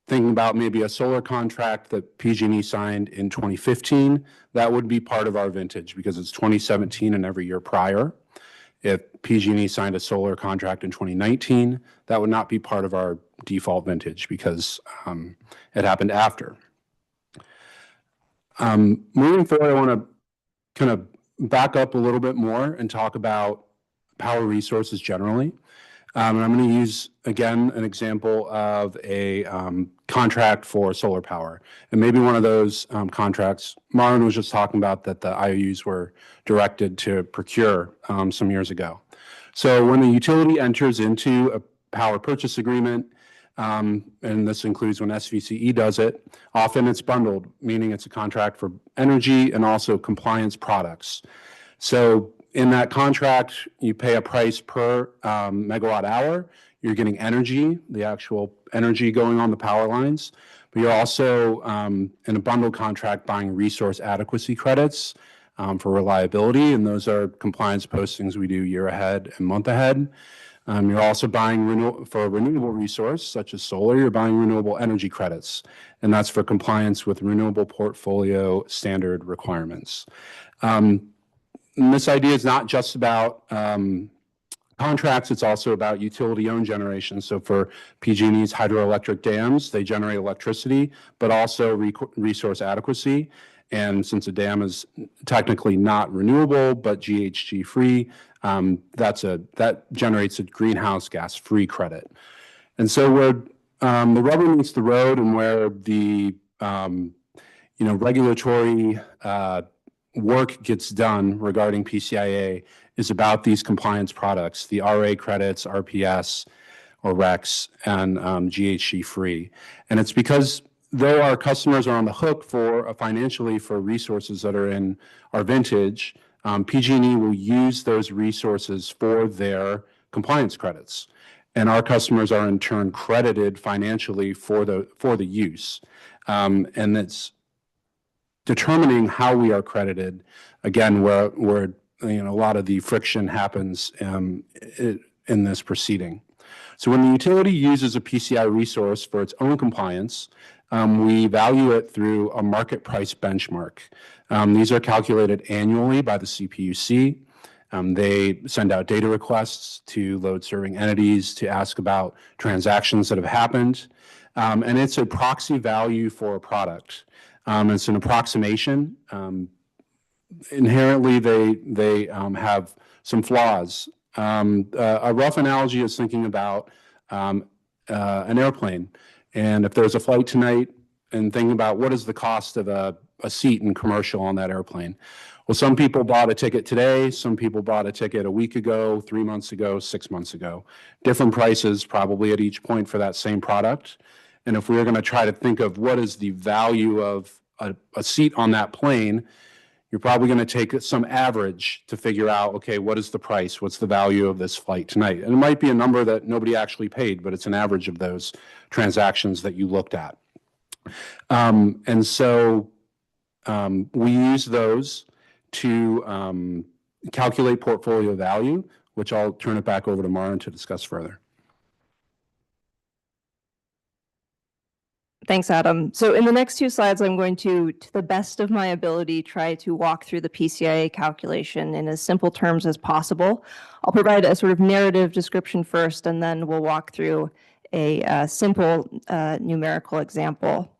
thinking about maybe a solar contract that PG&E signed in 2015, that would be part of our vintage because it's 2017 and every year prior. If PG&E signed a solar contract in 2019, that would not be part of our default vintage because it happened after. Moving forward, I want to kind of back up a little bit more and talk about power resources generally. And I'm going to use, again, an example of a contract for solar power. And maybe one of those contracts, Maren was just talking about that the IOUs were directed to procure some years ago. So when the utility enters into a power purchase agreement, and this includes when SVCE does it, often it's bundled, meaning it's a contract for energy and also compliance products. So in that contract, you pay a price per megawatt hour. You're getting energy, the actual energy going on the power lines, but you're also in a bundle contract buying resource adequacy credits for reliability, and those are compliance postings we do year ahead and month ahead. You're also buying for a renewable resource such as solar, you're buying renewable energy credits, and that's for compliance with renewable portfolio standard requirements. And this idea is not just about contracts, it's also about utility-owned generation. So for PG&E's hydroelectric dams, they generate electricity, but also resource adequacy. And since a dam is technically not renewable, but GHG-free, that generates a greenhouse gas-free credit. And so where the rubber meets the road and where the regulatory work gets done regarding PCIA is about these compliance products, the RA credits, RPS, or RECs, and GHG-free. And it's because though our customers are on the hook for financially for resources that are in our vintage, PG&E will use those resources for their compliance credits. And our customers are in turn credited financially for the use. And it's determining how we are credited, again, where a lot of the friction happens in this proceeding. So when the utility uses a PCI resource for its own compliance, we value it through a market price benchmark. These are calculated annually by the CPUC. They send out data requests to load serving entities to ask about transactions that have happened. And it's a proxy value for a product. It's an approximation. Inherently, they have some flaws. A rough analogy is thinking about an airplane. And if there's a flight tonight and thinking about what is the cost of a seat in commercial on that airplane. Well, some people bought a ticket today. Some people bought a ticket a week ago, 3 months ago, 6 months ago. Different prices probably at each point for that same product. And if we were going to try to think of what is the value of a seat on that plane, you're probably going to take some average to figure out, okay, what is the price? What's the value of this flight tonight? And it might be a number that nobody actually paid, but it's an average of those transactions that you looked at. And so we use those to calculate portfolio value, which I'll turn it back over to Maren to discuss further. Thanks, Adam. So in the next two slides, I'm going to the best of my ability, try to walk through the PCIA calculation in as simple terms as possible. I'll provide a sort of narrative description first, and then we'll walk through a simple numerical example.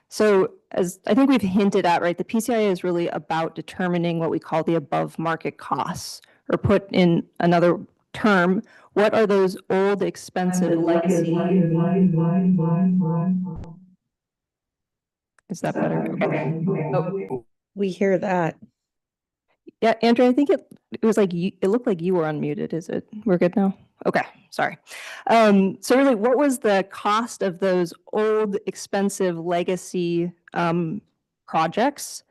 So as I think we've hinted at, right, the PCIA is really about determining what we call the above market costs, or put in another term, what are those old expensive legacy? Is that better? Okay. Oh. We hear that. Yeah, Andrew, I think it was like it looked like you were unmuted. Is it? We're good now? Okay, sorry. So really, what was the cost of those old expensive legacy projects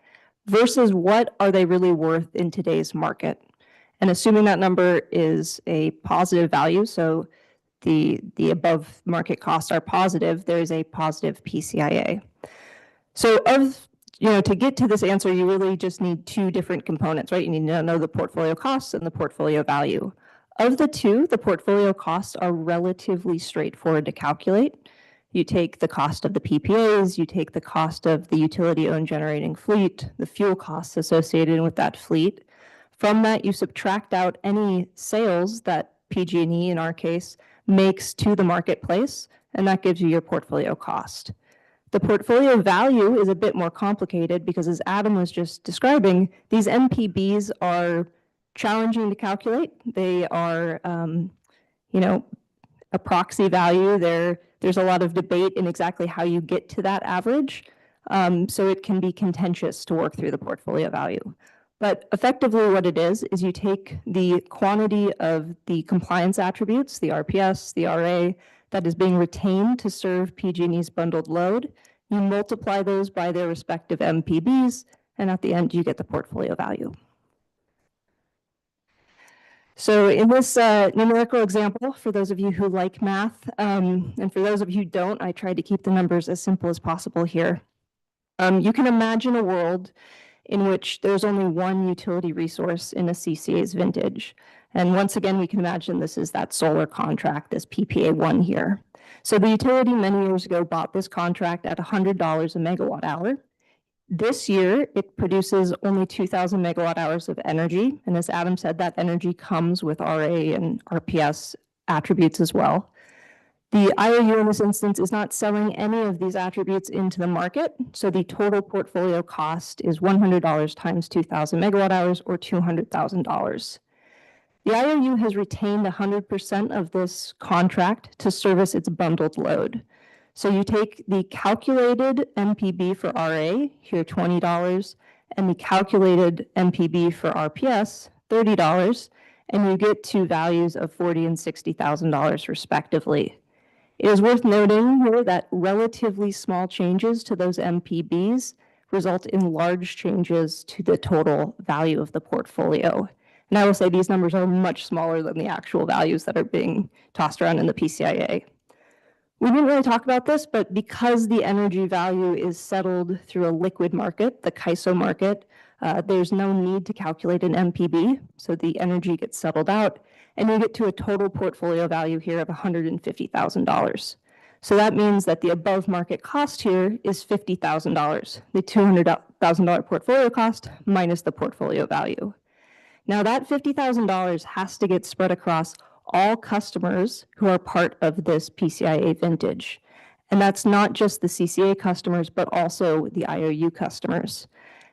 versus what are they really worth in today's market? And assuming that number is a positive value, so the above market costs are positive, there is a positive PCIA. So to get to this answer, you really just need two different components, right? You need to know the portfolio costs and the portfolio value. Of the two, the portfolio costs are relatively straightforward to calculate. You take the cost of the PPAs, you take the cost of the utility-owned generating fleet, the fuel costs associated with that fleet. From that, you subtract out any sales that PG&E, in our case, makes to the marketplace, and that gives you your portfolio cost. The portfolio value is a bit more complicated because, as Adam was just describing, these NPBs are challenging to calculate. They are, a proxy value. There's a lot of debate in exactly how you get to that average. So it can be contentious to work through the portfolio value. But effectively what it is you take the quantity of the compliance attributes, the RPS, the RA, that is being retained to serve PG&E's bundled load. You multiply those by their respective MPBs, and at the end you get the portfolio value. So in this numerical example, for those of you who like math, and for those of you who don't, I tried to keep the numbers as simple as possible here. You can imagine a world in which there's only one utility resource in a CCA's vintage. And once again, we can imagine this is that solar contract, this PPA 1 here. So the utility many years ago bought this contract at $100 a megawatt hour. This year, it produces only 2,000 megawatt hours of energy. And as Adam said, that energy comes with RA and RPS attributes as well. The IOU in this instance is not selling any of these attributes into the market. So the total portfolio cost is $100 times 2,000 megawatt hours or $200,000. The IOU has retained 100% of this contract to service its bundled load. So you take the calculated MPB for RA, here $20, and the calculated MPB for RPS, $30, and you get to values of $40,000 and $60,000 respectively. It is worth noting here that relatively small changes to those MPBs result in large changes to the total value of the portfolio. And I will say these numbers are much smaller than the actual values that are being tossed around in the PCIA. We didn't really talk about this, but because the energy value is settled through a liquid market, the CAISO market, there's no need to calculate an MPB, so the energy gets settled out, and you get to a total portfolio value here of $150,000. So that means that the above market cost here is $50,000, the $200,000 portfolio cost minus the portfolio value. Now that $50,000 has to get spread across all customers who are part of this PCIA vintage. And that's not just the CCA customers, but also the IOU customers.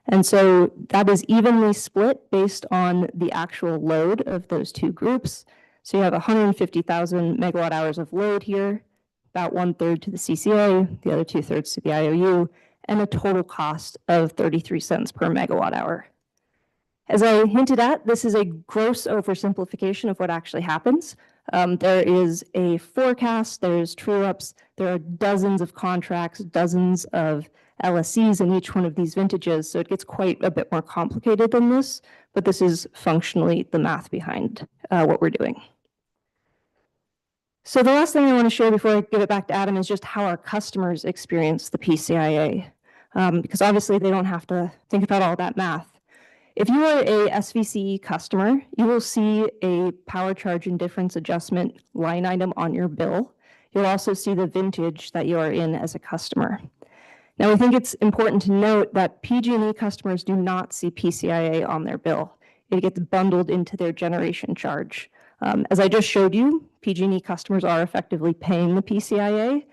And so that is evenly split based on the actual load of those two groups. So you have 150,000 megawatt hours of load here, about 1/3 to the CCA, the other 2/3 to the IOU, and a total cost of 33 cents per megawatt hour. As I hinted at, this is a gross oversimplification of what actually happens. There is a forecast, there's true-ups, there are dozens of contracts, dozens of LSCs in each one of these vintages, so it gets quite a bit more complicated than this, but this is functionally the math behind what we're doing. So the last thing I want to share before I give it back to Adam is just how our customers experience the PCIA, because obviously they don't have to think about all that math. If you are a SVCE customer, you will see a power charge and difference adjustment line item on your bill. You'll also see the vintage that you are in as a customer. Now, I think it's important to note that PG&E customers do not see PCIA on their bill. It gets bundled into their generation charge. As I just showed you, PG&E customers are effectively paying the PCIA.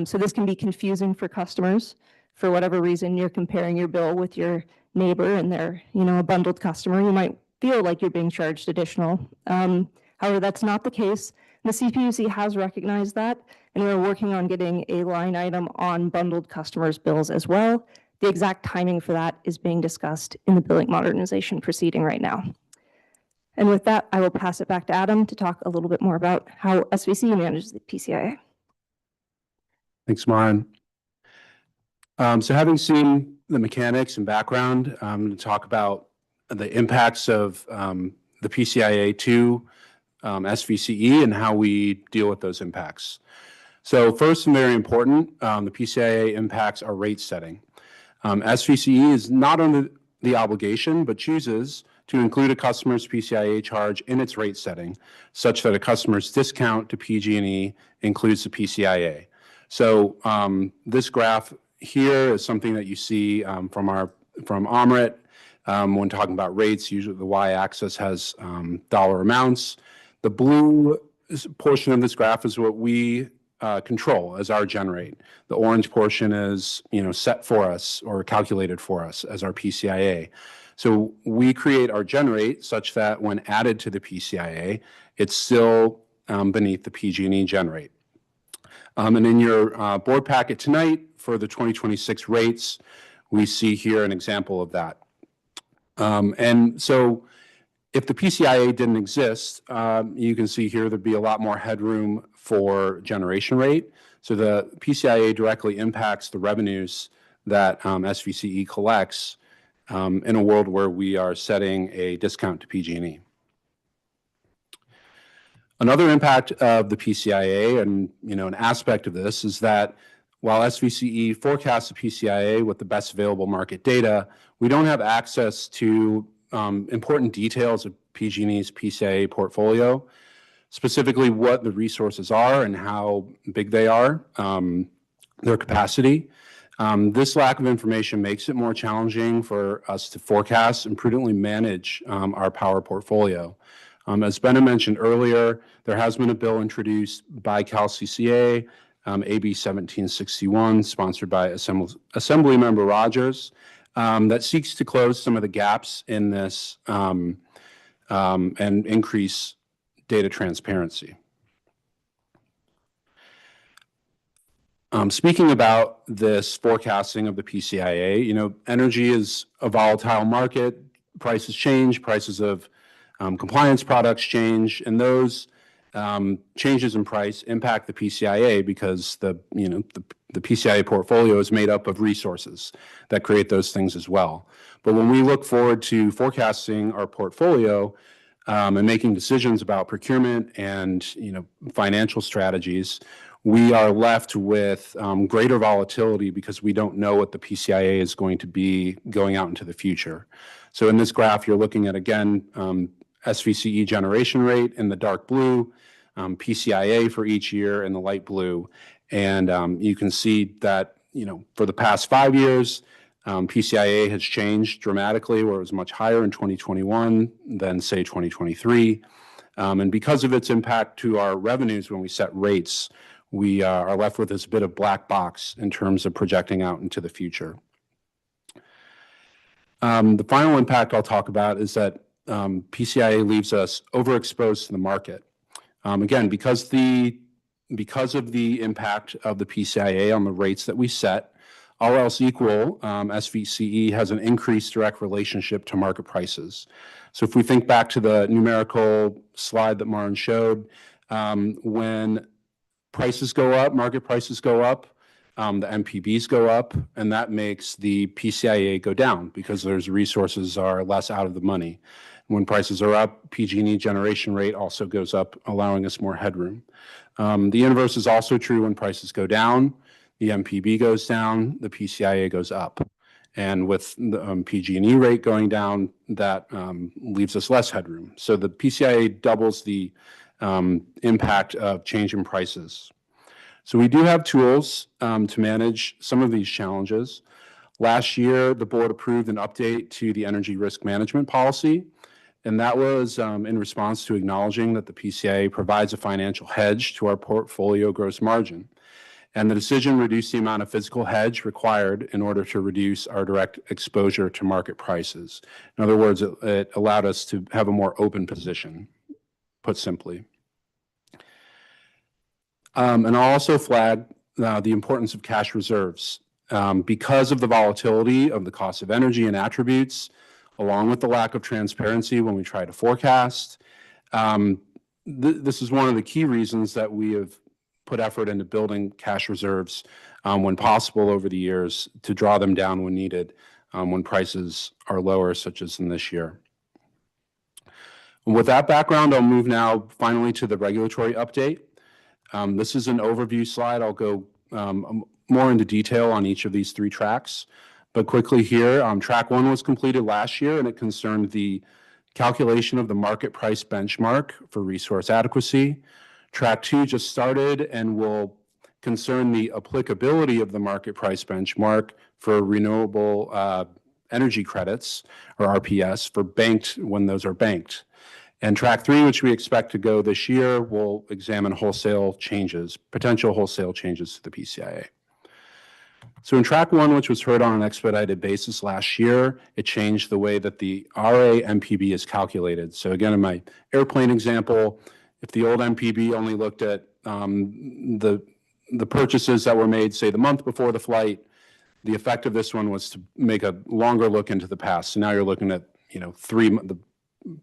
So this can be confusing for customers. For whatever reason, you're comparing your bill with your neighbor and they're, a bundled customer, you might feel like you're being charged additional. However, that's not the case. The CPUC has recognized that, and we're working on getting a line item on bundled customers' bills as well. The exact timing for that is being discussed in the billing modernization proceeding right now. And with that, I will pass it back to Adam to talk a little bit more about how SVCE manages the PCIA. Thanks, Maren. So having seen the mechanics and background, I'm going to talk about the impacts of the PCIA to SVCE and how we deal with those impacts. So first and very important, the PCIA impacts our rate setting. SVCE is not under the obligation, but chooses to include a customer's PCIA charge in its rate setting, such that a customer's discount to PG&E includes the PCIA. So this graph here is something that you see from Omrit when talking about rates. Usually the y-axis has dollar amounts. The blue portion of this graph is what we control as our generate. The orange portion is set for us or calculated for us as our PCIA. So we create our generate such that when added to the PCIA, it's still beneath the PG&E generate. And in your board packet tonight for the 2026 rates, we see here an example of that. And so if the PCIA didn't exist, you can see here there'd be a lot more headroom for generation rate. So the PCIA directly impacts the revenues that SVCE collects in a world where we are setting a discount to PG&E. Another impact of the PCIA, and an aspect of this, is that while SVCE forecasts the PCIA with the best available market data, we don't have access to important details of PG&E's PCIA portfolio, specifically what the resources are and how big they are, their capacity. This lack of information makes it more challenging for us to forecast and prudently manage our power portfolio. As Benna mentioned earlier, there has been a bill introduced by CalCCA, AB 1761, sponsored by Assemblymember Rogers, that seeks to close some of the gaps in this and increase data transparency. Speaking about this forecasting of the PCIA, energy is a volatile market. Prices change, prices of compliance products change, and those changes in price impact the PCIA because the PCIA portfolio is made up of resources that create those things as well. But when we look forward to forecasting our portfolio and making decisions about procurement and financial strategies, we are left with greater volatility because we don't know what the PCIA is going to be going out into the future. So in this graph, you're looking at, again, SVCE generation rate in the dark blue, PCIA for each year in the light blue. And you can see that, for the past 5 years, PCIA has changed dramatically, where it was much higher in 2021 than, say, 2023. And because of its impact to our revenues when we set rates, we are left with this bit of black box in terms of projecting out into the future. The final impact I'll talk about is that PCIA leaves us overexposed to the market. Again, because of the impact of the PCIA on the rates that we set, all else equal, SVCE has an increased direct relationship to market prices. So if we think back to the numerical slide that Maren showed, when prices go up, market prices go up, the MPBs go up, and that makes the PCIA go down because those resources are less out of the money. When prices are up, PG&E generation rate also goes up, allowing us more headroom. The inverse is also true when prices go down, the MPB goes down, the PCIA goes up. And with the PG&E rate going down, that leaves us less headroom. So the PCIA doubles the impact of change in prices. So we do have tools to manage some of these challenges. Last year, the board approved an update to the energy risk management policy, and that was in response to acknowledging that the PCIA provides a financial hedge to our portfolio gross margin. And the decision reduced the amount of physical hedge required in order to reduce our direct exposure to market prices. In other words, it allowed us to have a more open position, put simply. And I'll also flag the importance of cash reserves. Because of the volatility of the cost of energy and attributes, along with the lack of transparency when we try to forecast, this is one of the key reasons that we have put effort into building cash reserves when possible over the years to draw them down when needed, when prices are lower, such as in this year. And with that background, I'll move now finally to the regulatory update. This is an overview slide. I'll go more into detail on each of these 3 tracks. But quickly here, track 1 was completed last year, and it concerned the calculation of the market price benchmark for resource adequacy. Track 2 just started and will concern the applicability of the market price benchmark for renewable energy credits, or RPS, for banked when those are banked. And track 3, which we expect to go this year, will examine wholesale changes, potential wholesale changes to the PCIA. So in track 1, which was heard on an expedited basis last year, it changed the way that the RA MPB is calculated. So again, in my airplane example, if the old MPB only looked at the purchases that were made, say, the month before the flight, the effect of this one was to make a longer look into the past. So now you're looking at the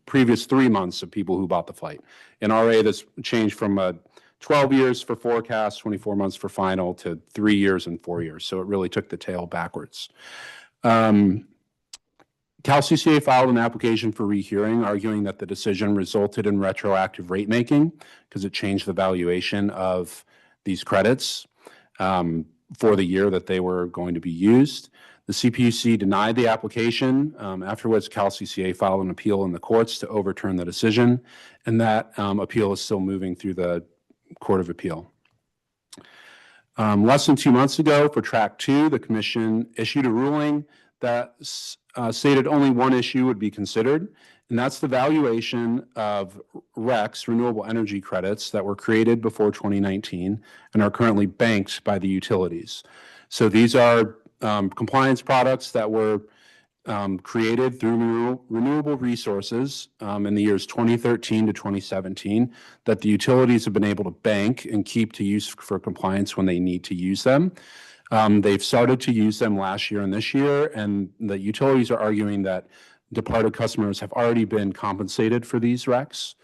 previous 3 months of people who bought the flight. In RA, this changed from 12 years for forecast, 24 months for final, to 3 years and 4 years. So it really took the tail backwards. Cal CCA filed an application for rehearing, arguing that the decision resulted in retroactive rate making because it changed the valuation of these credits for the year that they were going to be used. The CPUC denied the application, afterwards Cal CCA filed an appeal in the courts to overturn the decision, and that appeal is still moving through the Court of Appeal. Less than 2 months ago, for Track 2, the Commission issued a ruling that stated only one issue would be considered, and that's the valuation of RECs, renewable energy credits, that were created before 2019 and are currently banked by the utilities. So these are compliance products that were created through renewable resources in the years 2013 to 2017 that the utilities have been able to bank and keep to use for compliance when they need to use them. They've started to use them last year and this year, and the utilities are arguing that departed customers have already been compensated for these RECs,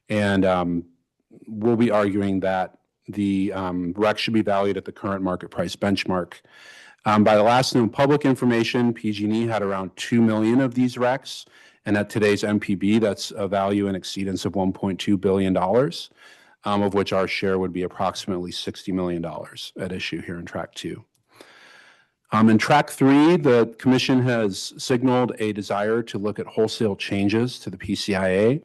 and we'll be arguing that the REC should be valued at the current market price benchmark. By the last known public information, PG&E had around 2 million of these RECs, and at today's MPB, that's a value in exceedance of $1.2 billion, of which our share would be approximately $60 million at issue here in Track 2. In Track 3, the Commission has signaled a desire to look at wholesale changes to the PCIA.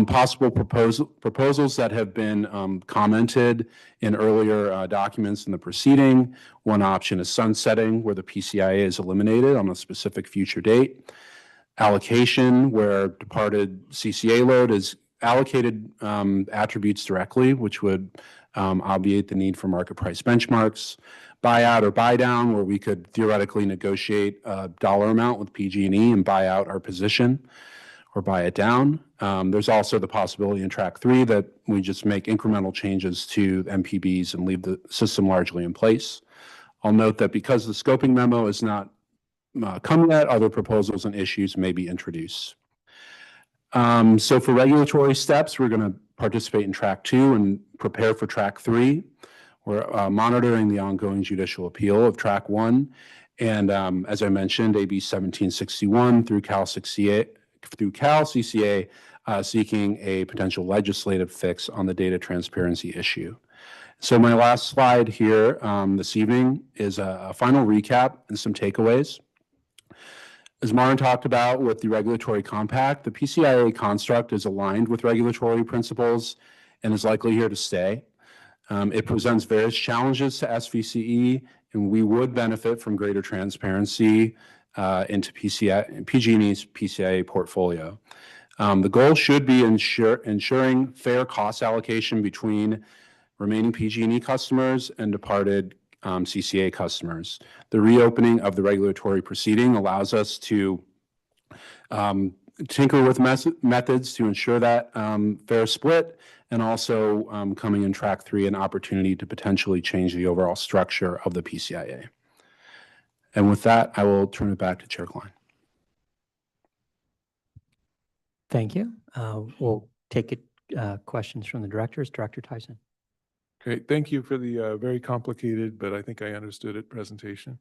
Possible proposals that have been commented in earlier documents in the proceeding. One option is sunsetting, where the PCIA is eliminated on a specific future date. Allocation, where departed CCA load is allocated attributes directly, which would obviate the need for market price benchmarks. Buyout or buy down, where we could theoretically negotiate a dollar amount with PG&E and buy out our position or buy it down. There's also the possibility in Track 3 that we just make incremental changes to MPBs and leave the system largely in place. I'll note that because the scoping memo is not come yet, other proposals and issues may be introduced. So for regulatory steps, we're going to participate in Track 2 and prepare for Track 3. We're monitoring the ongoing judicial appeal of Track 1. And as I mentioned, AB 1761 through Cal CCA, seeking a potential legislative fix on the data transparency issue. So my last slide here this evening is a final recap and some takeaways. As Maren talked about with the regulatory compact, the PCIA construct is aligned with regulatory principles and is likely here to stay. It presents various challenges to SVCE, and we would benefit from greater transparency into PG&E's PCIA portfolio. The goal should be ensuring fair cost allocation between remaining PG&E customers and departed CCA customers. The reopening of the regulatory proceeding allows us to tinker with methods to ensure that fair split, and also coming in Track 3, an opportunity to potentially change the overall structure of the PCIA. And with that, I will turn it back to Chair Klein. Thank you. We'll take it, questions from the directors. Director Tyson. Great. Thank you for the very complicated, but I think I understood it, presentation.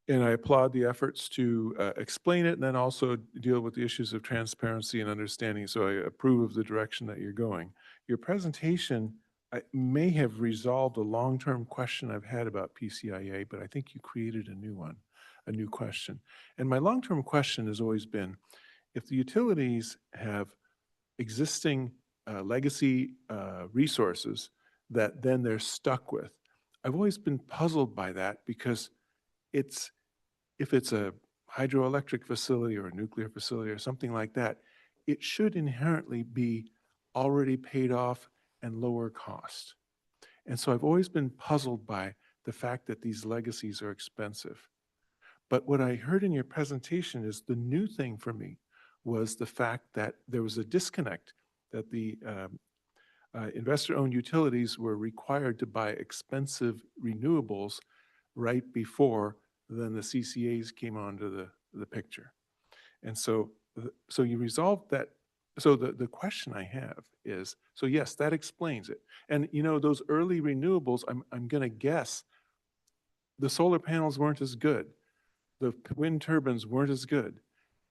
And I applaud the efforts to explain it and then also deal with the issues of transparency and understanding. So I approve of the direction that you're going. Your presentation may have resolved a long-term question I've had about PCIA, but I think you created a new one, a new question. And my long-term question has always been, if the utilities have existing legacy resources that then they're stuck with, I've always been puzzled by that, because if it's a hydroelectric facility or a nuclear facility or something like that, it should inherently be already paid off and lower cost. And so I've always been puzzled by the fact that these legacies are expensive. But what I heard in your presentation is the new thing for me was the fact that there was a disconnect, that the investor-owned utilities were required to buy expensive renewables right before then the CCAs came onto the picture. And so you resolved that. So the question I have is, so yes, that explains it. And you know, those early renewables, I'm going to guess the solar panels weren't as good. the wind turbines weren't as good,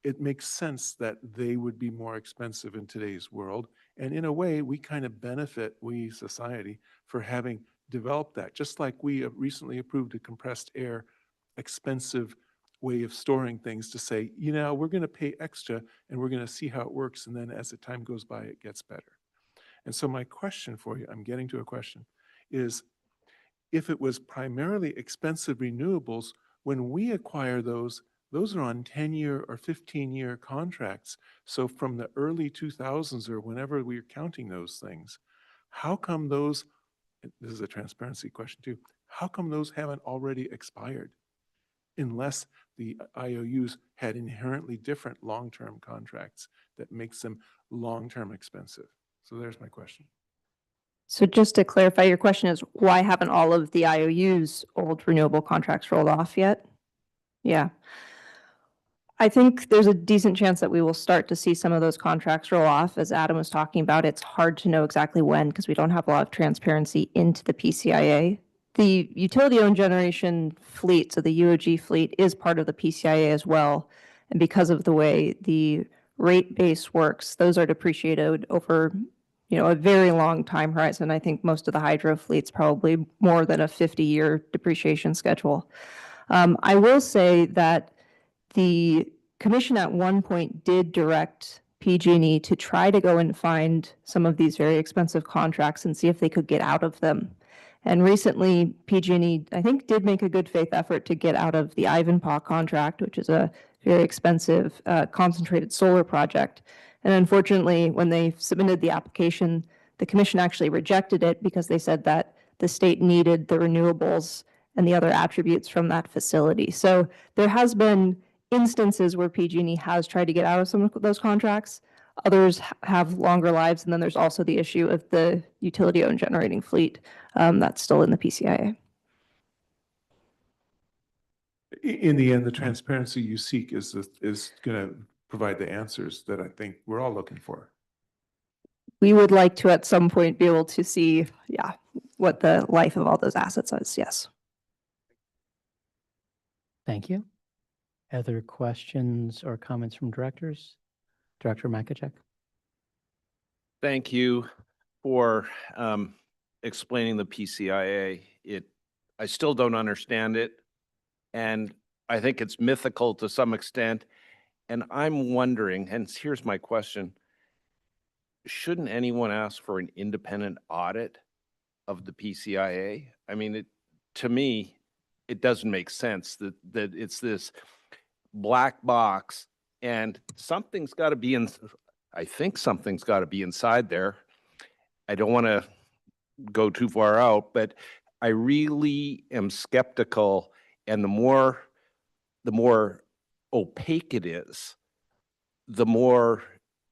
it makes sense that they would be more expensive in today's world. And in a way, we kind of benefit, we society, for having developed that. Just like we have recently approved a compressed air, expensive way of storing things to say, you know, we're going to pay extra and we're going to see how it works. And then as the time goes by, it gets better. And so my question for you, I'm getting to a question, is if it was primarily expensive renewables, when we acquire those are on 10-year or 15-year contracts. So from the early 2000s or whenever we're counting those things, how come those, this is a transparency question too, how come those haven't already expired? Unless the IOUs had inherently different long-term contracts that makes them long-term expensive. So there's my question. So just to clarify, your question is why haven't all of the IOUs old renewable contracts rolled off yet? Yeah. I think there's a decent chance that we will start to see some of those contracts roll off. As Adam was talking about, it's hard to know exactly when because we don't have a lot of transparency into the PCIA. The utility-owned generation fleet, so the UOG fleet, is part of the PCIA as well. And because of the way the rate base works, those are depreciated over, a very long time horizon. I think most of the hydro fleets probably more than a 50-year depreciation schedule. I will say that the commission at one point did direct PG&E to try to go and find some of these very expensive contracts and see if they could get out of them. And recently, PG&E, I think, did make a good faith effort to get out of the Ivanpah contract, which is a very expensive concentrated solar project. And unfortunately, when they submitted the application, the commission actually rejected it because they said that the state needed the renewables and the other attributes from that facility. So there has been instances where PG&E has tried to get out of some of those contracts. Others have longer lives, and then there's also the issue of the utility-owned generating fleet that's still in the PCIA. In the end, the transparency you seek is going to provide the answers that I think we're all looking for. We would like to, at some point, be able to see, what the life of all those assets is, yes. Thank you. Other questions or comments from directors? Director Makachek. Thank you for explaining the PCIA. I still don't understand it, and I think it's mythical to some extent. And I'm wondering, and here's my question, shouldn't anyone ask for an independent audit of the PCIA? I mean, to me, it doesn't make sense that it's this black box and something's got to be I think something's got to be inside there. I don't want to go too far out, but I really am skeptical. And the more opaque it is, the more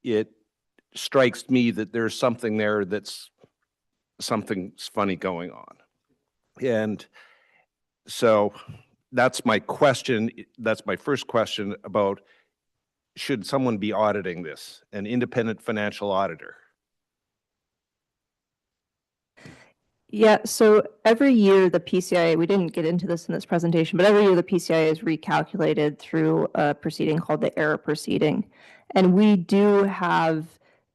it strikes me that there's something there something's funny going on. And so that's my question. That's my first question about, should someone be auditing this, an independent financial auditor? Yeah, so every year the PCIA, we didn't get into this in this presentation, but every year the PCIA is recalculated through a proceeding called the error proceeding. And we do have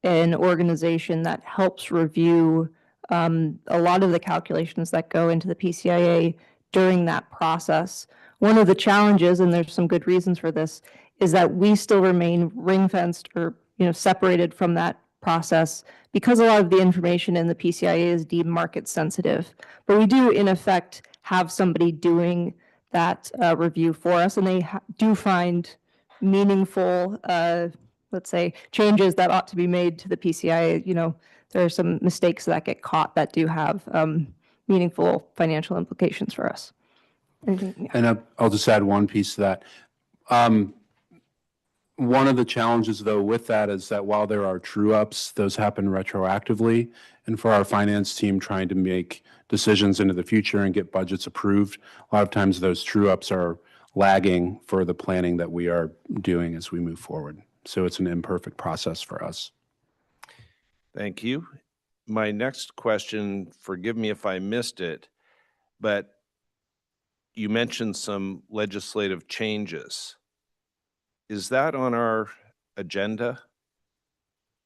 an organization that helps review a lot of the calculations that go into the PCIA during that process. One of the challenges, and there's some good reasons for this, is that we still remain ring-fenced or separated from that process because a lot of the information in the PCIA is deemed market sensitive. But we do, in effect, have somebody doing that review for us, and they do find meaningful, let's say, changes that ought to be made to the PCIA. There are some mistakes that get caught that do have meaningful financial implications for us. And I'll just add one piece to that. One of the challenges, though, with that is that while there are true ups, those happen retroactively. And for our finance team trying to make decisions into the future and get budgets approved, a lot of times those true ups are lagging for the planning that we are doing as we move forward. So it's an imperfect process for us. Thank you. My next question, forgive me if I missed it, but you mentioned some legislative changes. Is that on our agenda?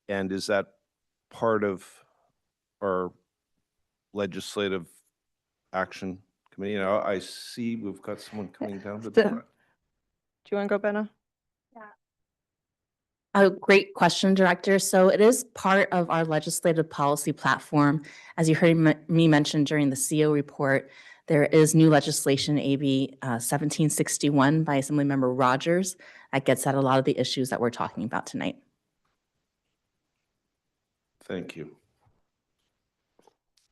And is that part of our legislative action committee? You know, I see we've got someone coming down to the So- front. Do you want to go, Benna? A great question, Director. So it is part of our legislative policy platform. As you heard me mention during the CO report, there is new legislation, AB 1761 by Assemblymember Rogers, that gets at a lot of the issues that we're talking about tonight. Thank you.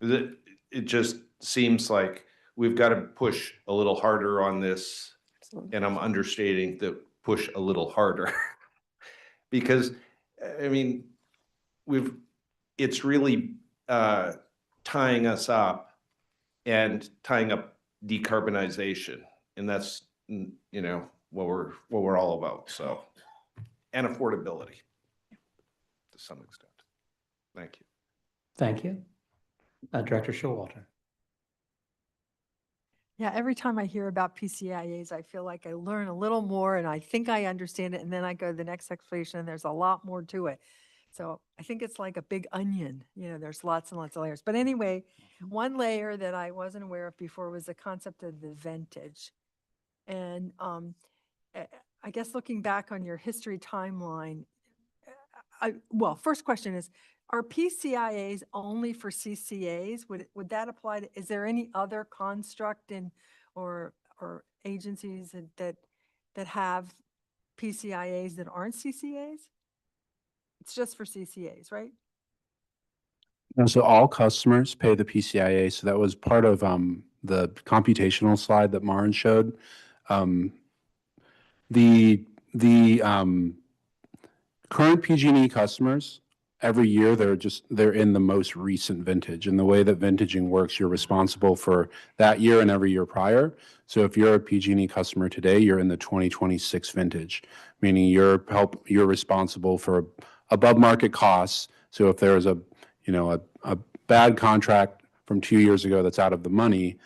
It just seems like we've got to push a little harder on this, and I'm understating the push a little harder. Because, I mean, it's really tying us up and tying up decarbonization. And that's, you know, what we're all about, so. And affordability to some extent. Thank you. Thank you. Director Showalter. Yeah, every time I hear about PCIAs, I feel like I learn a little more and I think I understand it. And then I go to the next explanation and there's a lot more to it. So I think it's like a big onion, you know, there's lots and lots of layers. But anyway, one layer that I wasn't aware of before was the concept of the vintage. And I guess looking back on your history timeline, well, first question is, are PCIAs only for CCAs? Would that apply to, is there any other construct or agencies that have PCIAs that aren't CCAs? It's just for CCAs, right? And so all customers pay the PCIA. So that was part of the computational slide that Maren showed. The current PG&E customers, every year they're in the most recent vintage. And the way that vintaging works, you're responsible for that year and every year prior. So if you're a PG&E customer today, you're in the 2026 vintage, meaning you're responsible for above market costs. So if there's a bad contract from 2 years ago that's out of the money,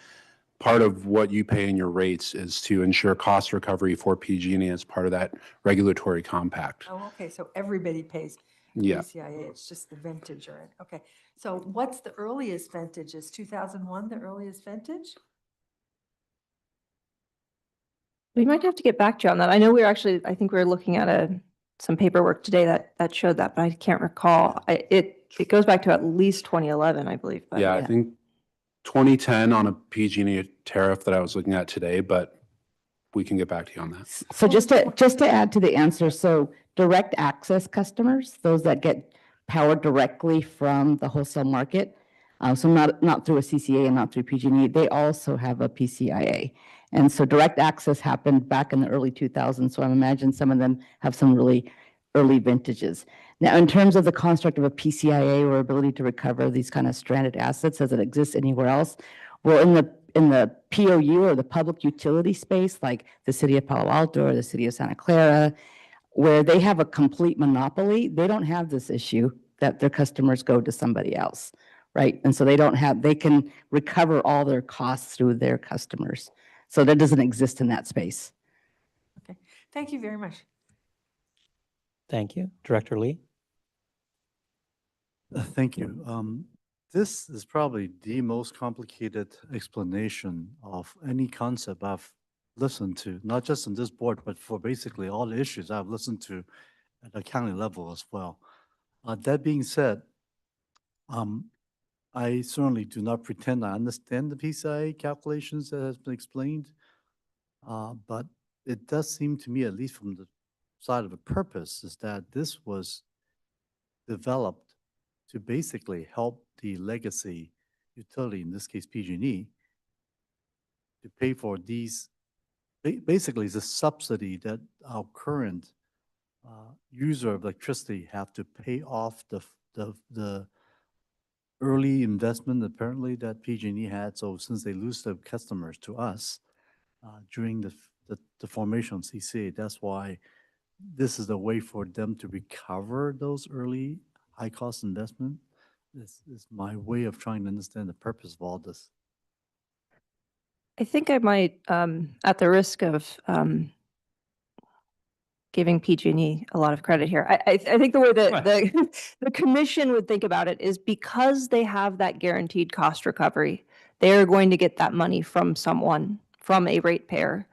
part of what you pay in your rates is to ensure cost recovery for PG&E as part of that regulatory compact. Oh, okay, so everybody pays Yeah. PCIA, it's just the vintage you're in. Okay, so what's the earliest vintage? Is 2001 the earliest vintage? We might have to get back to you on that. I know I think we were looking at some paperwork today that showed that, but I can't recall. It goes back to at least 2011, I believe. But Yeah, I think 2010 on a PG&E tariff that I was looking at today, but we can get back to you on that. So just to add to the answer, so direct access customers, those that get power directly from the wholesale market, so not through a CCA and not through PG&E, they also have a PCIA. And so direct access happened back in the early 2000s. So I imagine some of them have some really early vintages. Now, in terms of the construct of a PCIA or ability to recover these kind of stranded assets as it exists anywhere else, well, in the POU or the public utility space, like the city of Palo Alto or the city of Santa Clara, where they have a complete monopoly, they don't have this issue that their customers go to somebody else, right? And so they can recover all their costs through their customers. So that doesn't exist in that space. Okay, thank you very much. Thank you. Director Lee? Thank you. This is probably the most complicated explanation of any concept I've listened to, not just on this board, but for basically all the issues I've listened to at the county level as well. That being said, I certainly do not pretend I understand the PCI calculations that has been explained, but it does seem to me, at least from the side of the purpose, is that this was developed to basically help the legacy utility, in this case PG&E, to pay for these. Basically, it's a subsidy that our current user of electricity have to pay off the early investment apparently that PG&E had. So since they lose their customers to us during the formation of CCA, that's why this is a way for them to recover those early high cost investment. This is my way of trying to understand the purpose of all this. I think I might, at the risk of giving PG&E a lot of credit here, I think the way that the commission would think about it is because they have that guaranteed cost recovery, they are going to get that money from someone, from a ratepayer.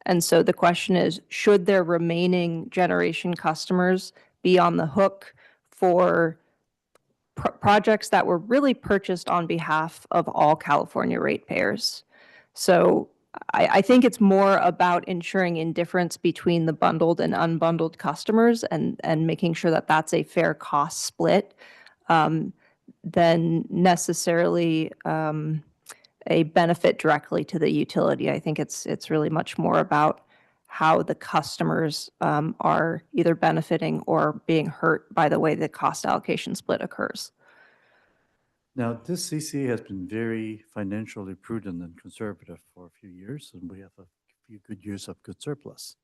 And so the question is, should their remaining generation customers be on the hook for projects that were really purchased on behalf of all California ratepayers? So I think it's more about ensuring indifference between the bundled and unbundled customers and making sure that that's a fair cost split than necessarily a benefit directly to the utility. I think it's really much more about how the customers are either benefiting or being hurt by the way the cost allocation split occurs. Now, this CCA has been very financially prudent and conservative for a few years, and we have a few good years of good surplus.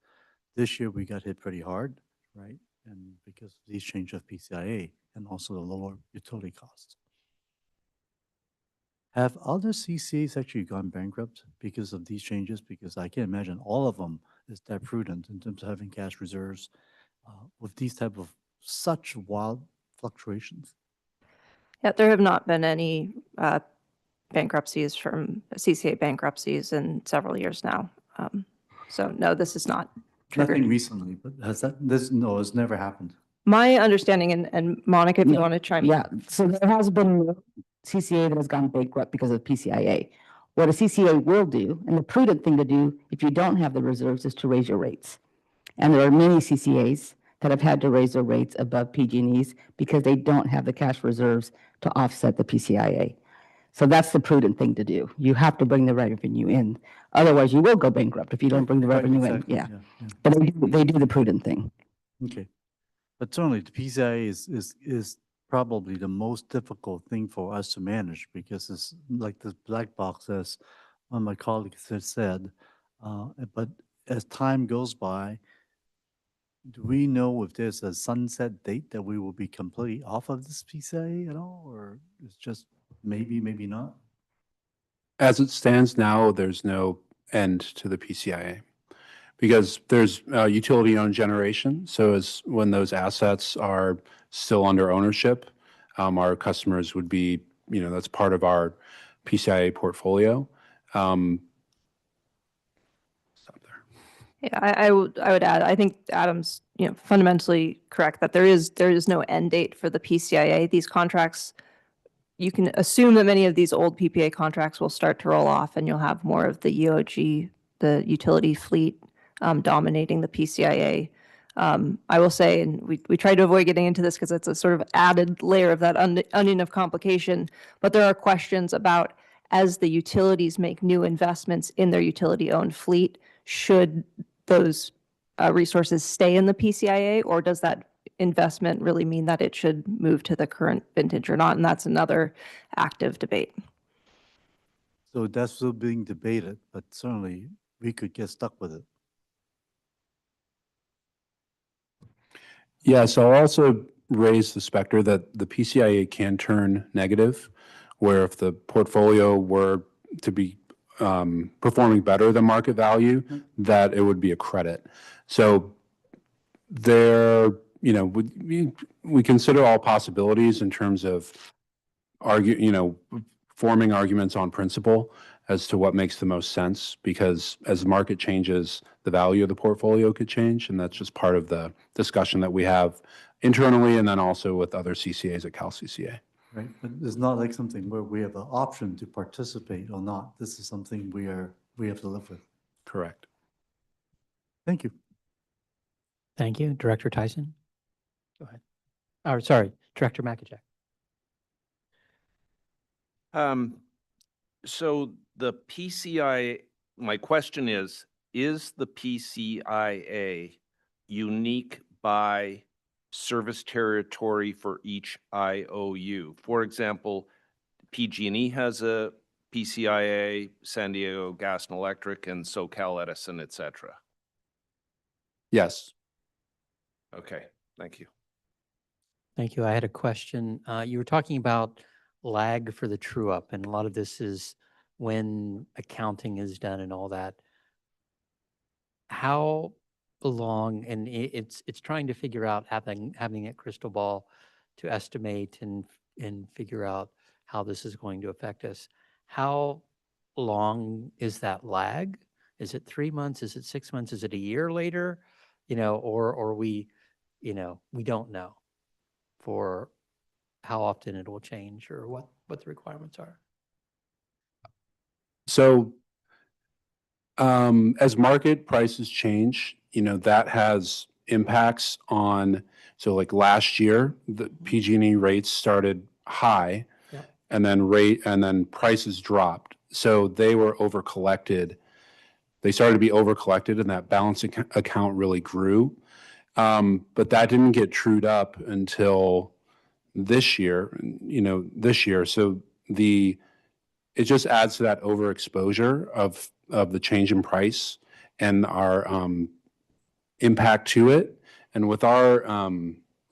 This year, we got hit pretty hard, right? And because of these change of PCIA and also the lower utility costs. Have other CCAs actually gone bankrupt because of these changes? Because I can't imagine all of them is that prudent in terms of having cash reserves with these type of such wild fluctuations. Yeah, there have not been any bankruptcies from CCA bankruptcies in several years now. So no, this is not triggered. Nothing recently, but has that, no, it's never happened. My understanding, and Monica, if you No. want to chime in. Yeah, so there has been no CCA that has gone bankrupt because of PCIA. What a CCA will do, and the prudent thing to do if you don't have the reserves, is to raise your rates. And there are many CCAs that have had to raise their rates above PG&E's because they don't have the cash reserves to offset the PCIA. So that's the prudent thing to do. You have to bring the revenue in. Otherwise, you will go bankrupt if you don't bring the Right, revenue exactly, in. Yeah. yeah. But they do the prudent thing. Okay. But certainly the PCIA is probably the most difficult thing for us to manage because it's like this black box, as one of my colleagues has said. But as time goes by, do we know if there's a sunset date that we will be completely off of this PCIA at all? Or it's just maybe, maybe not? As it stands now, there's no end to the PCIA because there's utility-owned generation. So as when those assets are still under ownership, our customers would be, that's part of our PCIA portfolio. Yeah, I would add, I think Adam's, fundamentally correct that there is no end date for the PCIA. These contracts, you can assume that many of these old PPA contracts will start to roll off and you'll have more of the EOG, the utility fleet dominating the PCIA. I will say, and we try to avoid getting into this because it's a sort of added layer of that onion of complication, but there are questions about as the utilities make new investments in their utility-owned fleet, should those resources stay in the PCIA, or does that investment really mean that it should move to the current vintage or not? And that's another active debate. So that's still being debated, but certainly we could get stuck with it. Yeah, so I'll also raise the specter that the PCIA can turn negative, where if the portfolio were to be performing better than market value, that it would be a credit. So there, we consider all possibilities in terms of forming arguments on principle as to what makes the most sense, because as the market changes, the value of the portfolio could change, and that's just part of the discussion that we have internally and then also with other CCAs at Cal CCA. Right, but it's not like something where we have an option to participate or not. This is something we have to live with. Correct. Thank you. Thank you. Director Tyson? Go ahead. Or sorry, Director Makachek. So the PCIA, my question is the PCIA unique by service territory for each IOU? For example, PG&E has a PCIA, San Diego Gas and Electric, and SoCal Edison, et cetera. Yes. Okay, thank you. Thank you. I had a question. You were talking about lag for the true up, and a lot of this is when accounting is done and all that, how long, and it's trying to figure out, having a crystal ball to estimate and figure out how this is going to affect us. How long is that lag? Is it 3 months? Is it 6 months? Is it a year later? Or we don't know for how often it will change or what the requirements are. So as market prices change, that has impacts on, so like last year, the PG&E rates started high. Yep. And then prices dropped. So they were overcollected. They started to be overcollected and that balance account really grew. But that didn't get trued up until this year, So it just adds to that overexposure of the change in price and our impact to it. And with our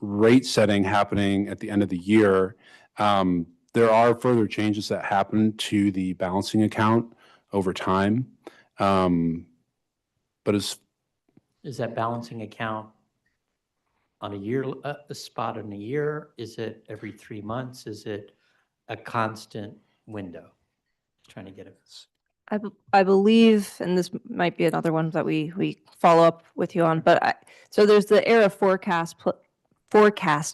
rate setting happening at the end of the year, there are further changes that happen to the balancing account over time. But Is that balancing account on a year, a spot in a year? Is it every 3 months? Is it a constant window? Trying to get it. I believe, and this might be another one that we follow up with you on, but so there's the ERA forecast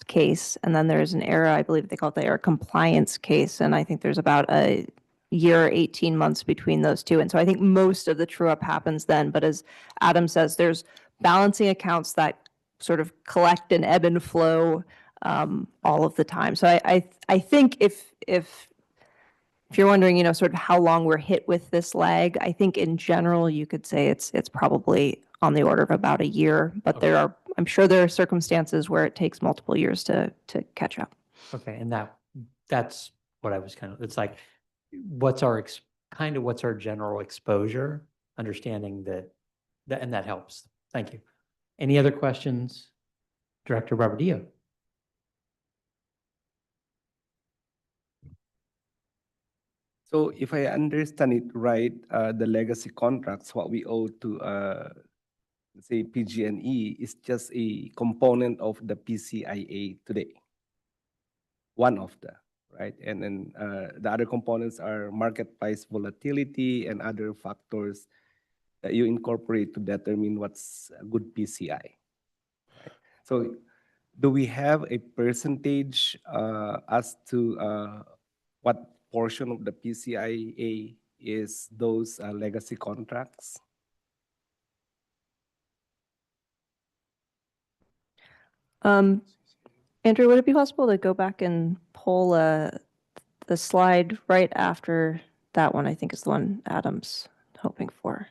case, and then there's an ERA, I believe they call it the ERA compliance case, and I think there's about a year, 18 months between those two. And so I think most of the true up happens then, but as Adam says, there's balancing accounts that sort of collect and ebb and flow all of the time. So I think if you're wondering, sort of how long we're hit with this lag, I think in general, you could say it's probably on the order of about a year, but I'm sure there are circumstances where it takes multiple years to catch up. Okay, and that's what I was it's like, what's our general exposure, understanding that, and that helps. Thank you. Any other questions? Director Barbadillo. So if I understand it right, the legacy contracts, what we owe to, say, PG&E is just a component of the PCIA today. One of the, right? And then the other components are market price volatility and other factors that you incorporate to determine what's a good PCI. Right? So do we have a percentage as to what portion of the PCIA is those legacy contracts? Andrew, would it be possible to go back and pull the slide right after that one? I think is the one Adam's hoping for.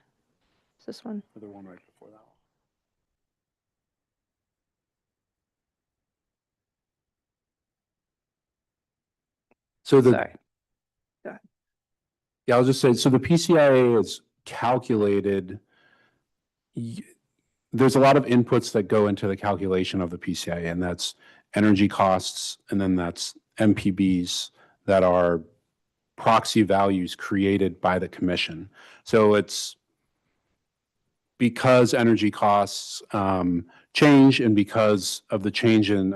Is this one? The one right before that one. So Sorry. Yeah, I'll just say, so the PCIA is calculated. There's a lot of inputs that go into the calculation of the PCIA, and that's energy costs, and then that's MPBs that are proxy values created by the commission. So it's because energy costs change, and because of the change in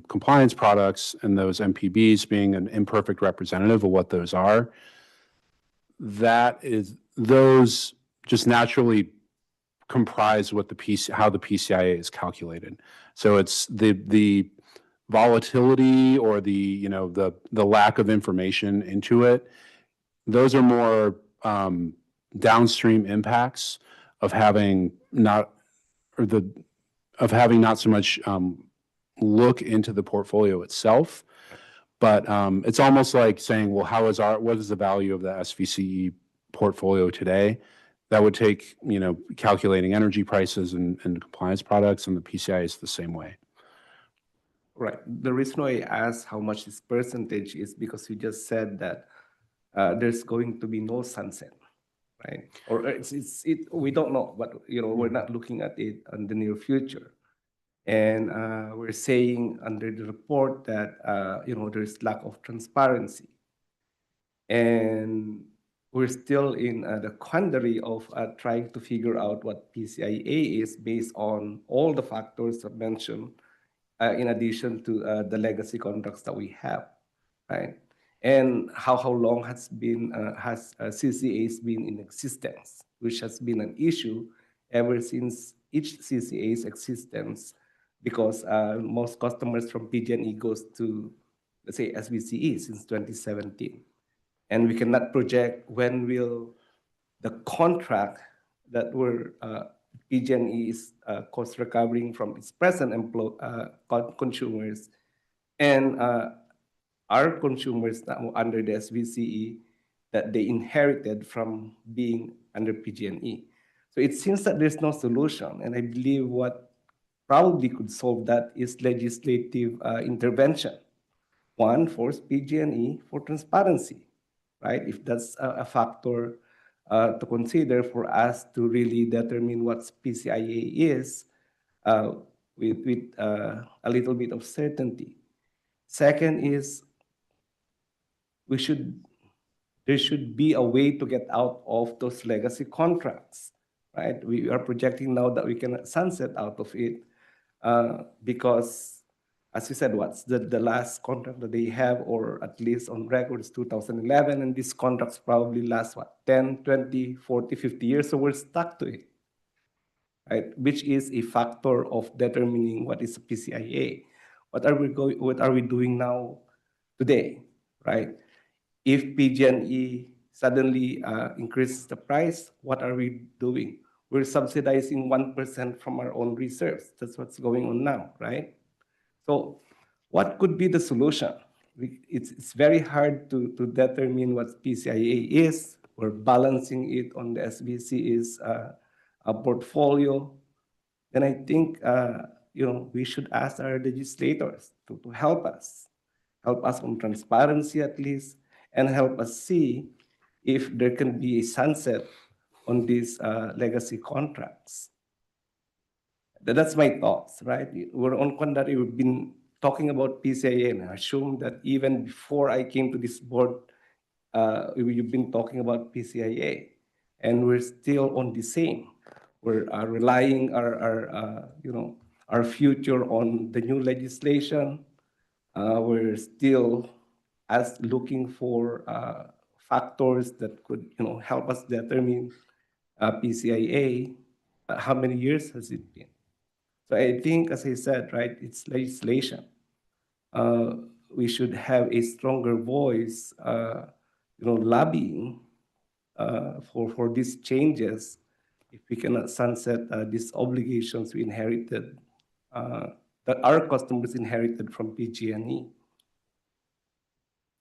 compliance products and those MPBs being an imperfect representative of what those are, those just naturally comprise what how the PCIA is calculated. So it's the volatility or the lack of information into it. Those are more downstream impacts of having not so much look into the portfolio itself. But it's almost like saying, well, what is the value of the SVCE portfolio today? That would take, calculating energy prices and compliance products, and the PCI is the same way. Right. The reason why I asked how much this percentage is because you just said that there's going to be no sunset, right? Or we don't know, but we're not looking at it in the near future. And we're saying under the report that there's lack of transparency. And we're still in the quandary of trying to figure out what PCIA is based on all the factors I've mentioned, in addition to the legacy contracts that we have, right? And how long has CCAs been in existence, which has been an issue ever since each CCA's existence, because most customers from PG&E goes to, let's say, SVCE since 2017. And we cannot project when will the contract that we're PG&E is cost recovering from its present consumers and our consumers now under the SVCE that they inherited from being under PG&E. So it seems that there's no solution, and I believe what probably could solve that is legislative intervention. One, force PG&E for transparency, right? If that's a factor to consider for us to really determine what PCIA is with a little bit of certainty. Second is there should be a way to get out of those legacy contracts, right? We are projecting now that we can sunset out of it because, as you said, what's the last contract that they have, or at least on record, is 2011, and these contracts probably last, 10, 20, 40, 50 years, so we're stuck to it, right? Which is a factor of determining what is PCIA. What are we doing now today, right? If PG&E suddenly increases the price, what are we doing? We're subsidizing 1% from our own reserves. That's what's going on now, right? So what could be the solution? It's very hard to determine what PCIA is. We're balancing it on the SVCE's portfolio. And I think we should ask our legislators to help us on transparency at least, and help us see if there can be a sunset on these legacy contracts. That's my thoughts, right? We're on quandary. We've been talking about PCIA, and I assume that even before I came to this board, you've been talking about PCIA, and we're still on the same. We're relying our future on the new legislation. We're still looking for factors that could help us determine PCIA. How many years has it been? So I think, as I said, right, it's legislation. We should have a stronger voice, lobbying for these changes. If we cannot sunset these obligations we inherited, that our customers inherited from PG&E.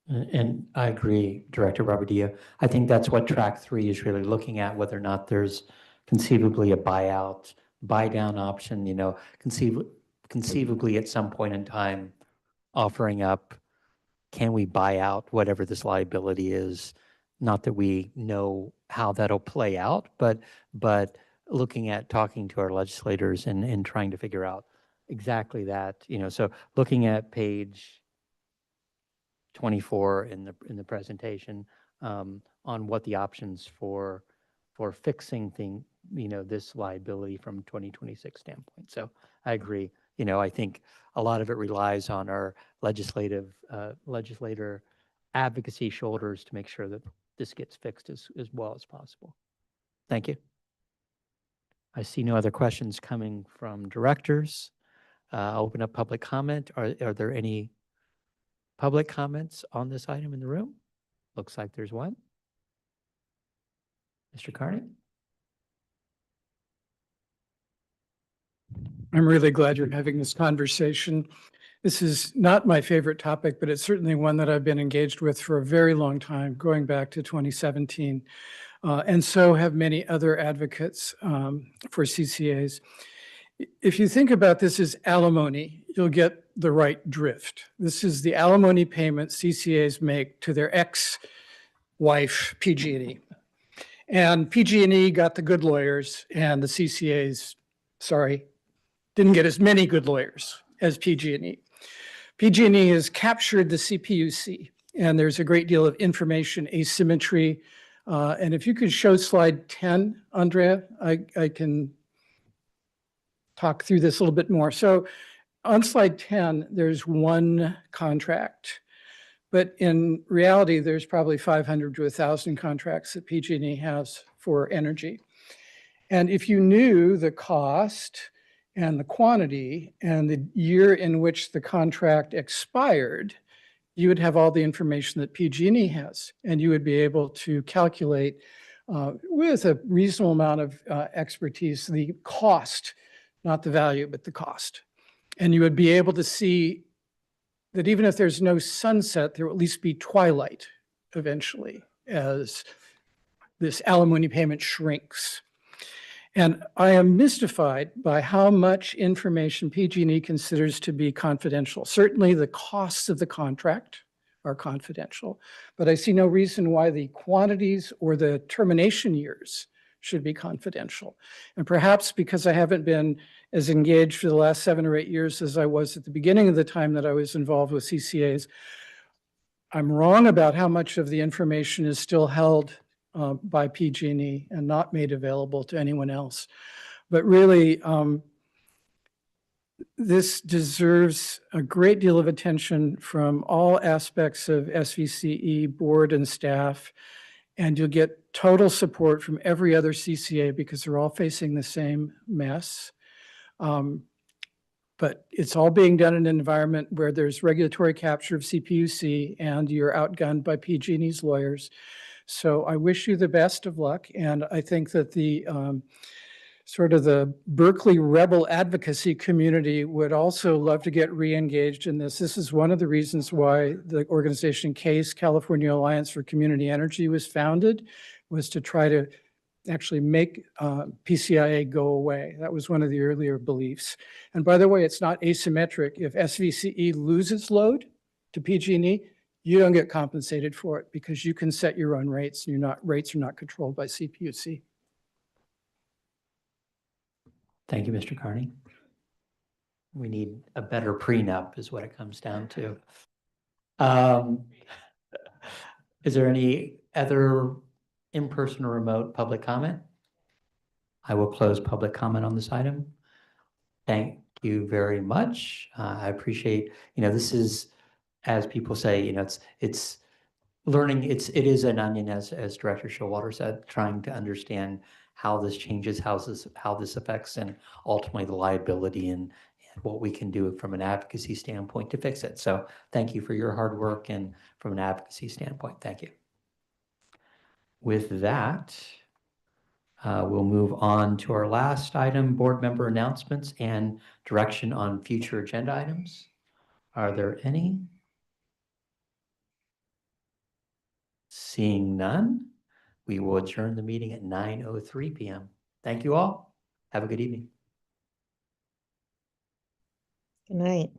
And I agree, Director Barbadillo. I think that's what track 3 is really looking at, whether or not there's conceivably a buy down option, conceivably at some point in time offering up, can we buy out whatever this liability is? Not that we know how that'll play out, but looking at talking to our legislators and trying to figure out exactly that, so looking at page 24 in the presentation on what the options for fixing this liability from 2026 standpoint. So I agree. I think a lot of it relies on our legislator advocacy shoulders to make sure that this gets fixed as well as possible. Thank you. I see no other questions coming from directors. I'll open up public comment. Are there any public comments on this item in the room? Looks like there's one. Mr. Carney? I'm really glad you're having this conversation. This is not my favorite topic, but it's certainly one that I've been engaged with for a very long time, going back to 2017. And so have many other advocates for CCAs. If you think about this as alimony, you'll get the right drift. This is the alimony payment CCAs make to their ex-wife, PG&E. And PG&E got the good lawyers, and the CCAs, didn't get as many good lawyers as PG&E. PG&E has captured the CPUC, and there's a great deal of information asymmetry And if you could show slide 10, Andrea, I can talk through this a little bit more. So on slide 10, there's one contract, but in reality, there's probably 500 to 1,000 contracts that PG&E has for energy. And if you knew the cost and the quantity and the year in which the contract expired, you would have all the information that PG&E has, and you would be able to calculate with a reasonable amount of expertise the cost, not the value, but the cost. And you would be able to see that even if there's no sunset, there will at least be twilight eventually as this alimony payment shrinks. And I am mystified by how much information PG&E considers to be confidential. Certainly the costs of the contract are confidential, but I see no reason why the quantities or the termination years should be confidential. And perhaps because I haven't been as engaged for the last 7 or 8 years as I was at the beginning of the time that I was involved with CCAs, I'm wrong about how much of the information is still held by PG&E and not made available to anyone else. But really, this deserves a great deal of attention from all aspects of SVCE board and staff, and you'll get total support from every other CCA because they're all facing the same mess. But it's all being done in an environment where there's regulatory capture of CPUC and you're outgunned by PG&E's lawyers. So I wish you the best of luck. And I think that the sort of the Berkeley rebel advocacy community would also love to get re-engaged in this. This is one of the reasons why the organization CASE, California Alliance for Community Energy, was founded, was to try to actually make PCIA go away. That was one of the earlier beliefs. And by the way, it's not asymmetric. If SVCE loses load to PG&E, you don't get compensated for it because you can set your own rates. Rates are not controlled by CPUC. Thank you, Mr. Carney. We need a better prenup is what it comes down to. Is there any other in-person or remote public comment? I will close public comment on this item. Thank you very much. I appreciate, this is, as people say, it's learning, it is an onion, as Director Showalter said, trying to understand how this changes, how this affects, and ultimately the liability and what we can do from an advocacy standpoint to fix it. So thank you for your hard work, and from an advocacy standpoint, thank you. With that, we'll move on to our last item, board member announcements and direction on future agenda items. Are there any? Seeing none, we will adjourn the meeting at 9:03 p.m. Thank you all. Have a good evening. Good night.